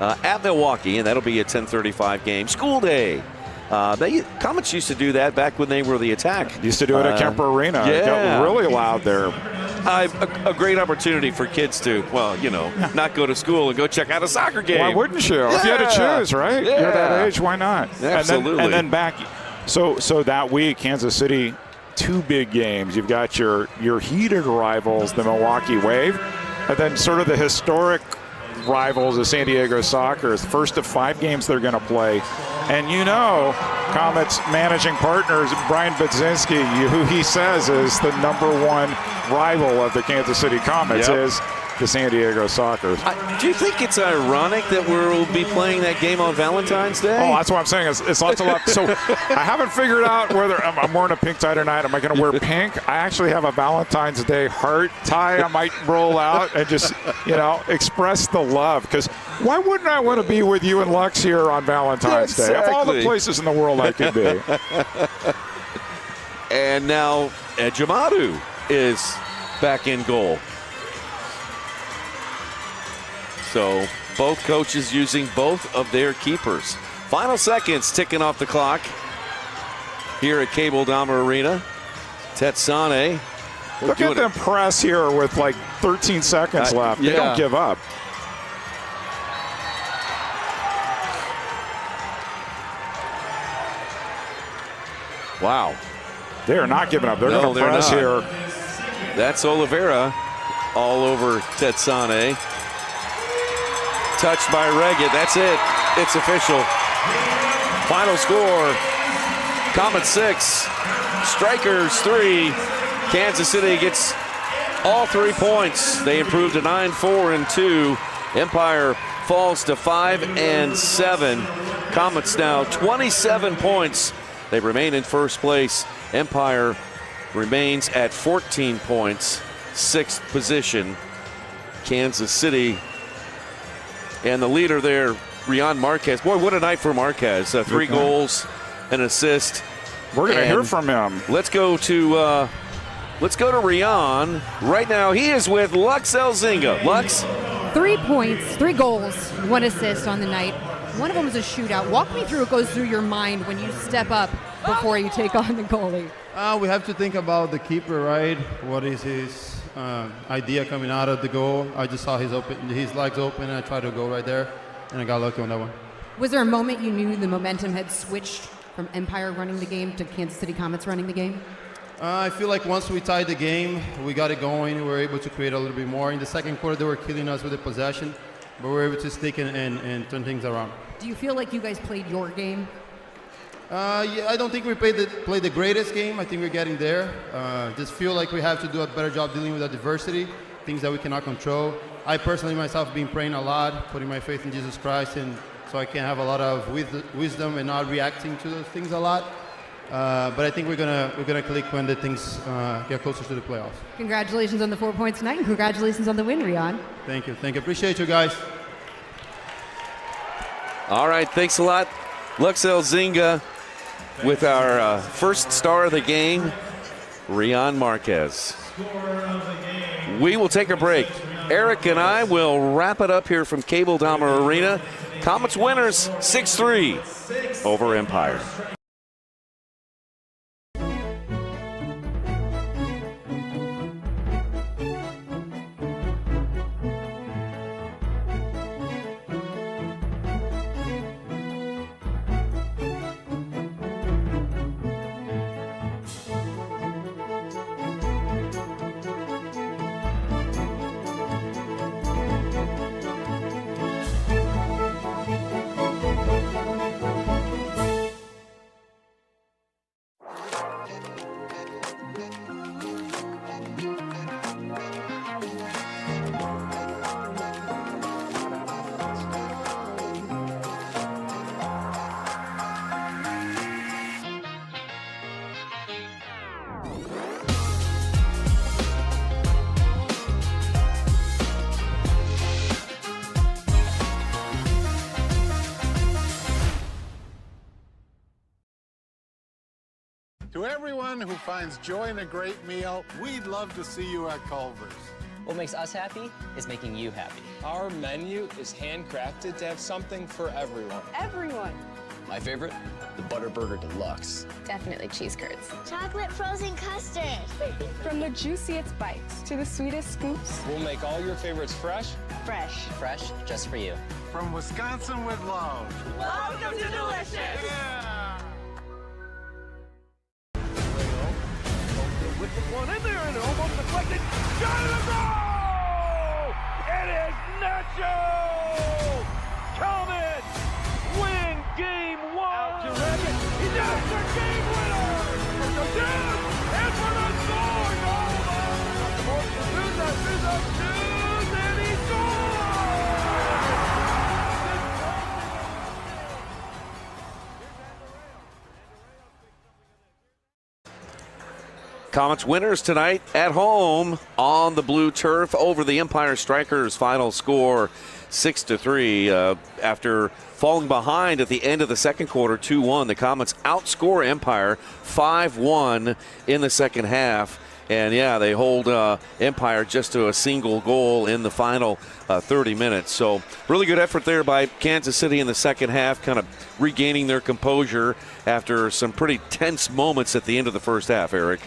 At Milwaukee, and that'll be a 10:35 game. School day. Comets used to do that back when they were the Attack. Used to do it at Kemper Arena. Yeah. It got really loud there. a great opportunity for kids to, not go to school and go check out a soccer game. Why wouldn't you? Yeah. If you had to choose, right? Yeah. You're that age, why not? Absolutely. And then back, so that week, Kansas City, 2 big games. You've got your heated rivals, the Milwaukee Wave, and then sort of the historic rivals of San Diego Strykers. First of 5 games they're going to play. And Comets managing partners, Brian Budzinski, who he says is the #1 rival of the Kansas City Comets, is the San Diego Strykers. Do you think it's ironic that we'll be playing that game on Valentine's Day? Oh, that's what I'm saying. It's lots of luck. So I haven't figured out whether I'm wearing a pink tie tonight. Am I going to wear pink? I actually have a Valentine's Day heart tie I might roll out and just, express the love. Because why wouldn't I want to be with you and Lux here on Valentine's Day? Of all the places in the world I could be. And now Ejimadu is back in goal. So both coaches using both of their keepers. Final seconds ticking off the clock here at Cable Dahmer Arena. Tetsane. Look at them press here with like 13 seconds left. They don't give up. Wow. They are not giving up. They're going to press here. That's Oliveira all over Tetsane. Touched by Reggett. That's it. It's official. Final score, Comets 6, Strykers 3. Kansas City gets all 3 points. They improved to 9-4-2. Empire falls to 5-7. Comets now 27 points. They remain in first place. Empire remains at 14 points, 6th position. Kansas City. And the leader there, Rian Marquez. Boy, what a night for Marquez. 3 goals, an assist. We're going to hear from him. Let's go to Rian. Right now, he is with Lux Elzinga. Lux? 3 points, 3 goals, 1 assist on the night. One of them was a shootout. Walk me through what goes through your mind when you step up before you take on the goalie. We have to think about the keeper, right? What is his idea coming out of the goal? I just saw his legs open, and I tried to go right there, and I got lucky on that one. Was there a moment you knew the momentum had switched from Empire running the game to Kansas City Comets running the game? I feel like once we tied the game, we got it going. We were able to create a little bit more. In the second quarter, they were killing us with the possession, but we were able to stick and turn things around. Do you feel like you guys played your game? Yeah, I don't think we played the greatest game. I think we're getting there. Just feel like we have to do a better job dealing with the adversity, things that we cannot control. I personally myself been praying a lot, putting my faith in Jesus Christ, and so I can have a lot of wisdom and not reacting to those things a lot. But I think we're gonna click when the things get closer to the playoffs. Congratulations on the 4 points tonight, and congratulations on the win, Rian. Thank you. Appreciate you guys. All right, thanks a lot. Lux Elzinga with our first star of the game, Rian Marquez. We will take a break. Eric and I will wrap it up here from Cable Dahmer Arena. Comets winners 6-3 over Empire. To everyone who finds joy in a great meal, we'd love to see you at Culver's. What makes us happy is making you happy. Our menu is handcrafted to have something for everyone. Everyone. My favorite? The Butter Burger Deluxe. Definitely cheese curds. Chocolate frozen custard. From the juiciest bites to the sweetest scoops. We'll make all your favorites fresh. Fresh. Fresh, just for you. From Wisconsin with love. Welcome to Delicious. Yeah. With the one in there and almost deflected. Shot in the goal! It is Nacho! Comets win game one! He does the game winner! For the dude! And for the score! And he Comets winners tonight at home on the blue turf over the Empire Strykers. Final score 6-3. After falling behind at the end of the second quarter 2-1, the Comets outscore Empire 5-1 in the second half. And yeah, they hold Empire just to a single goal in the final 30 minutes. So really good effort there by Kansas City in the second half, kind of regaining their composure after some pretty tense moments at the end of the first half, Eric.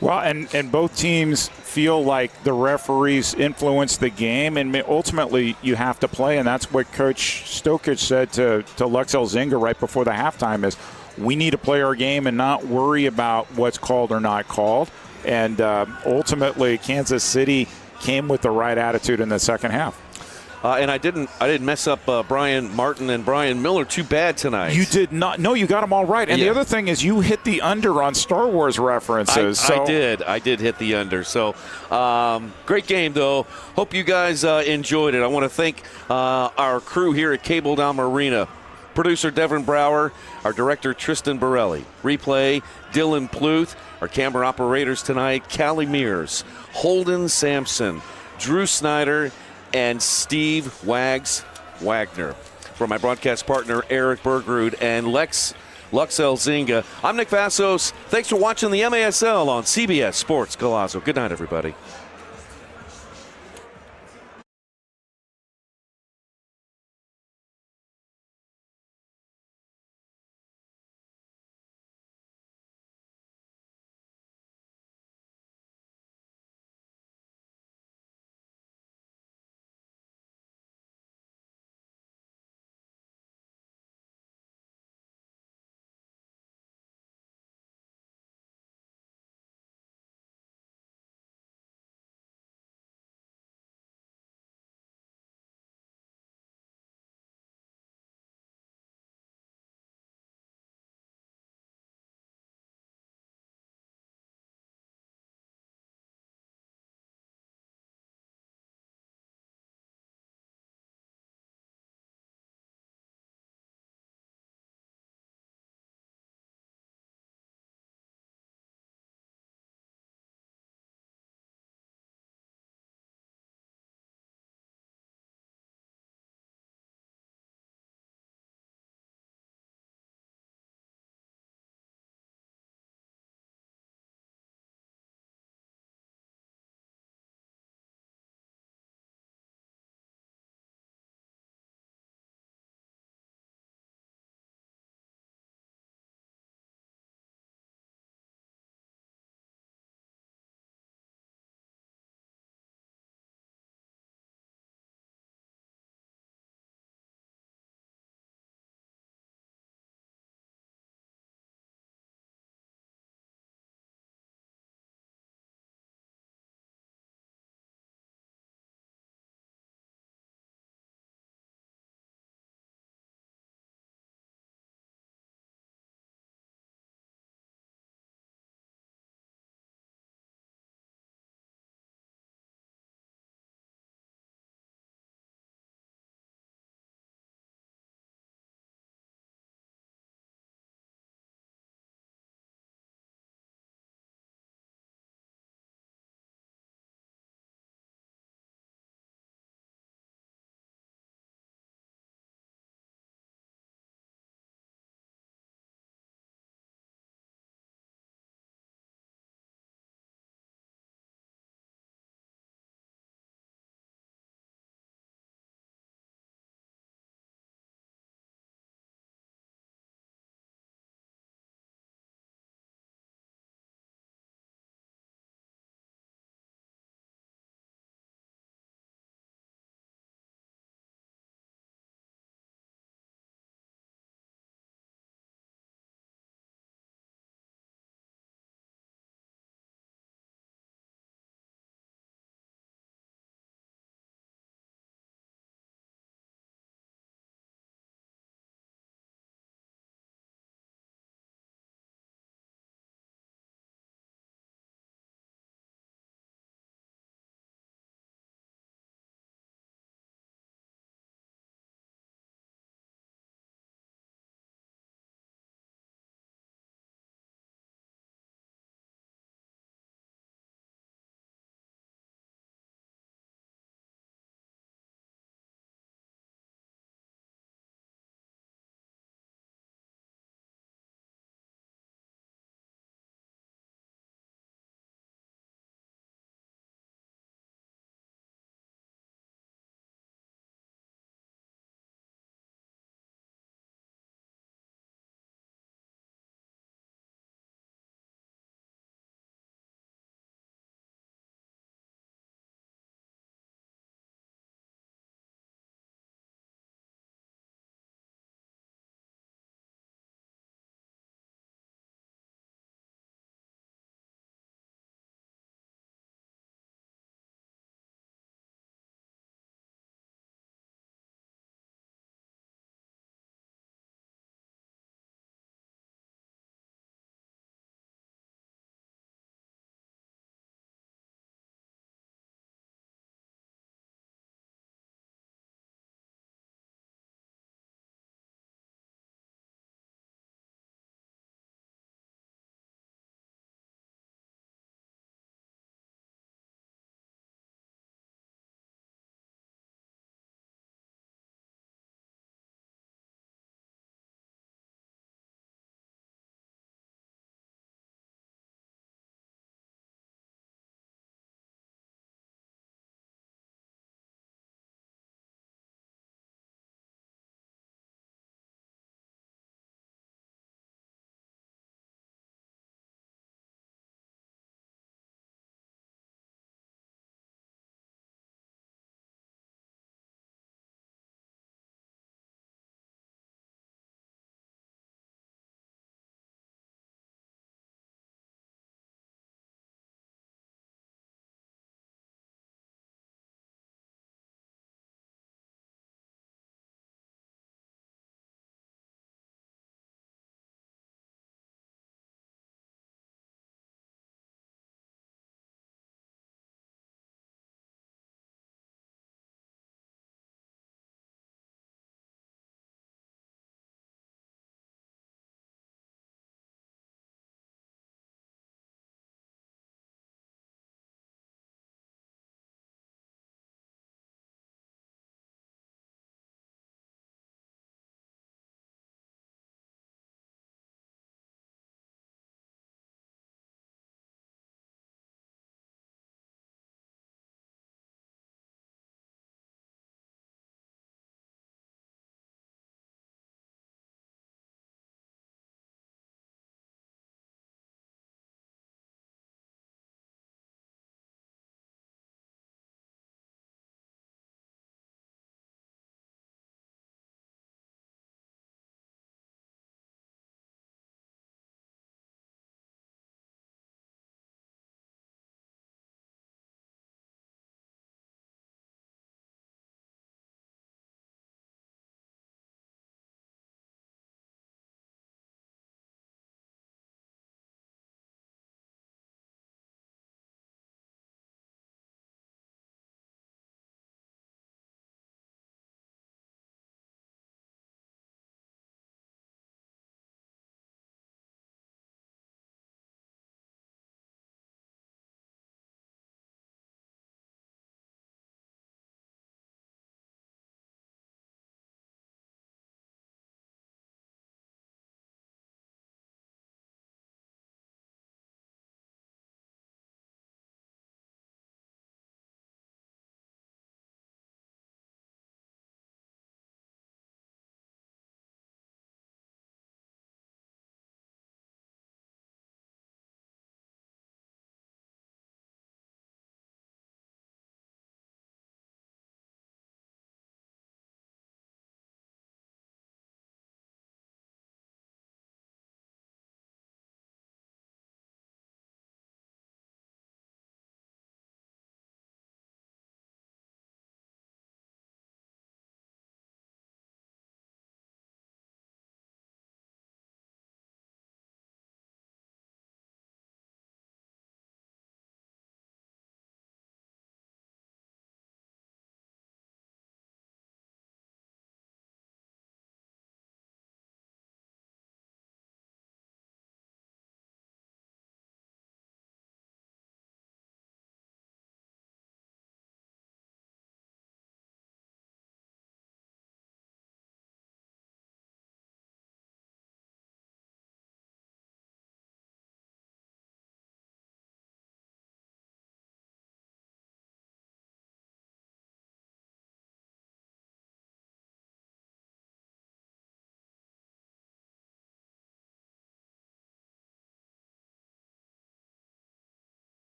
Well, and both teams feel like the referees influence the game, and ultimately you have to play, and that's what Coach Stokich said to Lux Elzinga right before the halftime is we need to play our game and not worry about what's called or not called. And ultimately Kansas City came with the right attitude in the second half. And I didn't mess up Brian Martin and Brian Miller too bad tonight. You did not. No, you got them all right. And the other thing is you hit the under on Star Wars references. I did hit the under. So great game, though. Hope you guys enjoyed it. I want to thank our crew here at Cable Dome Arena. Producer Devin Brower, our director Tristan Borelli, replay Dylan Pluth, our camera operators tonight Callie Mears, Holden Sampson, Drew Snyder, and Steve Wags Wagner. For my broadcast partner, Eric Bergrud and Lux Elzinga, I'm Nick Vassos. Thanks for watching the MASL on CBS Sports Golazo. Good night, everybody.